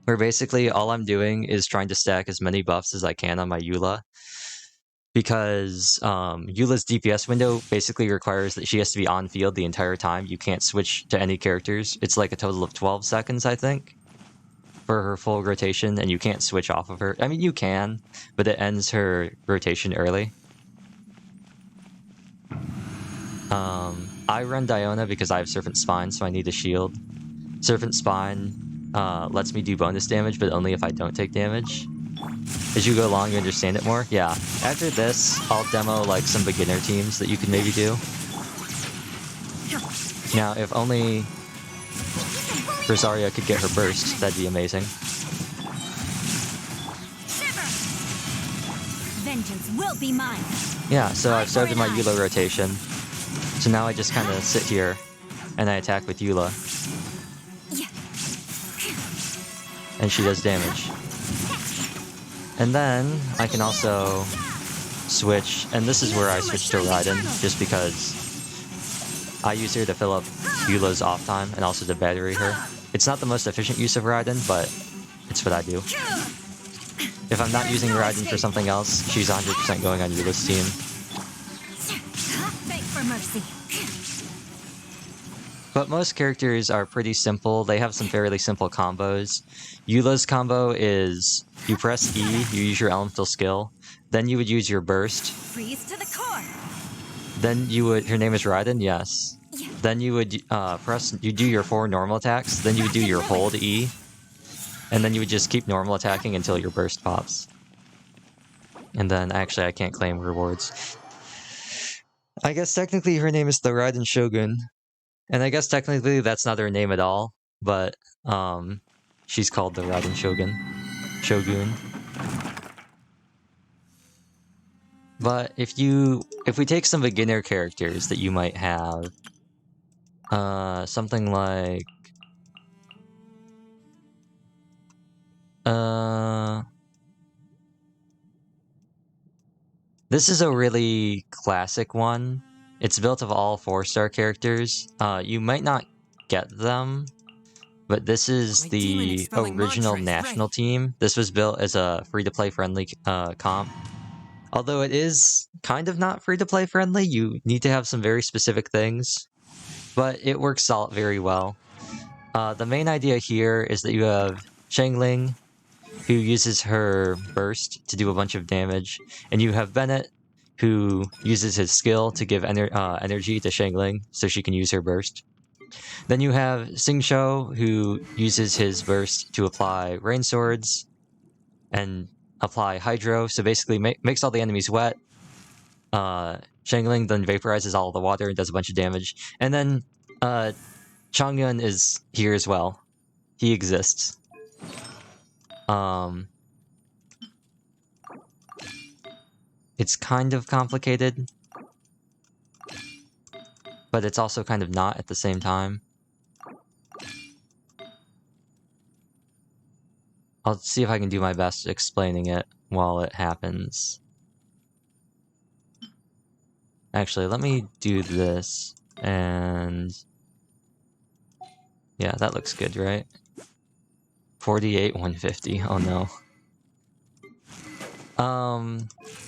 Where basically all I'm doing is trying to stack as many buffs as I can on my Eula. Because Eula's DPS window basically requires that she has to be on field the entire time. You can't switch to any characters. It's like a total of 12 seconds, I think, for her full rotation, and you can't switch off of her. I mean, you can, but it ends her rotation early. I run Diona because I have Serpent Spine, so I need a shield. Serpent Spine lets me do bonus damage, but only if I don't take damage. As you go along, you understand it more. Yeah. After this, I'll demo like some beginner teams that you can maybe do. Now, if only Rosaria could get her burst, that'd be amazing. Vengeance will be mine. Yeah, so I've started my Eula rotation. So now I just kind of sit here and I attack with Eula. And she does damage. And then I can also switch, and this is where I switch to Raiden, just because I use her to fill up Eula's off time and also to battery her. It's not the most efficient use of Raiden, but it's what I do. If I'm not using Raiden for something else, she's 100% going on Eula's team. Beg for mercy. But most characters are pretty simple. They have some fairly simple combos. Eula's combo is you press E, you use your elemental skill, then you would use your burst. Freeze to the core. Then you would, her name is Raiden, yes. Then you would you do your 4 normal attacks, then you would do your hold E, and then you would just keep normal attacking until your burst pops. And then, actually, I can't claim rewards. I guess technically her name is the Raiden Shogun. And I guess technically that's not her name at all, but she's called the Raiden Shogun. But if we take some beginner characters that you might have, something like this is a really classic one. It's built of all 4-star characters. You might not get them, but this is the original national team. This was built as a free-to-play friendly comp. Although it is kind of not free-to-play friendly, you need to have some very specific things, but it works out very well. The main idea here is that you have Shangling, who uses her burst to do a bunch of damage, and you have Bennett, who uses his skill to give energy to Shangling so she can use her burst. Then you have Xingqiu, who uses his burst to apply rain swords and apply hydro, so basically makes all the enemies wet. Shangling then vaporizes all the water and does a bunch of damage. And then Chongyun is here as well. He exists. It's kind of complicated, but it's also kind of not at the same time. I'll see if I can do my best explaining it while it happens. Actually, let me do this, and yeah, that looks good, right? 48, 150, oh no.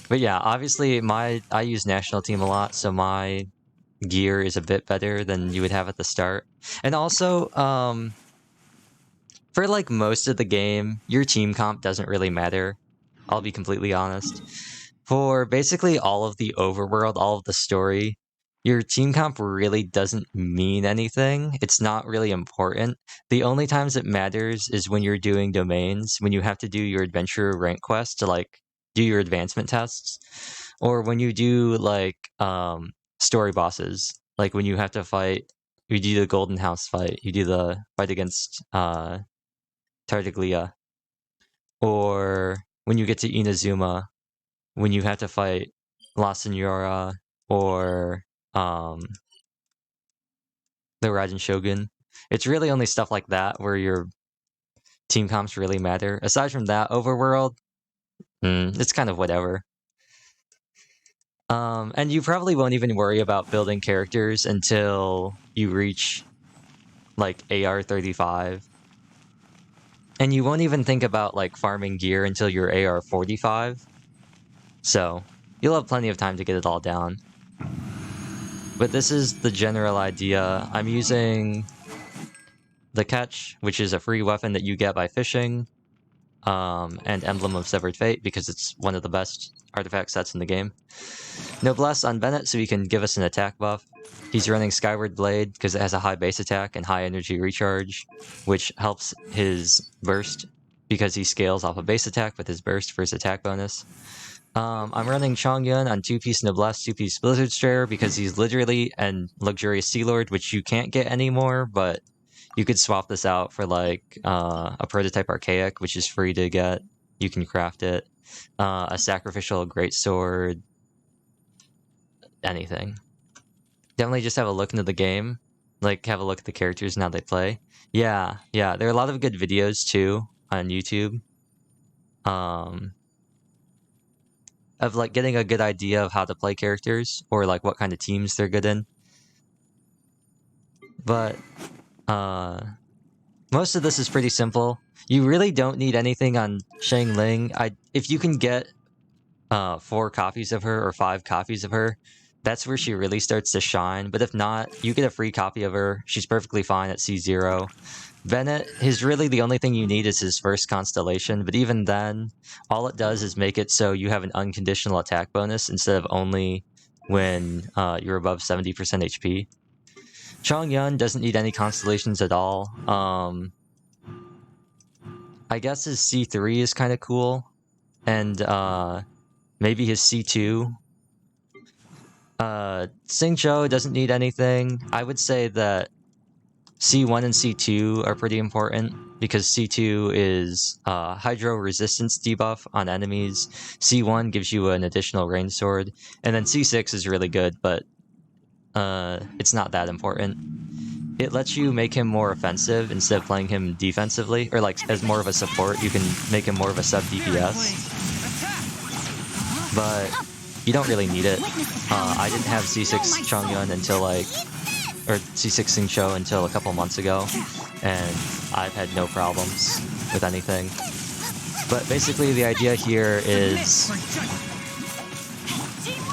But yeah, obviously I use national team a lot, so my gear is a bit better than you would have at the start. And also, for like most of the game, your team comp doesn't really matter. I'll be completely honest. For basically all of the overworld, all of the story, your team comp really doesn't mean anything. It's not really important. The only times it matters is when you're doing domains, when you have to do your adventurer rank quest to like do your advancement tests, or when you do like story bosses, like when you have to fight, you do the Golden House fight, you do the fight against Tartaglia, or when you get to Inazuma, when you have to fight La Senora or the Raiden Shogun. It's really only stuff like that where your team comps really matter. Aside from that, overworld, it's kind of whatever. And you probably won't even worry about building characters until you reach like AR 35. And you won't even think about like farming gear until you're AR 45. So you'll have plenty of time to get it all down. But this is the general idea. I'm using the Catch, which is a free weapon that you get by fishing, and Emblem of Severed Fate, because it's one of the best artifact sets in the game. Noblesse on Bennett, so he can give us an attack buff. He's running Skyward Blade, because it has a high base attack and high energy recharge, which helps his burst, because he scales off a base attack with his burst for his attack bonus. I'm running Chongyun on 2-piece Noblesse, 2-piece Blizzard Strayer, because he's literally an luxurious Sea Lord, which you can't get anymore, but you could swap this out for like a prototype Archaic, which is free to get. You can craft it. A sacrificial greatsword. Anything. Definitely just have a look into the game. Like, have a look at the characters and how they play. Yeah. There are a lot of good videos, too, on YouTube. of like getting a good idea of how to play characters or like what kind of teams they're good in. But most of this is pretty simple. You really don't need anything on Xiangling. If you can get 4 copies of her or 5 copies of her, that's where she really starts to shine. But if not, you get a free copy of her. She's perfectly fine at C0. Bennett, really the only thing you need is his first constellation, but even then, all it does is make it so you have an unconditional attack bonus instead of only when you're above 70% HP. Chongyun doesn't need any constellations at all. I guess his C3 is kind of cool, and maybe his C2. Xingqiu doesn't need anything. I would say that C1 and C2 are pretty important because C2 is Hydro Resistance debuff on enemies. C1 gives you an additional range sword, and then C6 is really good, but it's not that important. It lets you make him more offensive instead of playing him defensively, or like as more of a support. You can make him more of a sub DPS, but you don't really need it. I didn't have C6 Chongyun until like, or C6 Xingqiu until a couple months ago, and I've had no problems with anything. But basically the idea here is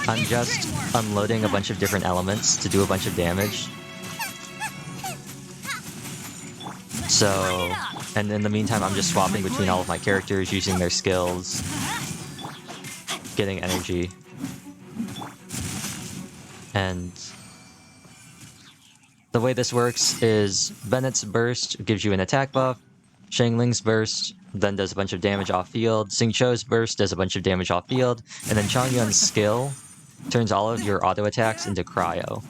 I'm just unloading a bunch of different elements to do a bunch of damage. So, and in the meantime, I'm just swapping between all of my characters, using their skills, getting energy. And the way this works is Bennett's burst gives you an attack buff, Xiangling's burst then does a bunch of damage off field, Xingqiu's burst does a bunch of damage off field, and then Chongyun's skill turns all of your auto attacks into cryo.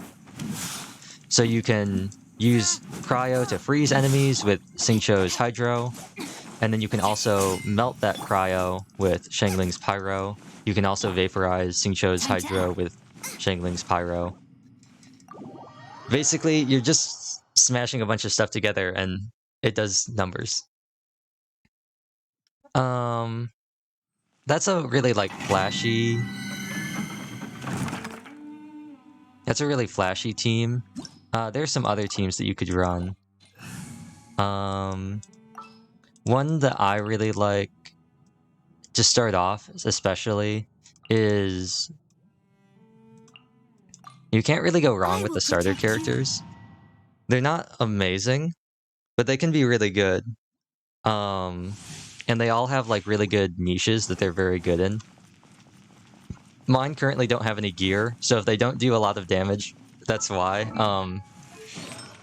So you can use cryo to freeze enemies with Xingqiu's hydro, and then you can also melt that cryo with Xiangling's pyro. You can also vaporize Xingqiu's hydro with Xiangling's pyro. Basically, you're just smashing a bunch of stuff together and it does numbers. That's a really like flashy... That's a really flashy team. There's some other teams that you could run. One that I really like to start off, especially, is... You can't really go wrong with the starter characters. They're not amazing, but they can be really good. And they all have like really good niches that they're very good in. Mine currently don't have any gear, so if they don't do a lot of damage, that's why.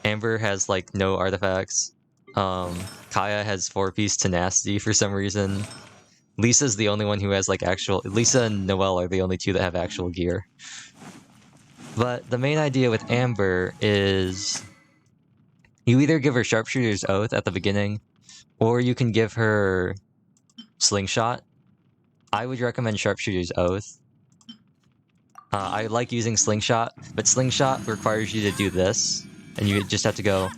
Amber has like no artifacts. Kaya has 4-piece tenacity for some reason. Lisa's the only one who has like actual... Lisa and Noelle are the only two that have actual gear. But the main idea with Amber is you either give her Sharpshooter's Oath at the beginning, or you can give her Slingshot. I would recommend Sharpshooter's Oath. I like using Slingshot, but Slingshot requires you to do this, and you just have to go...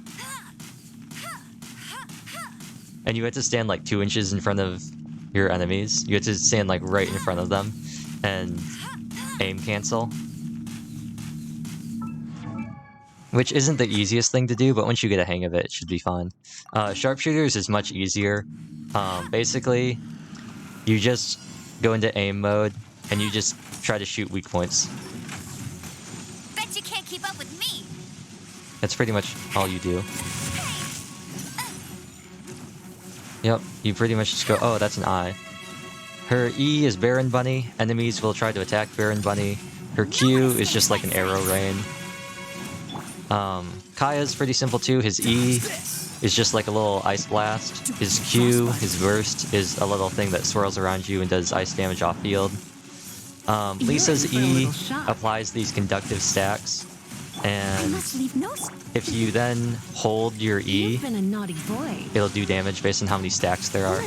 And you have to stand like 2 inches in front of your enemies. You have to stand like right in front of them, and aim cancel. Which isn't the easiest thing to do, but once you get a hang of it, it should be fine. Sharpshooters is much easier. Basically, you just go into aim mode, and you just try to shoot weak points. Bet you can't keep up with me. That's pretty much all you do. Yep, you pretty much just go, oh, that's an eye. Her E is Baron Bunny. Enemies will try to attack Baron Bunny. Her Q is just like an arrow rain. Kaya's pretty simple too. His E is just like a little ice blast. His Q, his burst, is a little thing that swirls around you and does ice damage off field. Lisa's E applies these conductive stacks, and if you then hold your E, it'll do damage based on how many stacks there are.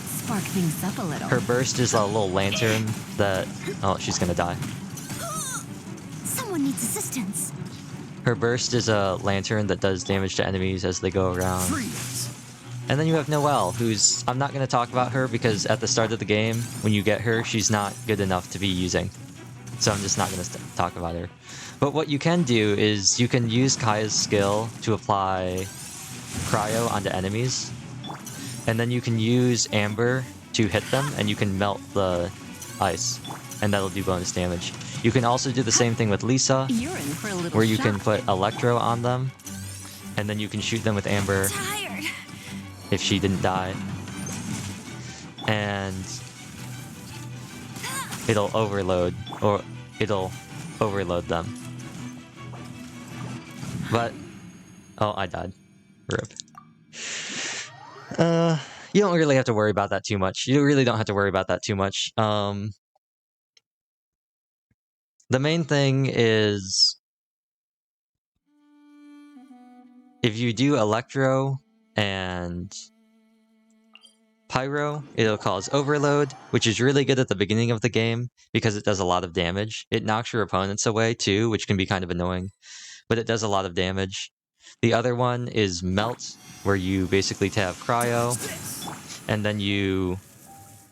Her burst is a little lantern that... Oh, she's gonna die. Someone needs assistance. Her burst is a lantern that does damage to enemies as they go around. And then you have Noelle, who's... I'm not going to talk about her because at the start of the game, when you get her, she's not good enough to be using. so I'm just not going to talk about her. But what you can do is you can use Kaya's skill to apply cryo onto enemies, and then you can use Amber to hit them, and you can melt the ice, and that'll do bonus damage. You can also do the same thing with Lisa, You're in for a little where you can shock. put Electro on them, and then you can shoot them with Amber if she didn't die. And it'll overload, or it'll overload them. But, oh, I died. RIP. You don't really have to worry about that too much. You really don't have to worry about that too much. The main thing is, if you do Electro and Pyro, it'll cause Overload, which is really good at the beginning of the game because it does a lot of damage. It knocks your opponents away too, which can be kind of annoying, but it does a lot of damage. The other one is Melt, where you basically tap Cryo, and then you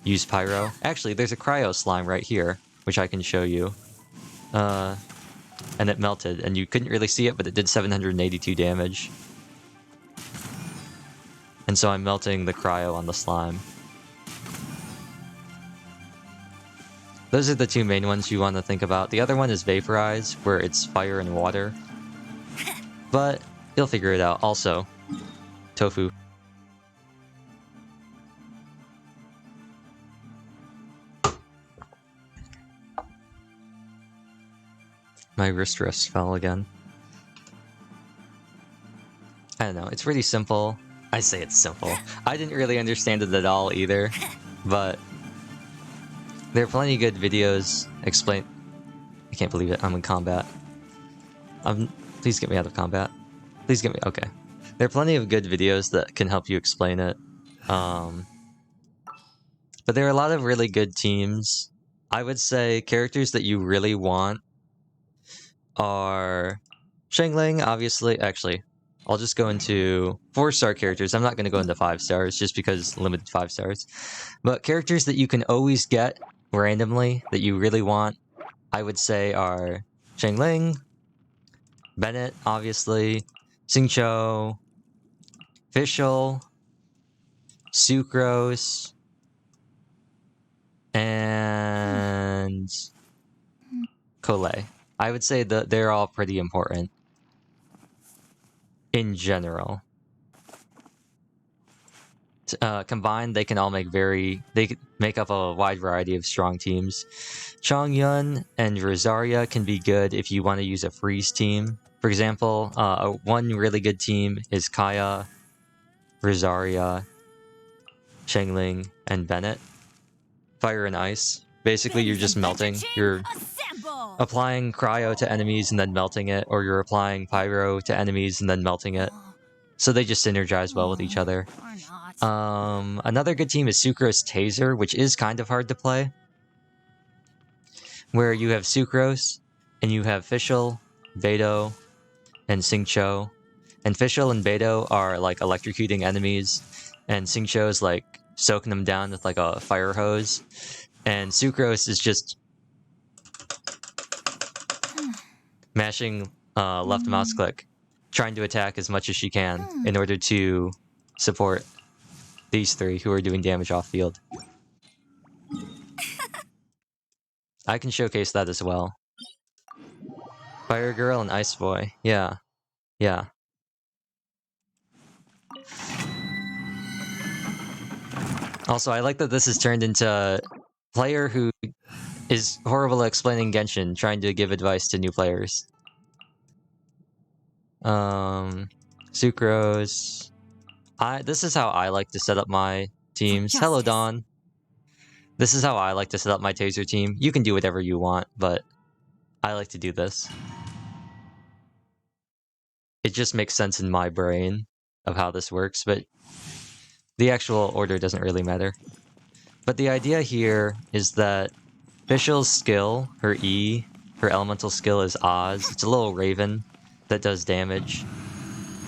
use Pyro. Actually, there's a Cryo slime right here, which I can show you. And it melted, and you couldn't really see it, but it did 782 damage. And so I'm melting the cryo on the slime. Those are the two main ones you want to think about. The other one is Vaporize, where it's fire and water. But you'll figure it out. Also, Tofu. My wrist fell again. I don't know, it's really simple. I say it's simple. I didn't really understand it at all either, but there are plenty of good videos explain. I can't believe it, I'm in combat. Please get me out of combat. Please get me, okay. There are plenty of good videos that can help you explain it. But there are a lot of really good teams. I would say characters that you really want are Shangling, obviously. Actually, I'll just go into 4-star characters. I'm not going to go into 5 stars just because limited 5 stars. But characters that you can always get randomly that you really want, I would say are Shangling, Bennett, obviously, Xingqiu, Fischl, Sucrose, and Collet. I would say that they're all pretty important in general. Combined, they can all make up a wide variety of strong teams. Chongyun and Rosaria can be good if you want to use a freeze team. For example, one really good team is Kaya, Rosaria, Shangling, and Bennett. Fire and Ice. Basically, you're just melting. You're applying cryo to enemies and then melting it, or you're applying pyro to enemies and then melting it. So they just synergize well with each other. Another good team is Sucrose Taser, which is kind of hard to play. Where you have Sucrose, and you have Fischl, Beidou, and Xingqiu. And Fischl and Beidou are like electrocuting enemies, and Xingqiu is like soaking them down with like a fire hose. And Sucrose is just mashing left mouse click, trying to attack as much as she can in order to support these three who are doing damage off field. I can showcase that as well. Fire Girl and Ice Boy. Yeah. Yeah. Also, I like that this has turned into player who is horrible at explaining Genshin, trying to give advice to new players. Sucrose. This is how I like to set up my teams. Hello, Dawn. This is how I like to set up my Taser team. You can do whatever you want, but I like to do this. It just makes sense in my brain of how this works, but the actual order doesn't really matter. But the idea here is that Fischl's skill, her E, her elemental skill is Oz. It's a little raven that does damage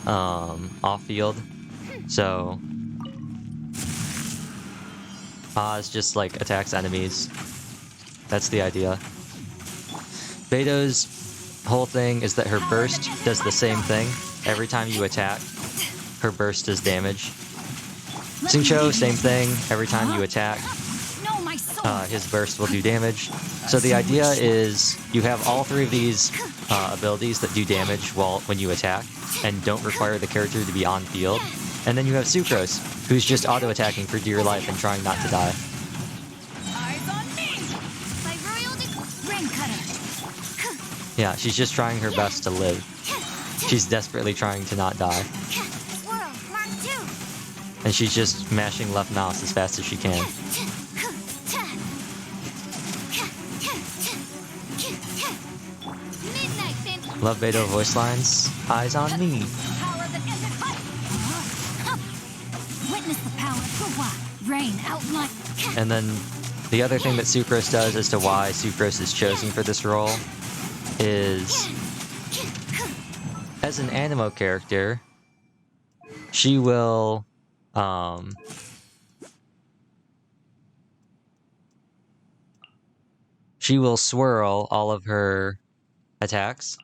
off field. So Oz just like attacks enemies. That's the idea. Beto's whole thing is that her burst does the same thing every time you attack. Her burst does damage. Xingqiu, same thing. Every time you attack, his burst will do damage. So the idea is you have all three of these abilities that do damage when you attack and don't require the character to be on field. And then you have Sucrose, who's just auto-attacking for dear life and trying not to die. Yeah, she's just trying her best to live. She's desperately trying to not die. And she's just mashing left mouse as fast as she can. Love Beto voice lines. Eyes on me. Witness the power. Rain outline. And then the other thing that Sucrose does as to why Sucrose is chosen for this role is, as an Animo character, she will swirl all of her attacks.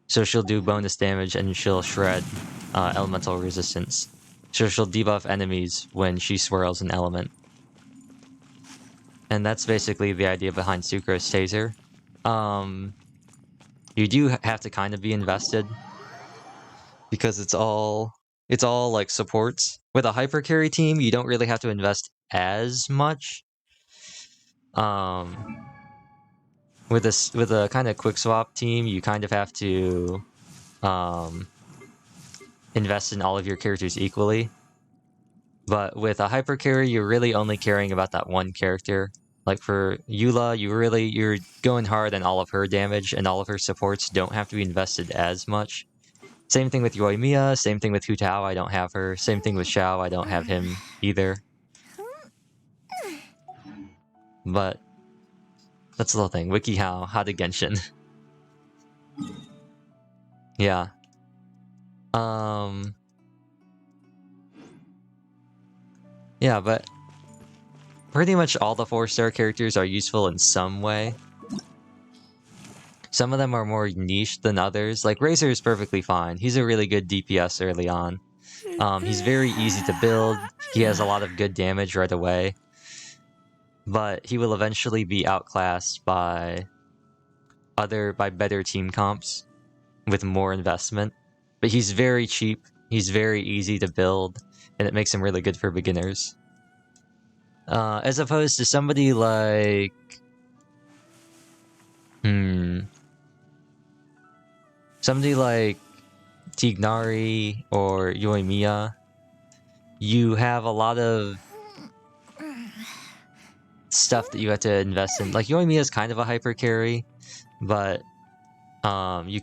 So she'll do bonus damage and she'll shred elemental resistance. So she'll debuff enemies when she swirls an element. And that's basically the idea behind Sucrose Taser. You do have to kind of be invested because it's all like supports. With a hyper carry team, you don't really have to invest as much. With a kind of quick swap team, you kind of have to invest in all of your characters equally. But with a hyper carry, you're really only caring about that one character. Like for Eula, you're going hard on all of her damage, and all of her supports don't have to be invested as much. Same thing with Yoimiya, same thing with Hu Tao, I don't have her. Same thing with Xiao, I don't have him either. But that's the little thing. WikiHow, how to Genshin. Yeah. Yeah, but pretty much all the 4-star characters are useful in some way. Some of them are more niche than others. Like Razor is perfectly fine. He's a really good DPS early on. He's very easy to build. He has a lot of good damage right away. But he will eventually be outclassed by better team comps with more investment. But he's very cheap. He's very easy to build, and it makes him really good for beginners. As opposed to somebody like somebody like Tignari or Yoimiya, you have a lot of stuff that you have to invest in. Like Yoimiya is kind of a hyper carry, but you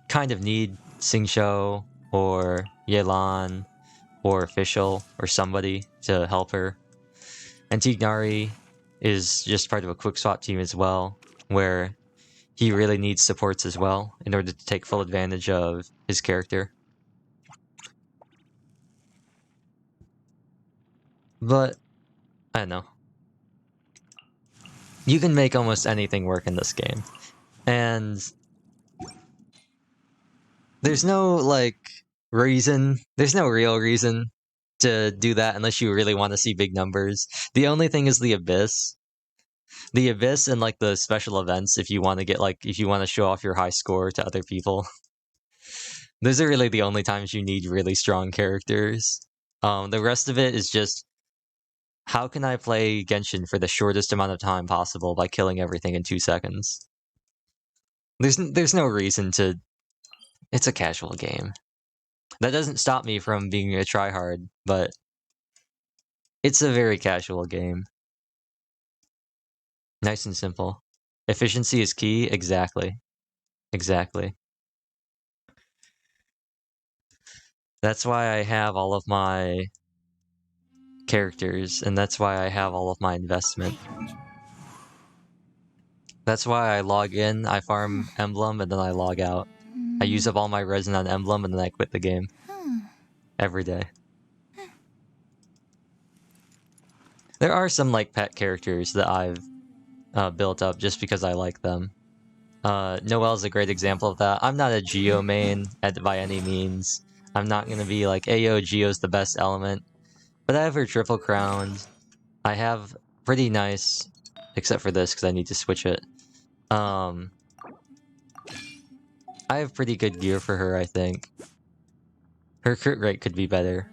kind of need Xingqiu or Yelan or Official or somebody to help her. And Tignari is just part of a quick swap team as well, where he really needs supports as well in order to take full advantage of his character. But I don't know. You can make almost anything work in this game. And there's no there's no real reason to do that unless you really want to see big numbers. The only thing is the Abyss. The Abyss and like the special events if you want to show off your high score to other people. Those are really the only times you need really strong characters. The rest of it is just, how can I play Genshin for the shortest amount of time possible by killing everything in 2 seconds? There's no reason to. It's a casual game. That doesn't stop me from being a tryhard, but it's a very casual game. Nice and simple. Efficiency is key. Exactly. That's why I have all of my characters, and that's why I have all of my investment. That's why I log in, I farm Emblem, and then I log out. I use up all my resin on Emblem, and then I quit the game. Every day. There are some like pet characters that I've built up just because I like them. Noelle's a great example of that. I'm not a Geo main by any means. I'm not gonna be like, Ayo, Geo's the best element. But I have her triple crowned. I have pretty nice, except for this, because I need to switch it. I have pretty good gear for her, I think. Her crit rate could be better.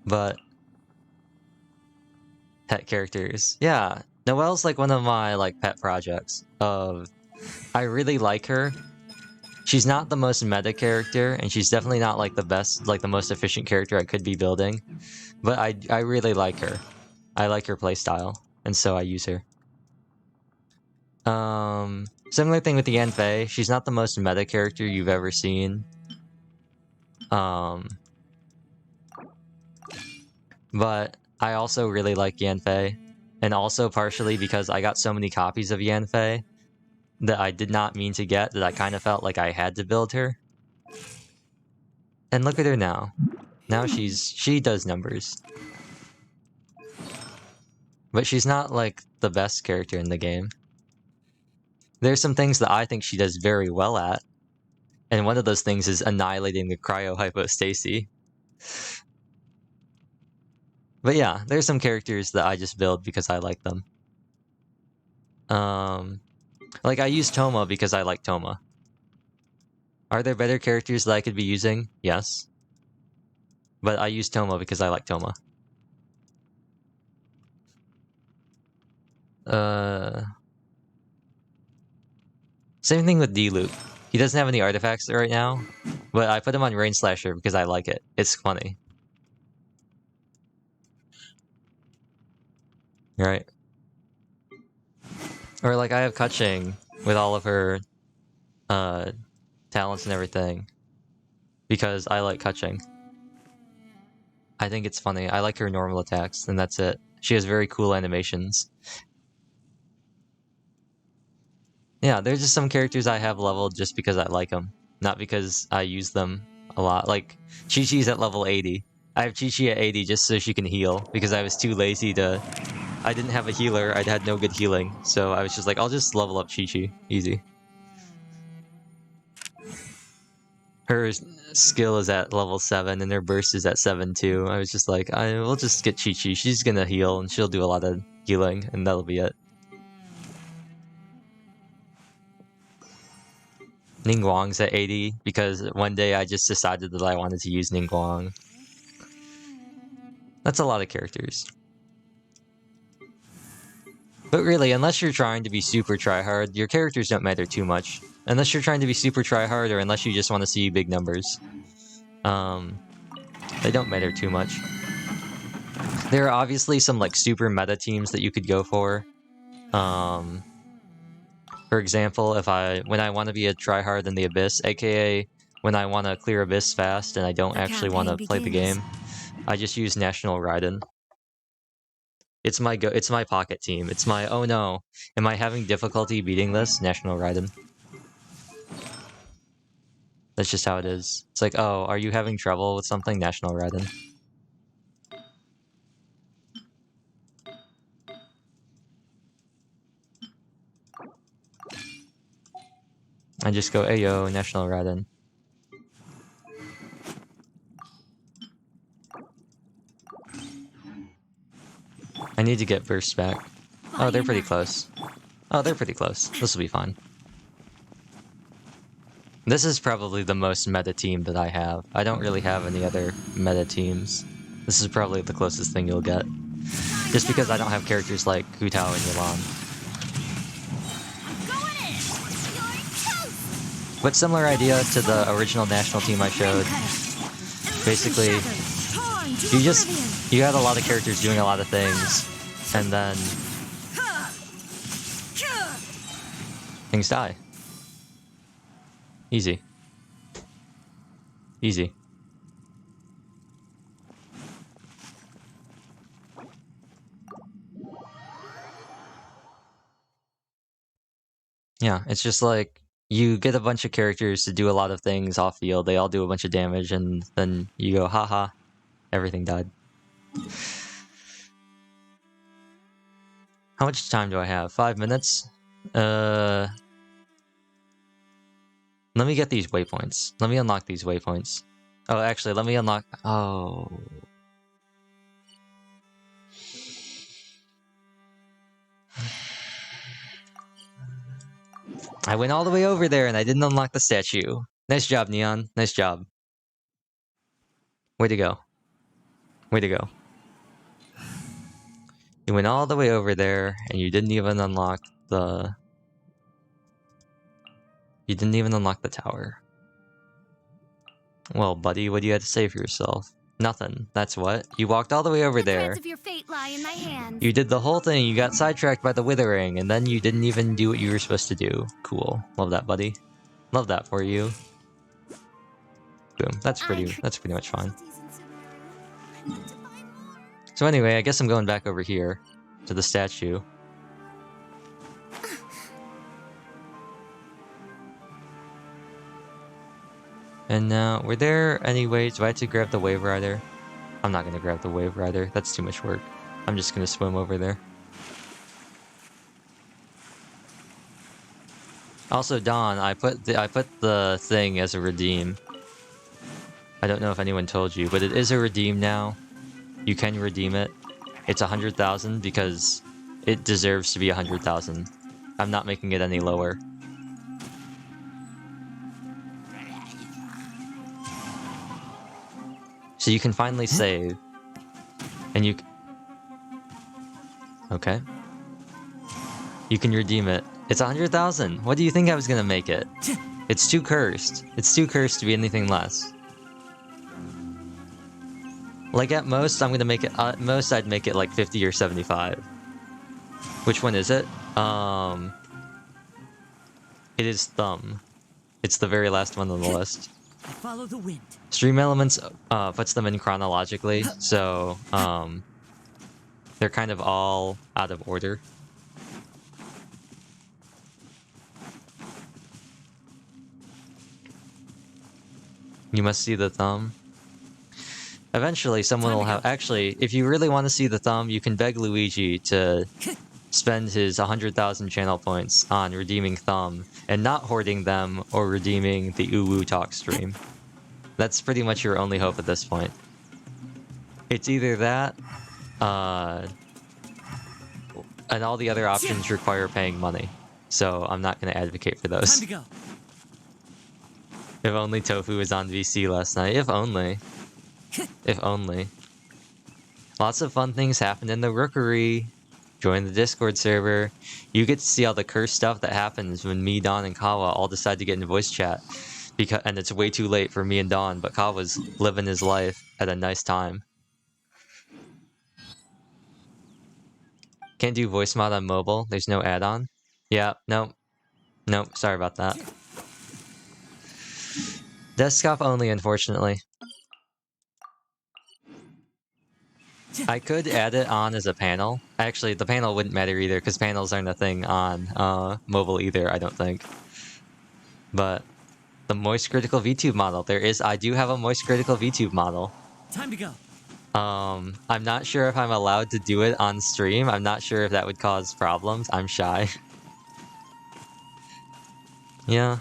But pet characters. Yeah. Noelle's like one of my like pet projects of I really like her. She's not the most meta character, and she's definitely not like the best, like the most efficient character I could be building. But I really like her. I like her playstyle, and so I use her. Similar thing with the Yanfei. She's not the most meta character you've ever seen. But I also really like Yanfei, and also partially because I got so many copies of Yanfei that I did not mean to get that I kind of felt like I had to build her. And look at her now. Now she does numbers. But she's not like the best character in the game. There's some things that I think she does very well at. And one of those things is annihilating the cryohypostasis. But yeah, there's some characters that I just build because I like them. Like I use Toma because I like Toma. Are there better characters that I could be using? Yes. But I use Toma because I like Toma. Same thing with D-Luke. He doesn't have any artifacts right now, but I put him on Rain Slasher because I like it. It's funny. Right. Or like I have Kaching with all of her talents and everything because I like Kaching. I think it's funny. I like her normal attacks, and that's it. She has very cool animations. Yeah, there's just some characters I have leveled just because I like them, not because I use them a lot. Like, Chi-Chi's at level 80. I have Chi-Chi at 80 just so she can heal, because I was too lazy to... I didn't have a healer, I had no good healing, so I was just like, I'll just level up Chi-Chi. Easy. Her skill is at level 7, and her burst is at 7 too. I was just like, we'll just get Chi-Chi. She's gonna heal, and she'll do a lot of healing, and that'll be it. Ningguang's at 80, because one day I just decided that I wanted to use Ningguang. That's a lot of characters. But really, unless you're trying to be super tryhard, your characters don't matter too much. Unless you're trying to be super tryhard, or unless you just want to see big numbers. They don't matter too much. There are obviously some like super meta teams that you could go for. For example, when I want to be a tryhard in the Abyss, aka when I want to clear Abyss fast and I don't actually want to play the game, I just use National Raiden. It's my pocket team. It's my, oh no, am I having difficulty beating this? National Raiden. That's just how it is. It's like, oh, are you having trouble with something? National Raiden. I just go, ayo, National Raiden. I need to get bursts back. Oh, they're pretty close. Oh, they're pretty close. This will be fine. This is probably the most meta team that I have. I don't really have any other meta teams. This is probably the closest thing you'll get. Just because I don't have characters like Hu Tao and Yalan. But similar idea to the original national team I showed. Basically, you had a lot of characters doing a lot of things, and then things die. Easy. Easy. Yeah, it's just like, you get a bunch of characters to do a lot of things off field, they all do a bunch of damage, and then you go, haha, everything died. How much time do I have? 5 minutes? Let me get these waypoints. Let me unlock these waypoints. Oh, actually, let me unlock... Oh... I went all the way over there and I didn't unlock the statue. Nice job, Neon. Nice job. Way to go. Way to go. You went all the way over there and you didn't even unlock the... You didn't even unlock the tower. Well, buddy, what do you have to say for yourself? Nothing. That's what. You walked all the way over there. Of your fate lie in my hands. You did the whole thing. You got sidetracked by the withering, and then you didn't even do what you were supposed to do. Cool. Love that, buddy. Love that for you. Boom. That's pretty much fine. So anyway, I guess I'm going back over here to the statue. And now, were there any ways? Do I have to grab the Wave Rider? I'm not gonna grab the Wave Rider. That's too much work. I'm just gonna swim over there. Also, Dawn, I put the thing as a redeem. I don't know if anyone told you, but it is a redeem now. You can redeem it. It's 100,000 because it deserves to be 100,000. I'm not making it any lower. So you can finally save. And you... Okay. You can redeem it. It's 100,000! What do you think I was gonna make it? It's too cursed. It's too cursed to be anything less. Like, at most, I'm gonna make it... At most, I'd make it like 50 or 75. Which one is it? It is Thumb. It's the very last one on the list. Follow the wind. Stream Elements puts them in chronologically, so they're kind of all out of order. You must see the thumb. Eventually, someone will have... Actually, if you really want to see the thumb, you can beg Luigi to spend his 100,000 channel points on redeeming Thumb, and not hoarding them or redeeming the Uwu Talk stream. That's pretty much your only hope at this point. It's either that, and all the other options require paying money. So I'm not going to advocate for those. Time to go. If only Tofu was on VC last night. If only. If only. Lots of fun things happened in the Rookery. Join the Discord server. You get to see all the cursed stuff that happens when me, Dawn, and Kawa all decide to get in voice chat. And it's way too late for me and Dawn, but Kawa's living his life at a nice time. Can't do voice mod on mobile. There's no add-on. Yeah, no. Nope, sorry about that. Desktop only, unfortunately. I could add it on as a panel. Actually, the panel wouldn't matter either, because panels aren't a thing on mobile either, I don't think. But the Moist Critical VTube model. I do have a Moist Critical VTube model. Time to go. I'm not sure if I'm allowed to do it on stream. I'm not sure if that would cause problems. I'm shy. Yeah.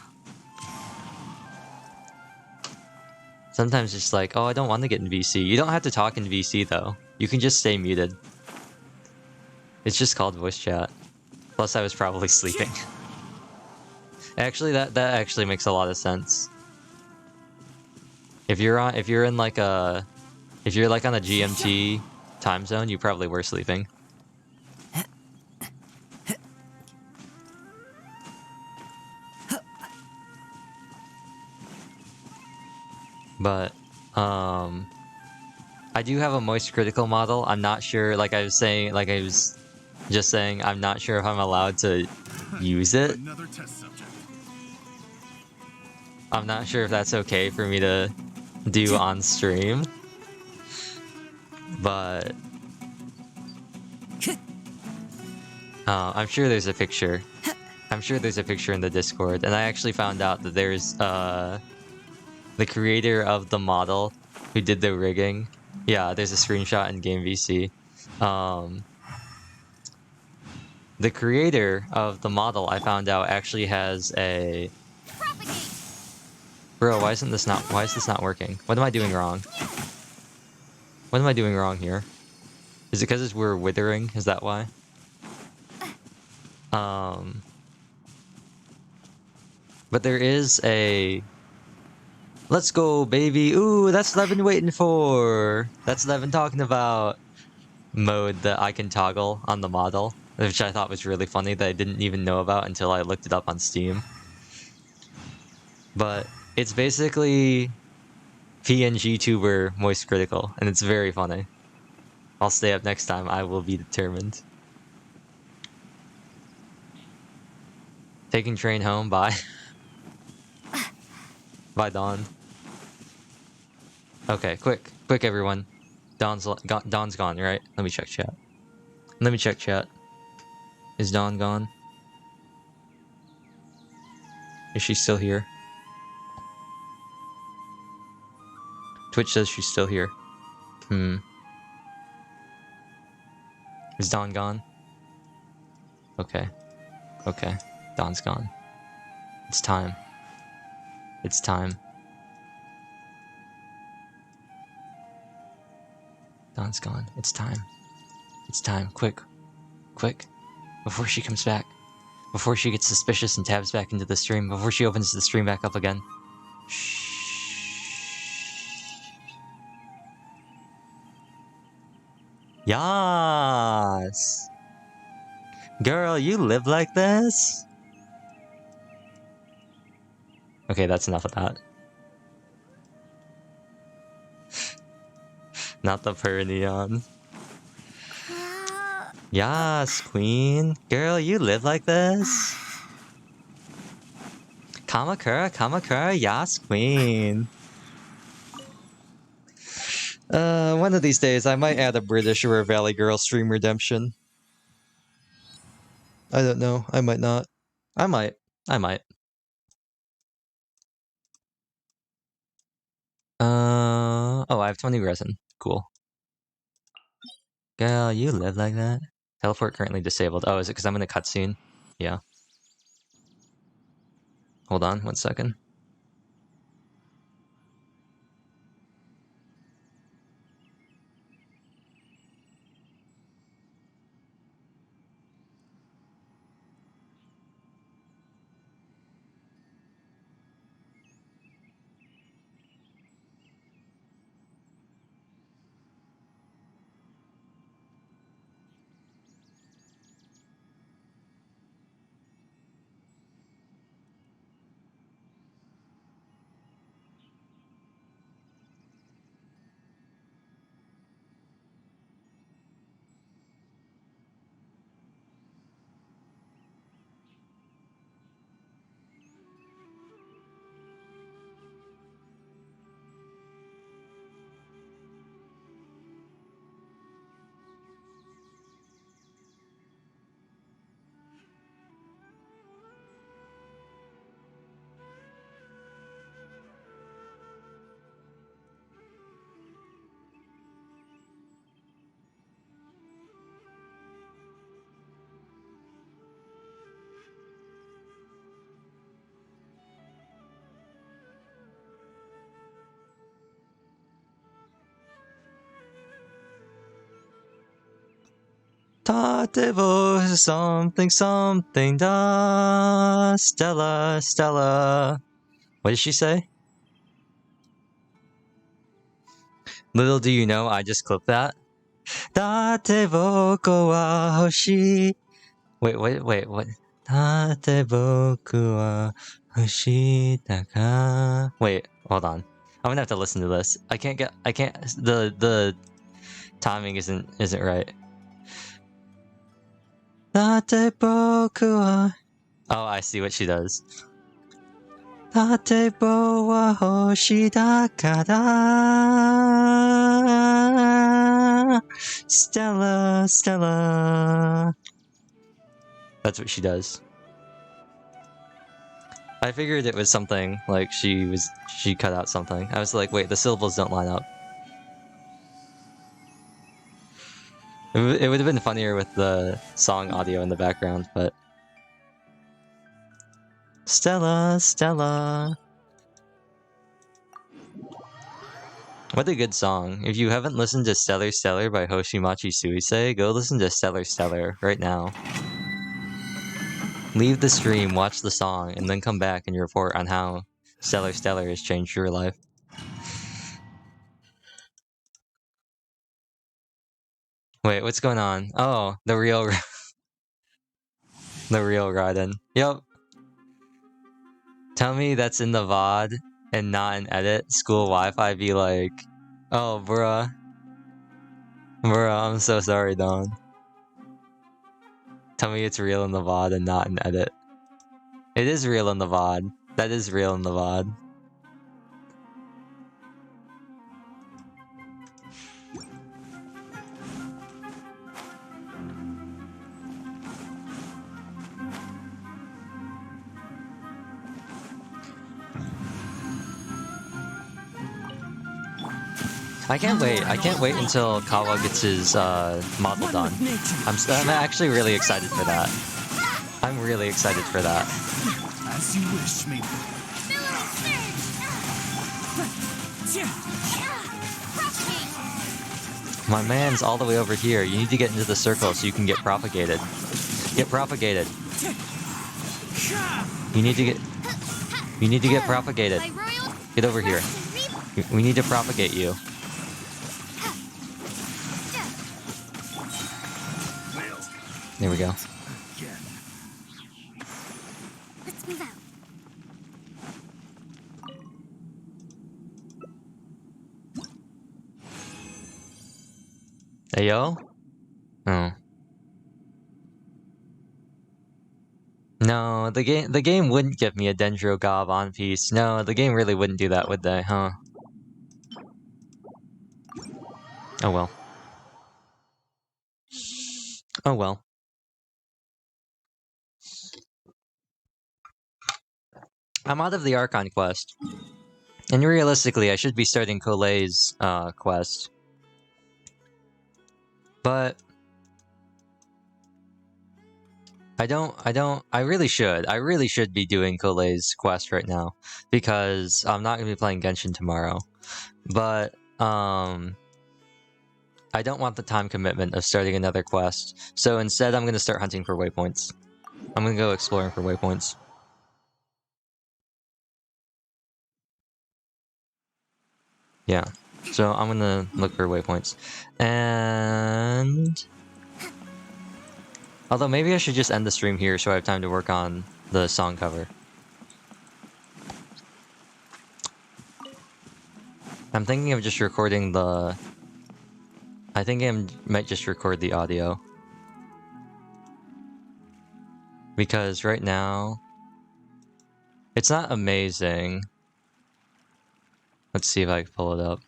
Sometimes it's like, oh, I don't want to get in VC. You don't have to talk in VC, though. You can just stay muted. It's just called voice chat. Plus, I was probably sleeping. Actually, that actually makes a lot of sense. If you're like on a GMT time zone, you probably were sleeping. But I do have a Moist Critical model. I'm not sure, like I was just saying, I'm not sure if I'm allowed to use it. Another test subject. I'm not sure if that's okay for me to do on stream. But I'm sure there's a picture. I'm sure there's a picture in the Discord, and I actually found out that there's the creator of the model who did the rigging. Yeah, there's a screenshot in Game VC. The creator of the model, I found out, actually has a Bro, why is this not working? What am I doing wrong? What am I doing wrong here? Is it because we're withering? Is that why? But there is a... Let's go, baby! Ooh, that's what I've been waiting for! That's what I've been talking about! Mode that I can toggle on the model, which I thought was really funny that I didn't even know about until I looked it up on Steam. But it's basically PNG tuber Moist Critical, and it's very funny. I'll stay up next time, I will be determined. Taking train home, bye. Bye, Dawn. Okay, quick everyone. Dawn's gone, right? Let me check chat. Is Dawn gone? Is she still here? Twitch says she's still here. Is Dawn gone? Okay. Dawn's gone. It's time. Dawn's gone. It's time. Quick. Before she comes back. Before she gets suspicious and tabs back into the stream. Before she opens the stream back up again. Shh. Yas! Girl, you live like this? Okay, that's enough of that. Not the perineon. Yas, queen. Girl, you live like this? Kamakura, yas, queen. One of these days I might add a British or a Valley Girl stream redemption. I don't know. I might not. I might. Oh, I have 20 resin. Cool. Girl, you live like that? Teleport currently disabled. Oh, is it because I'm in a cutscene? Yeah. Hold on, 1 second. Tatevo something da Stella. What did she say? Little do you know, I just clipped that. Tatevo ko wa hoshi. Wait, what? Tateboku wa hoshita ka. Wait, hold on. I'm gonna have to listen to this. The timing isn't right. Tateboku wa... Oh, I see what she does. Tatebo wa hoshita kara. Stella. That's what she does. I figured it was something like she cut out something. I was like, wait, the syllables don't line up. It would have been funnier with the song audio in the background, but... Stella. What a good song. If you haven't listened to Stellar Stellar by Hoshimachi Suisei, go listen to Stellar Stellar right now. Leave the stream, watch the song, and then come back and report on how Stellar Stellar has changed your life. Wait, what's going on? Oh, the real Raiden. Yep. Tell me that's in the VOD and not an edit. School Wi-Fi be like, oh, bruh. Bruh, I'm so sorry, Don. Tell me it's real in the VOD and not an edit. It is real in the VOD. That is real in the VOD. I can't wait. I can't wait until Kawa gets his model done. I'm actually really excited for that. I'm really excited for that. As you wish, me. My man's all the way over here. You need to get into the circle so you can get propagated. Get propagated. You need to get propagated. Get over here. We need to propagate you. There we go. Let's move out. Hey yo? Oh. No, the game wouldn't give me a Dendro Gob on piece. No, the game really wouldn't do that, would they, huh? Oh well. Oh well. I'm out of the Archon quest. And realistically, I should be starting Colet's quest. But I really should be doing Colet's quest right now. Because I'm not going to be playing Genshin tomorrow. But, I don't want the time commitment of starting another quest. So instead, I'm going to start hunting for waypoints. I'm going to go exploring for waypoints. Yeah. So I'm going to look for waypoints. And... although maybe I should just end the stream here so I have time to work on the song cover. I'm thinking of just recording the... I think I might just record the audio. Because right now... it's not amazing. Let's see if I can pull it up.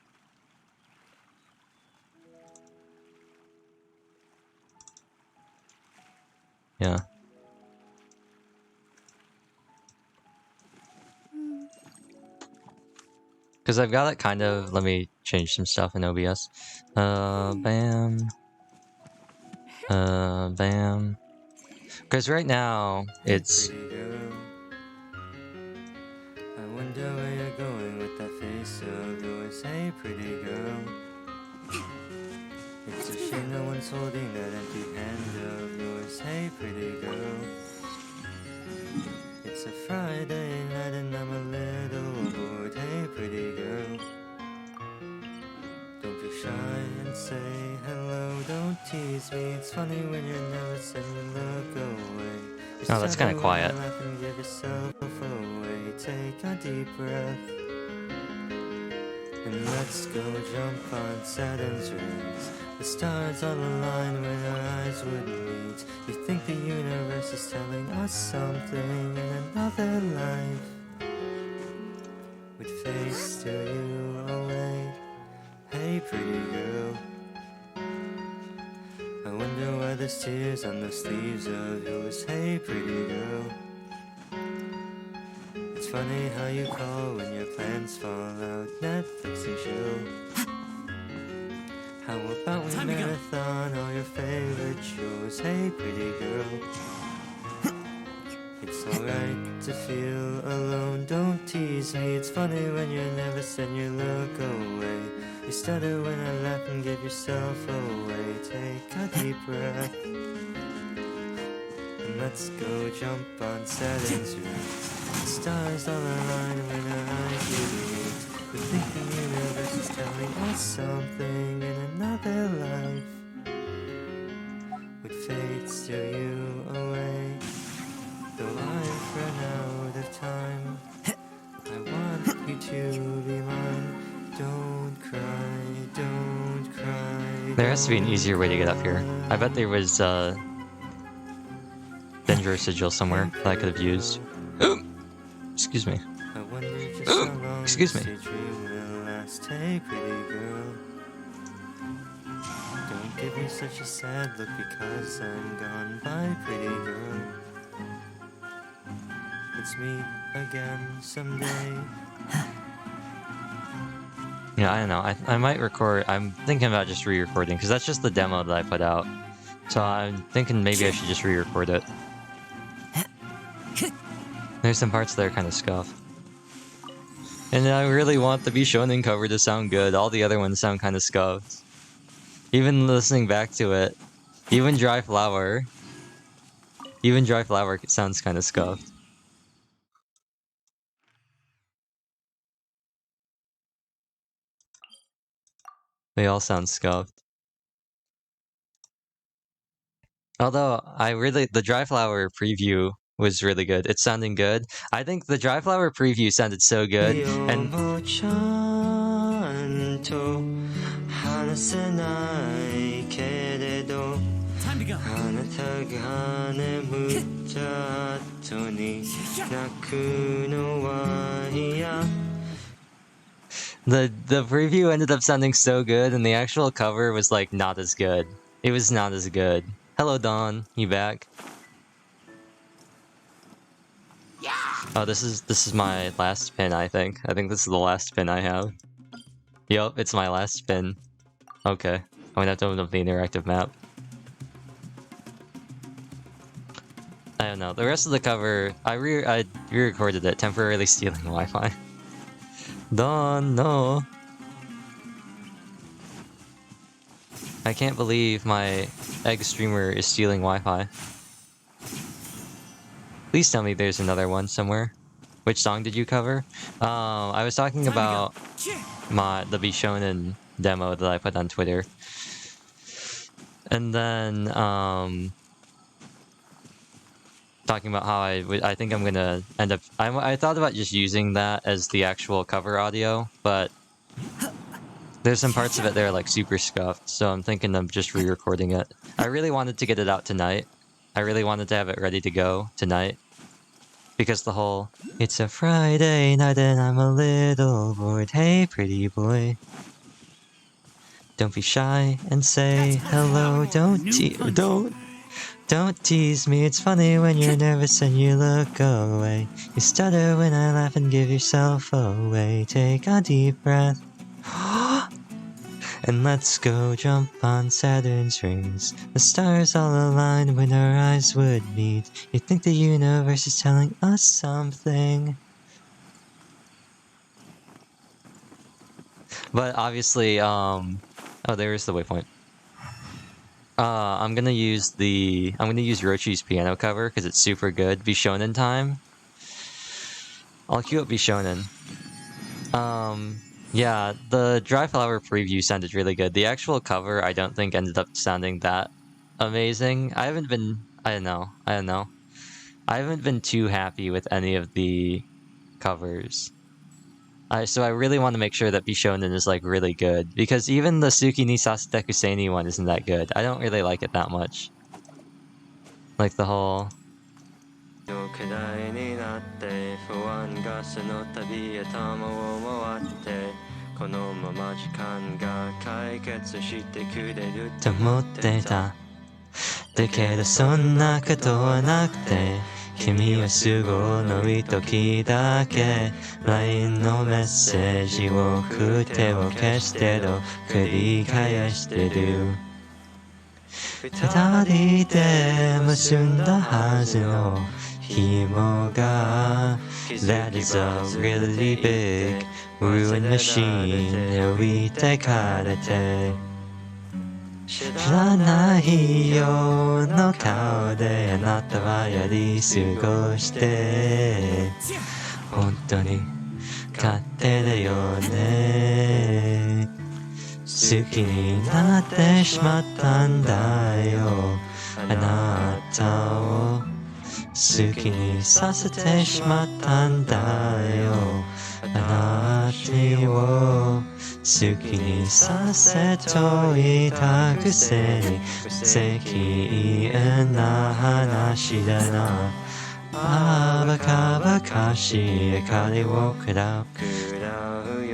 Yeah. Because I've got it kind of... let me change some stuff in OBS. Bam. Bam. Because right now, it's... I wonder where you're going with that face of yours. Hey, pretty girl. It's a shame no one's holding that empty hand of yours. Hey, pretty girl. It's a Friday night and I'm a little bored. Hey, pretty girl. Don't be shy and say hello. Don't tease me. It's funny when you're nervous and you look away. Oh, that's kind of quiet. Laugh and give yourself away. Take a deep breath. And let's go jump on Saturn's rings. The stars all align when our eyes would meet. You think the universe is telling us something in another life. We'd face to you away. Hey, pretty girl. I wonder why there's tears on the sleeves of yours. Hey, pretty girl. It's funny how you call when your plans fall out. Netflix and chill. How about we marathon all your favorite shows? Hey, pretty girl. It's alright to feel alone, don't tease me. It's funny when you're nervous and you look away. You stutter when I laugh and give yourself away. Take a deep breath and let's go jump on Saturn's roof. The stars all align when our eyes meet. We think the universe is telling us something in another life. Would fate steal you away? Though I've run out of time, I want you to be mine. Don't cry, don't cry. There has to be an easier way to get up here. I bet there was Danger Sigil somewhere that I could have used. Excuse me. Excuse me. Hey, pretty girl. Don't give me such a sad look because I'm gone. Bye, pretty girl. Let's meet again someday. Yeah, I don't know. I might record. I'm thinking about just re-recording because that's just the demo that I put out. So I'm thinking maybe I should just re-record it. There's some parts that are kind of scuffed. And I really want the Bishonen cover to sound good. All the other ones sound kind of scuffed. Even listening back to it, even Dry Flower sounds kind of scuffed. They all sound scuffed. Although, the Dry Flower preview was really good. It's sounding good. I think the Dry Flower preview sounded so good, and... Time to go. The preview ended up sounding so good, and the actual cover was like not as good. It was not as good. Hello, Dawn. You back? Yeah. Oh, this is my last pin. I think this is the last pin I have. Yup, it's my last pin. Okay, I'm gonna have to open up the interactive map. I don't know. The rest of the cover, I re-recorded it, temporarily stealing Wi-Fi. Dawn, no. I can't believe my egg streamer is stealing Wi-Fi. Please tell me there's another one somewhere. Which song did you cover? I was talking about the Bishonen demo that I put on Twitter. And then, talking about how I think I'm gonna end up... I thought about just using that as the actual cover audio, but there's some parts of it that are like super scuffed, so I'm thinking of just re-recording it. I really wanted to get it out tonight. I really wanted to have it ready to go tonight. Because the whole, it's a Friday night and I'm a little bored. Hey, pretty boy. Don't be shy and say hello. Don't tease me. It's funny when you're nervous and you look away. You stutter when I laugh and give yourself away. Take a deep breath. And let's go jump on Saturn's rings. The stars all align when our eyes would meet. You think the universe is telling us something. But obviously, oh, there's the waypoint. I'm gonna use Rochi's piano cover because it's super good. Bishonen time. I'll queue up Bishonen. Yeah, the Dry Flower preview sounded really good. The actual cover, I don't think ended up sounding that amazing. I don't know. I haven't been too happy with any of the covers. So I really want to make sure that Bishonen is like really good, because even the Suki ni Sasete Kuseni one isn't that good. I don't really like it that much. Like the whole...君はすごのい時だけ LINE のメッセージを送ってを消してと繰り返してる二人で結んだはずの紐が That is a really big ruined machine 置いてかれて知らないよの顔であなたはやり過ごして本当に勝手だよね好きになってしまったんだよあなたを好きにさせてしまったんだよあなたを好きにさせといたくせに無責任な話だなああバカバカしい光を食らう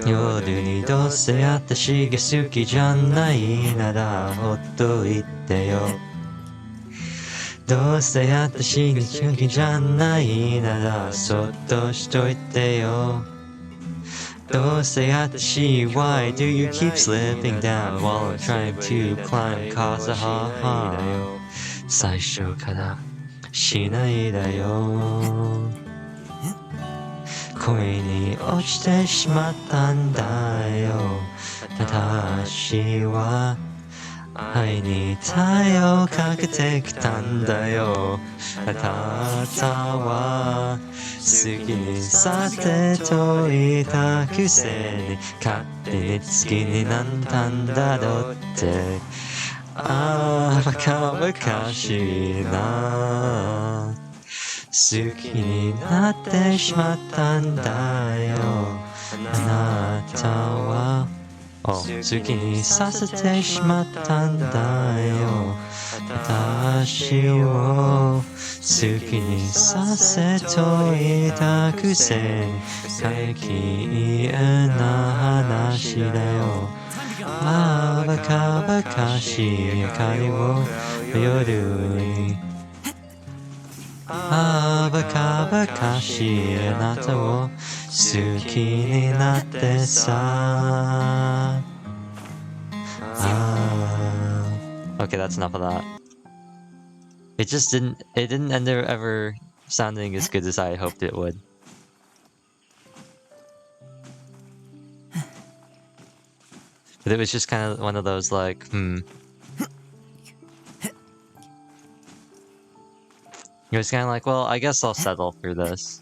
夜にどうせ私が好きじゃないならほっといてよどうせ私が好きじゃないならそっとしといてよどうせ私 Why do you keep slipping down while I'm trying to climb cause of harm 最初からしないだよ恋に落ちてしまったんだよ私は愛に太陽かけてきたんだよあなたは好きにさせといたくせに勝手に好きになったんだろうってああバカバカしいな好きになってしまったんだよあなたは好きにさせてしまったんだよ私を好きにさせといたくせに最近な話だよああバカバカしい明かりを夜にああバカバカしいあなたを好きになってさOkay, that's enough of that. It didn't end up ever sounding as good as I hoped it would. But it was just kind of one of those like, It was kind of like, well, I guess I'll settle for this.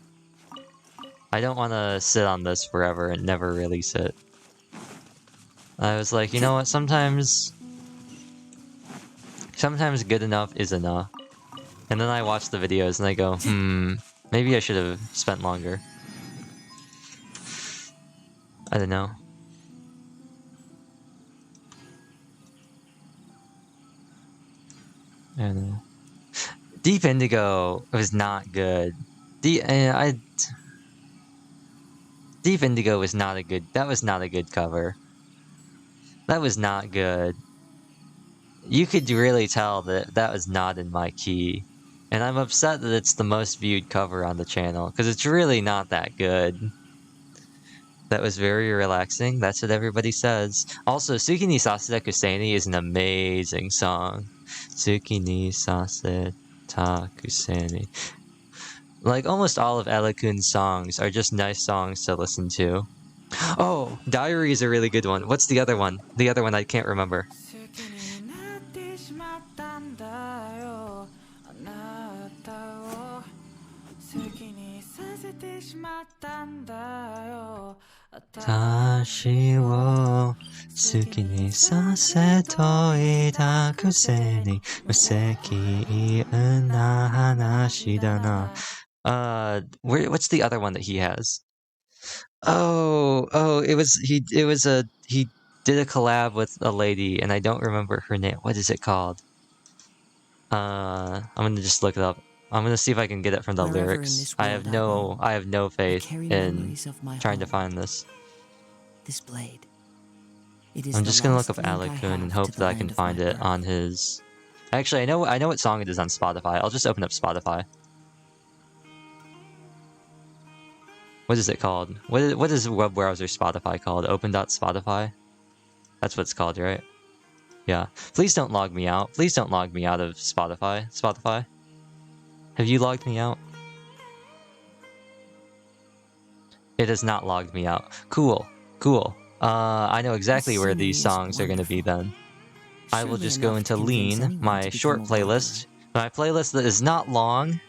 I don't want to sit on this forever and never release it. I was like, you know what, sometimes good enough is enough. And then I watch the videos and I go, maybe I should have spent longer. I don't know. I don't know. Deep Indigo was not good. Deep Indigo was not a good. That was not a good cover. That was not good. You could really tell that was not in my key, and I'm upset that it's the most viewed cover on the channel because it's really not that good. That was very relaxing. That's what everybody says. Also, Suki ni Saseta Kuseni is an amazing song. Suki ni Saseta Kuseni. Like, almost all of Ella-kun's songs are just nice songs to listen to. Oh, Diary is a really good one. What's the other one? The other one I can't remember. Tashi wo suki ni sase toita kuseni museki na hanashi da na. What's the other one that he has? He did a collab with a lady and I don't remember her name. What is it called? I'm gonna just look it up. I'm gonna see if I can get it from the lyrics. I have no faith in trying to find this. This blade. I'm just gonna look up Ella-kun and hope that I can find it on his. Actually, I know what song it is on Spotify. I'll just open up Spotify. What is it called? What is web browser Spotify called? Open.spotify? That's what it's called, right? Yeah. Please don't log me out. Please don't log me out of Spotify. Have you logged me out? It has not logged me out. Cool, cool. I know exactly where these songs are going to be then. I will just go into Lean, my short playlist. My playlist that is not long.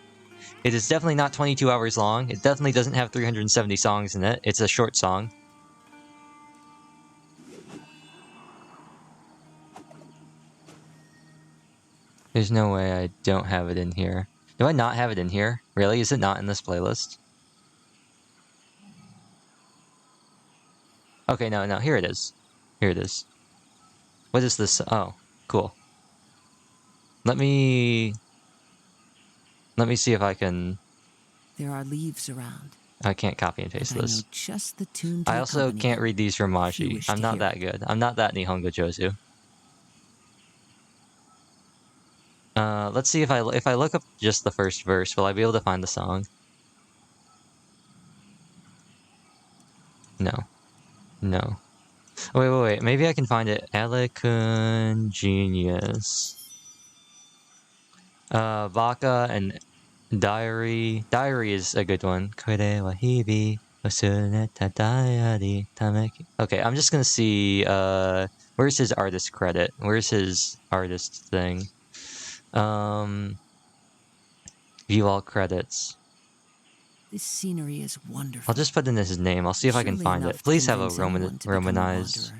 It is definitely not 22 hours long. It definitely doesn't have 370 songs in it. It's a short song. There's no way I don't have it in here. Do I not have it in here? Really? Is it not in this playlist? Okay, no, here it is. Here it is. What is this? Oh, cool. Let me see if I can... There are leaves around. I can't copy and paste this. I know just the tune to I also can't read these from Maji. I'm not that good. I'm not that Nihongo Jozu. Let's see if I look up just the first verse, will I be able to find the song? No. No. Oh, wait. Maybe I can find it. Alicun Genius. Baka and Diary. Diary is a good one. Kore wa hibi osuneta diary tameki. Okay, I'm just gonna see, where's his artist credit? Where's his artist thing? View all credits. This scenery is wonderful. I'll just put in his name. I'll see if I can find it. Please have a Romanized.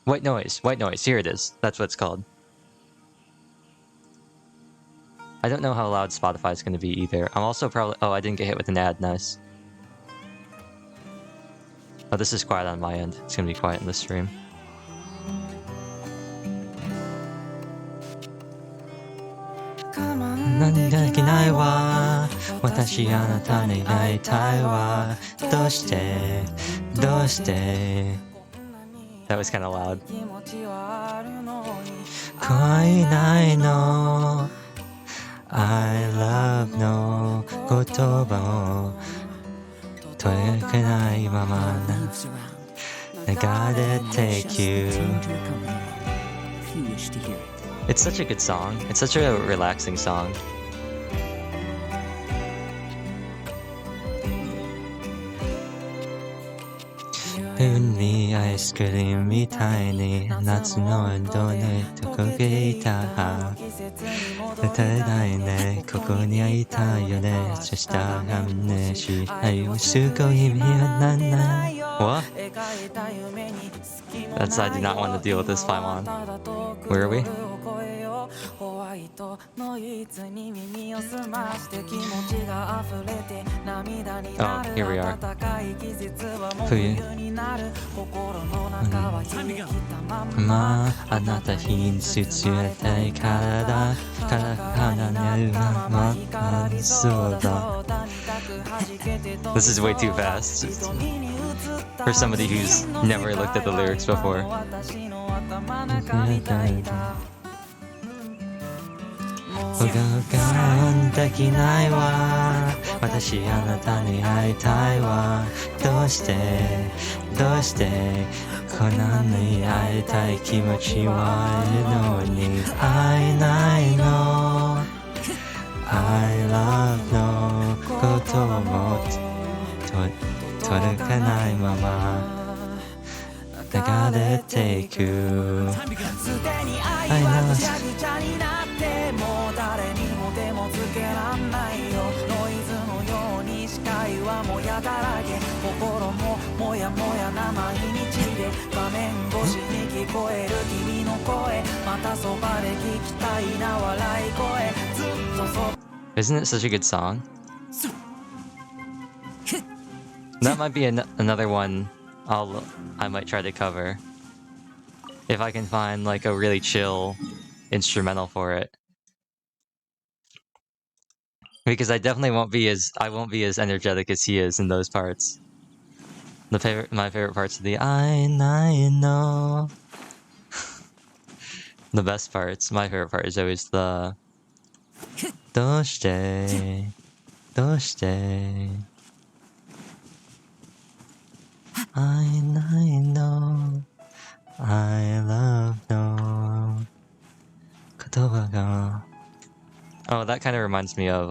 White noise. Here it is. That's what it's called. I don't know how loud Spotify is going to be either. I'm also probably... Oh, I didn't get hit with an ad. Nice. Oh, this is quiet on my end. It's going to be quiet in this stream. That was kind of loud. I love no kotoba o toekanai mama I gotta take you. It's such a good song. It's such a relaxing song. Only ice cream みたいに夏の運動で溶けた絶えないねここにはいたよねそしたらねし愛をすごい意味はなんない What? That's I did not want to deal with this Paimon. Where are we? Oh, here we are. This is way too fast for somebody who's never looked at the lyrics before. 僕ができないわ私あなたに会いたいわどうしてこんなに会いたい気持ちはいるのに会えないの I love のことも届かないまま流れていく I love もう誰にも手もつけらんないよノイズのように視界はもやだらけ心ももやもやな毎日で画面越しに聞こえる君の声またそばで聞きたいな笑い声ずっとそ Isn't it such a good song? That might be another one I might try to cover if I can find like a really chill instrumental for it. Because I definitely won't be as energetic as he is in those parts. My favorite parts of the I know. The best parts. My favorite part is always the どうしてI know I love no 言葉が Oh, that kind of reminds me of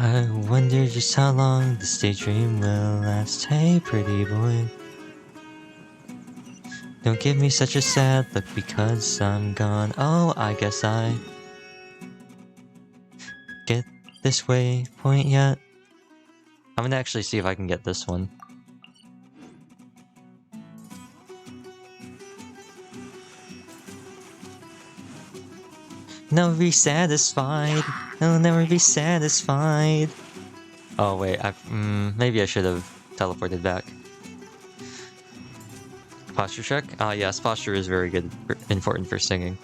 I wonder just how long this daydream will last. Hey, pretty boy. Don't give me such a sad look because I'm gone. Oh, I guess I get this waypoint yet. I'm gonna actually see if I can get this one. Never be satisfied. I'll never be satisfied. Oh wait, maybe I should have teleported back. Posture check? Yes, posture is very good, important for singing.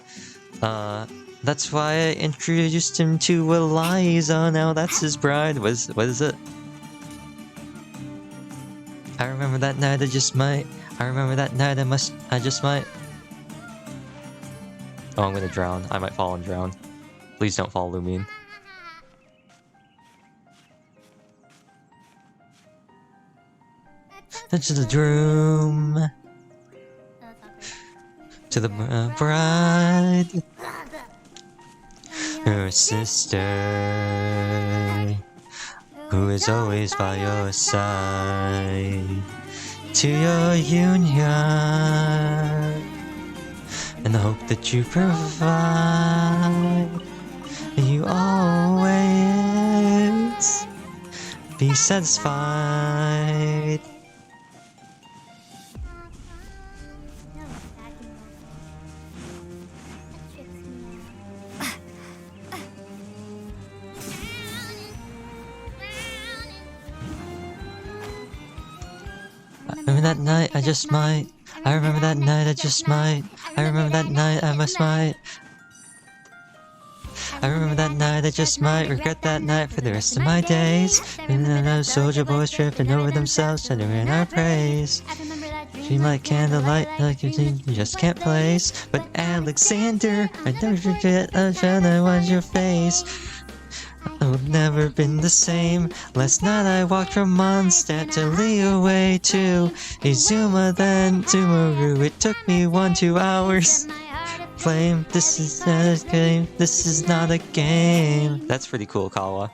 That's why I introduced him to Eliza. Now that's his bride. What is it? I remember that night I just might. I remember that night I just might. Oh, I'm gonna drown. I might fall and drown. Please don't fall, Lumine. To the room. To the bride. Her sister. Who is always by your side. To your union. And the hope that you provide. You always be satisfied. I remember that night I just might. I remember that night I just might. I remember that night I might. I remember that night I just might regret that night for the rest of my days. And then those soldier boys tripping over themselves, tendering our praise. She like candlelight, like you just can't place. But Alexander, I never forget a friend I was your face. I've never been the same. Last night I walked from Mondstadt to Leeway to Izuma, then to Maru. It took me 1-2 hours. Flame, this is not a game. This is not a game. That's pretty cool, Kawa.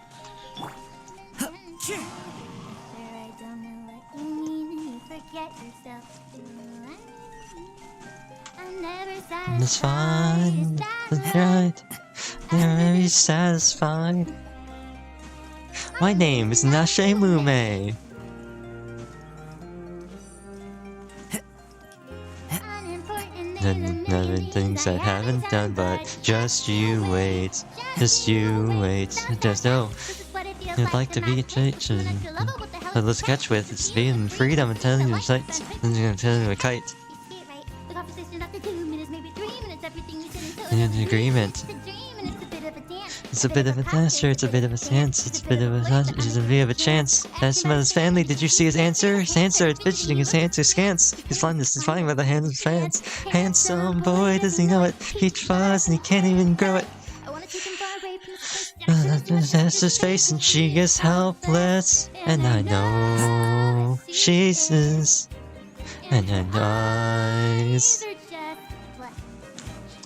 It's fine. That's right. Never very satisfied. My name is Nashe Mume. And other things I haven't done, but just you wait. Just you wait. Just know. You'd like to be a teacher. But let's catch with it's being freedom and telling you a sight. And you're gonna tell you a kite. An agreement. It's a bit of a dancer, it's a bit of a dance, it's a bit of a chance. That's about his family. Did you see his answer? His hand started fidgeting, his hands are scants. He's flying by the hands of his fans. Handsome boy, does he know it? He tries and he can't even grow it. That's his face and she is helpless. And I know she's his. And I know.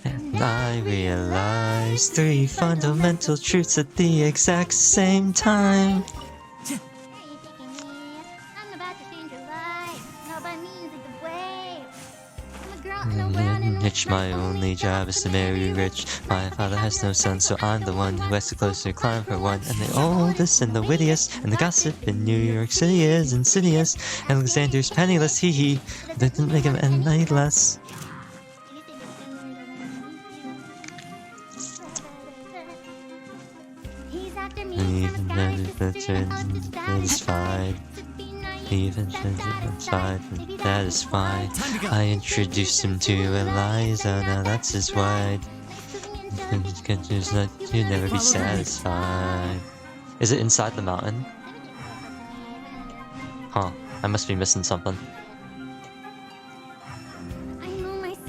And I realize 3 fundamental truths at the exact same time. Rich, my only job is to marry rich. My father has no son, so I'm the one who has to closer climb for one. And the oldest and the wittiest, and the gossip in New York City is insidious. Alexander's penniless, hee hee. That didn't make him any less. Even satisfied. Even satisfied. That is why I introduced him to Eliza. Now that's his wife. You'd never be satisfied. Is it inside the mountain? Huh. I must be missing something.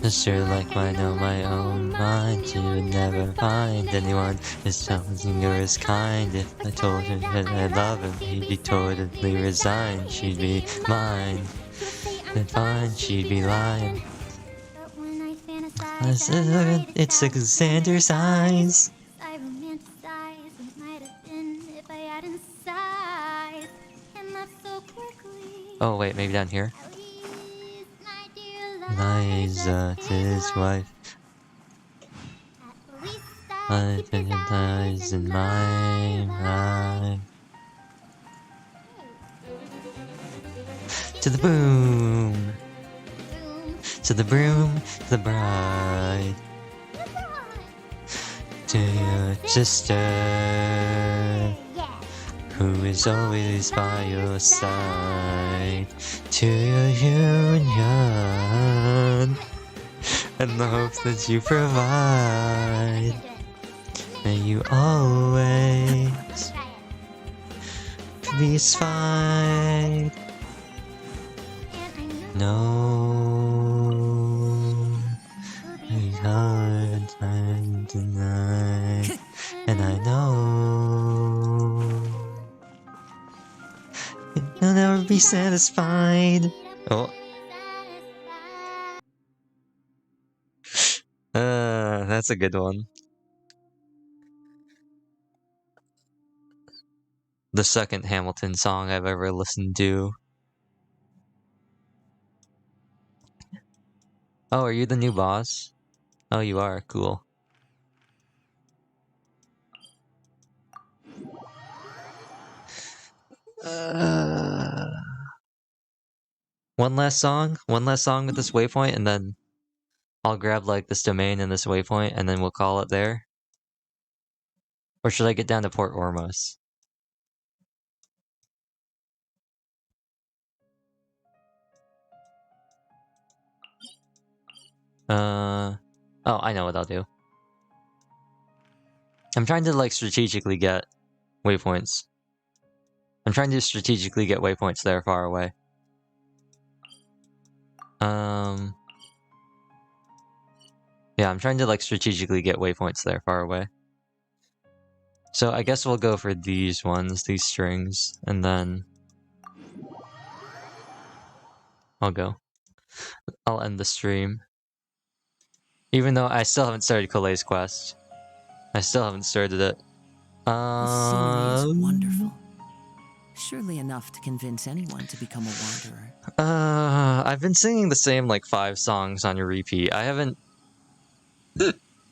Sister like mine, know my own mind. She would never find anyone as challenging or as kind. If I told her that I love him, he'd be totally resigned. She'd be mine. Then fine, she'd be lying. It's Alexander's eyes. I romanticize what might have been if I hadn't Oh wait, maybe down here? Liza, his wife. Life dies in my life. To the boom! To the broom, to the bride. To your sister, who is always by your side. To your union, and the hopes that you provide. May you always be satisfied. No, it's hard time tonight, and I know you'll never be satisfied. Oh. That's a good one. The second Hamilton song I've ever listened to. Oh, are you the new boss? Oh, you are. Cool. One last song with this waypoint, and then I'll grab like this domain and this waypoint, and then we'll call it there. Or should I get down to Port Ormos? Oh, I know what I'll do. I'm trying to like strategically get waypoints. I'm trying to strategically get waypoints there far away. Yeah, I'm trying to like strategically get waypoints there far away. So I guess we'll go for these ones, these strings, and then I'll go. I'll end the stream. Even though I still haven't started Colet's quest. I still haven't started it. The scenery is wonderful. Surely enough to convince anyone to become a wanderer. I've been singing the same like 5 songs on repeat. I haven't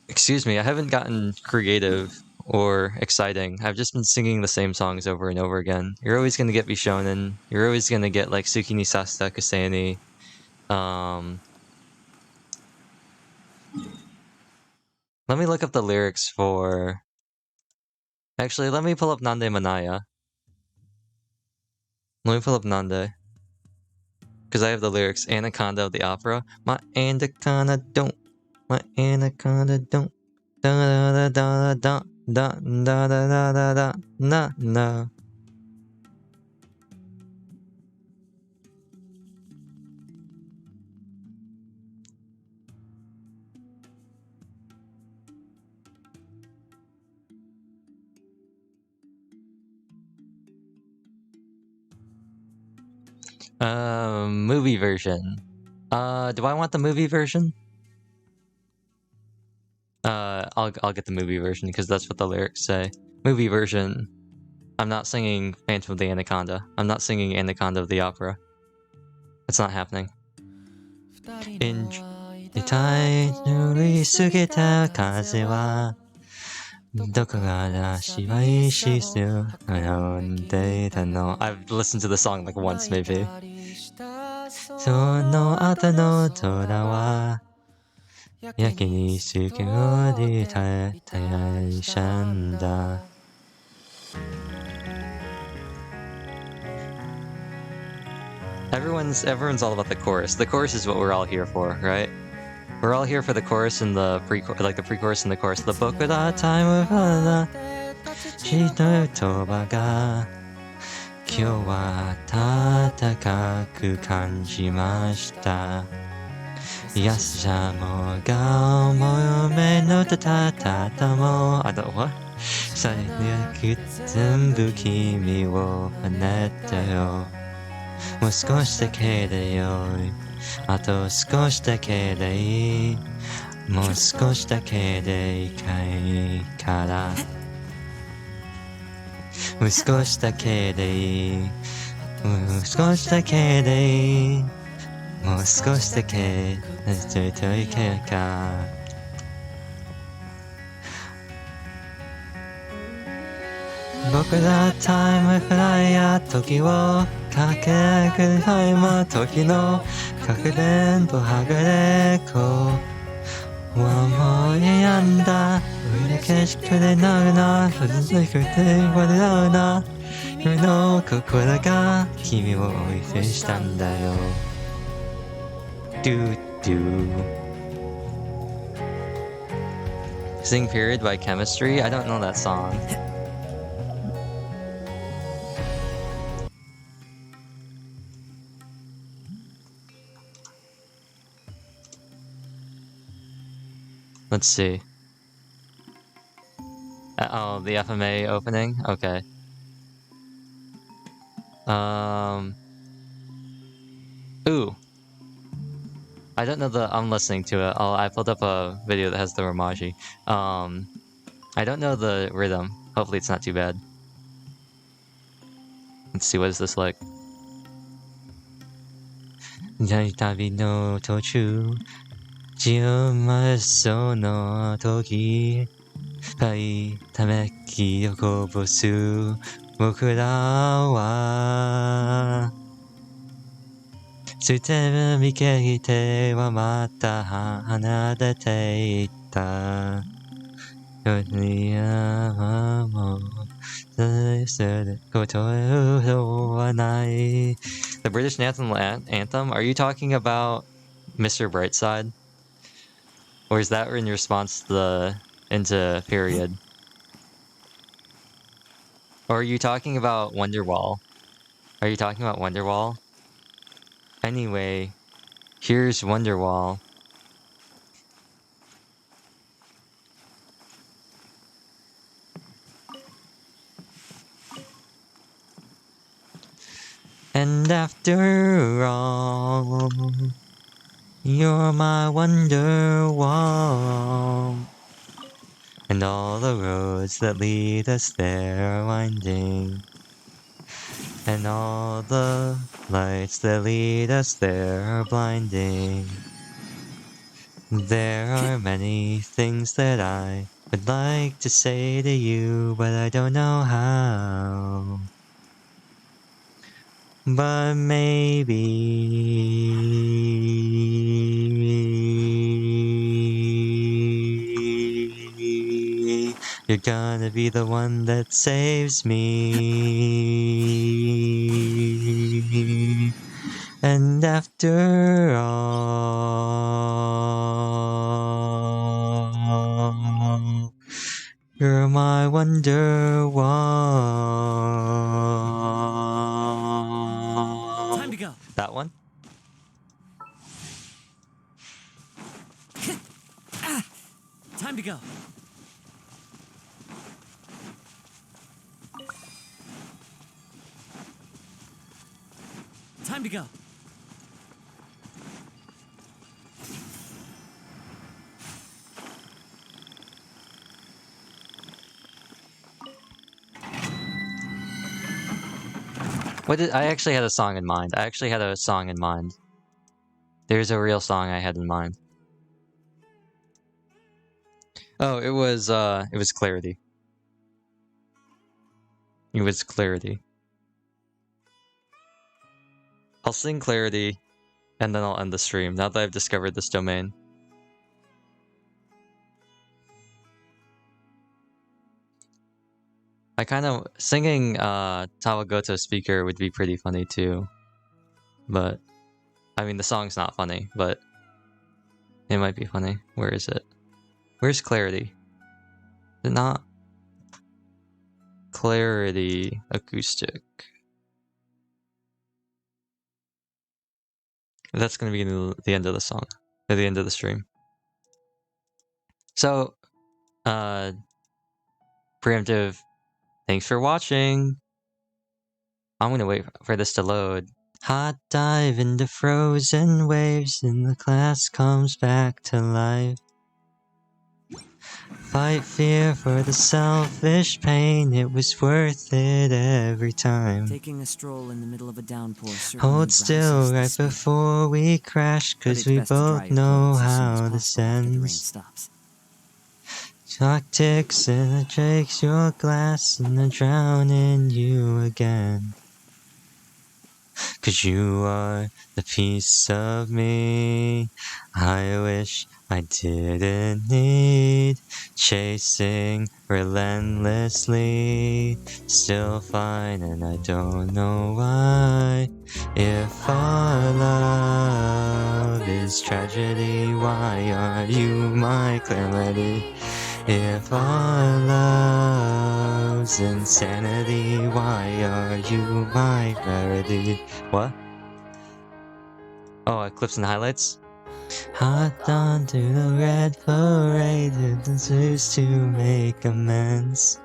excuse me, I haven't gotten creative or exciting. I've just been singing the same songs over and over again. You're always gonna get Bishonen. You're always gonna get like Suki ni Sasita Kusei. Let me look up the lyrics for... Actually, let me pull up Nande Manaya. Let me pull up Nande. Because I have the lyrics. Anaconda of the opera. My anaconda don't. My anaconda don't. Da da da da da da da da da da da da. Movie version. Do I want the movie version? I'll get the movie version because that's what the lyrics say. Movie version. I'm not singing Phantom of the Anaconda. I'm not singing Anaconda of the opera. It's not happening. In 痛い塗りすぎた風はどこから芝居しす読んでいたの I've listened to the song like once maybe. その後の空はやけにすけおりたいしゃんだ Everyone's all about the chorus. The chorus is what we're all here for, right? We're all here for the chorus and the pre-chorus and the chorus. The book without time of Allah. Shitotoba ga kyou wa tatakaku kanjimashita. Yasujamo ga omoyome no tatata mo. I don't what? Sayaku zenbu kimi wo haneta yo. もう少しだけでよいあと少しだけでいいもう少しだけでいいからもう少しだけでいいもう少しだけでもう少しだけついていけるか僕らタイムフライヤー時をかけぐらいは時のかくれんとはぐれこはもう嫌んだ上の景色でなるなふずくて笑うな君の心が君を追い越したんだよDo do. Sing Period by Chemistry? I don't know that song. Let's see. Oh, the FMA opening? Okay. Ooh. I don't know I'm listening to it. I pulled up a video that has the Romaji. I don't know the rhythm. Hopefully it's not too bad. Let's see, what is this like? 旅の途中潮まその時深いため息をこぼす僕らは捨てる見けてはまた離れていった世にはもうすることはない The British national anthem? Are you talking about Mr. Brightside? Or is that in response to into Period? Or are you talking about Wonderwall? Are you talking about Wonderwall? Anyway, here's Wonderwall. And after all, you're my Wonderwall. And all the roads that lead us there are winding. And all the lights that lead us there are blinding. There are many things that I would like to say to you, but I don't know how. But maybe you're gonna be the one that saves me. And after all, you're my Wonderwall. Time to go. That one? Time to go. Time to go. I actually had a song in mind. There's a real song I had in mind. Oh, it was Clarity. It was Clarity. I'll sing Clarity, and then I'll end the stream, now that I've discovered this domain. I kind of... Singing Tawagoto Speaker would be pretty funny too. But... I mean, the song's not funny, but... It might be funny. Where is it? Where's Clarity? Is it not? Clarity Acoustic. That's gonna be the end of the song. Or the end of the stream. So... Preemptive... Thanks for watching! I'm gonna wait for this to load. Hot dive into frozen waves and the class comes back to life. Fight fear for the selfish pain, it was worth it every time. Taking a stroll in the middle of a downpour certainly Hold rouses still the right spirit. before we crash, But 'cause it's we best to dry both your know clothes as soon as how this possible after the rain ends. stops. Clock ticks and it breaks your glass and I drown in you again. 'Cause you are the piece of me I wish I didn't need. Chasing relentlessly, still fine and I don't know why. If our love is tragedy, why are you my calamity? If our love's insanity, why are you my rarity? What? Oh, clips and highlights? Hot on to the red parade, who deserves to make amends?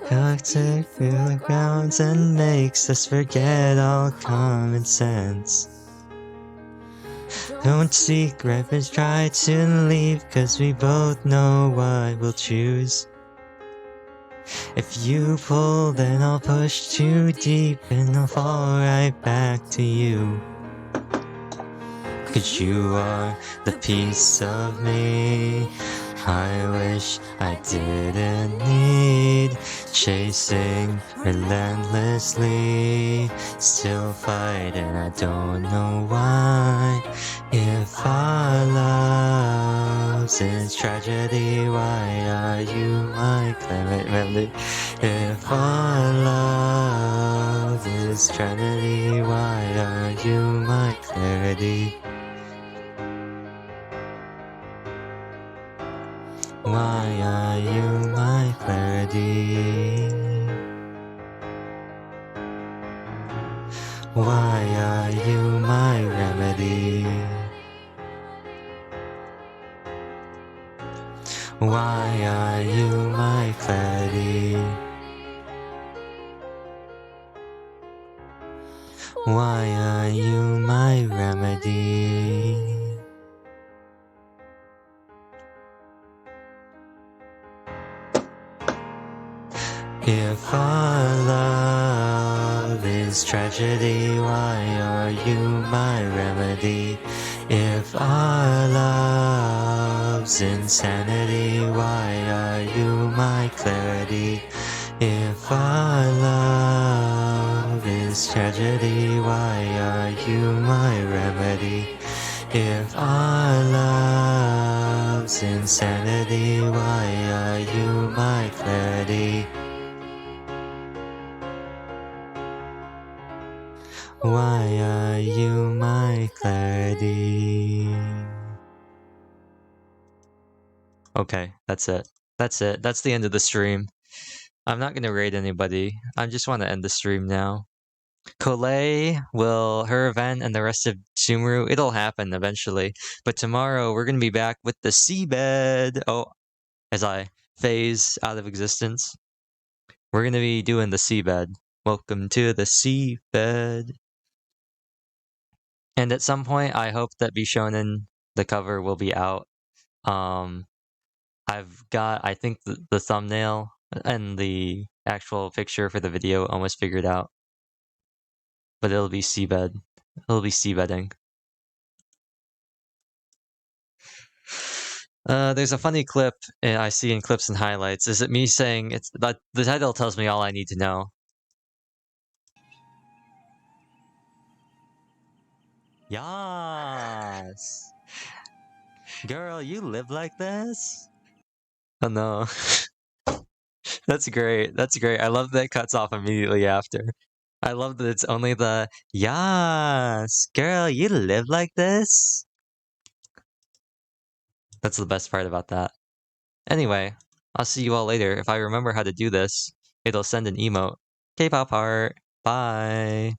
Toxic through the grounds and makes us forget all common sense. Don't seek refuge, try to leave, 'cause we both know what we'll choose. If you pull, then I'll push too deep and I'll fall right back to you. 'Cause you are the piece of me I wish I didn't need. Chasing relentlessly, still fight and I don't know why. If our love's is tragedy, why are you my calamity? If our love is tragedy, why are you my clarity? Why are you my clarity? Why are you my remedy? Why are you my clarity? Why are you my remedy? If our love is tragedy, why are you my remedy? If our love's insanity, why are you my clarity? If our love is tragedy, why are you my remedy? If our love's insanity, why are you my clarity? Why are you my clarity? Okay, that's it. That's it. That's the end of the stream. I'm not gonna raid anybody. I just want to end the stream now. Colette will, her event and the rest of Sumeru, it'll happen eventually. But tomorrow we're gonna be back with the seabed. Oh, as I phase out of existence, we're gonna be doing the seabed. Welcome to the seabed. And at some point, I hope that Bishonen, the cover, will be out. I've got, I think, the thumbnail and the actual picture for the video almost figured out. But it'll be seabed. It'll be seabedding. There's a funny clip I see in clips and highlights. Is it me saying it's that the title tells me all I need to know? Yes, girl, you live like this? Oh no, that's great. That's great. I love that it cuts off immediately after. I love that it's only the yes, girl, you live like this. That's the best part about that. Anyway, I'll see you all later. If I remember how to do this, it'll send an emote. K-pop heart. Bye.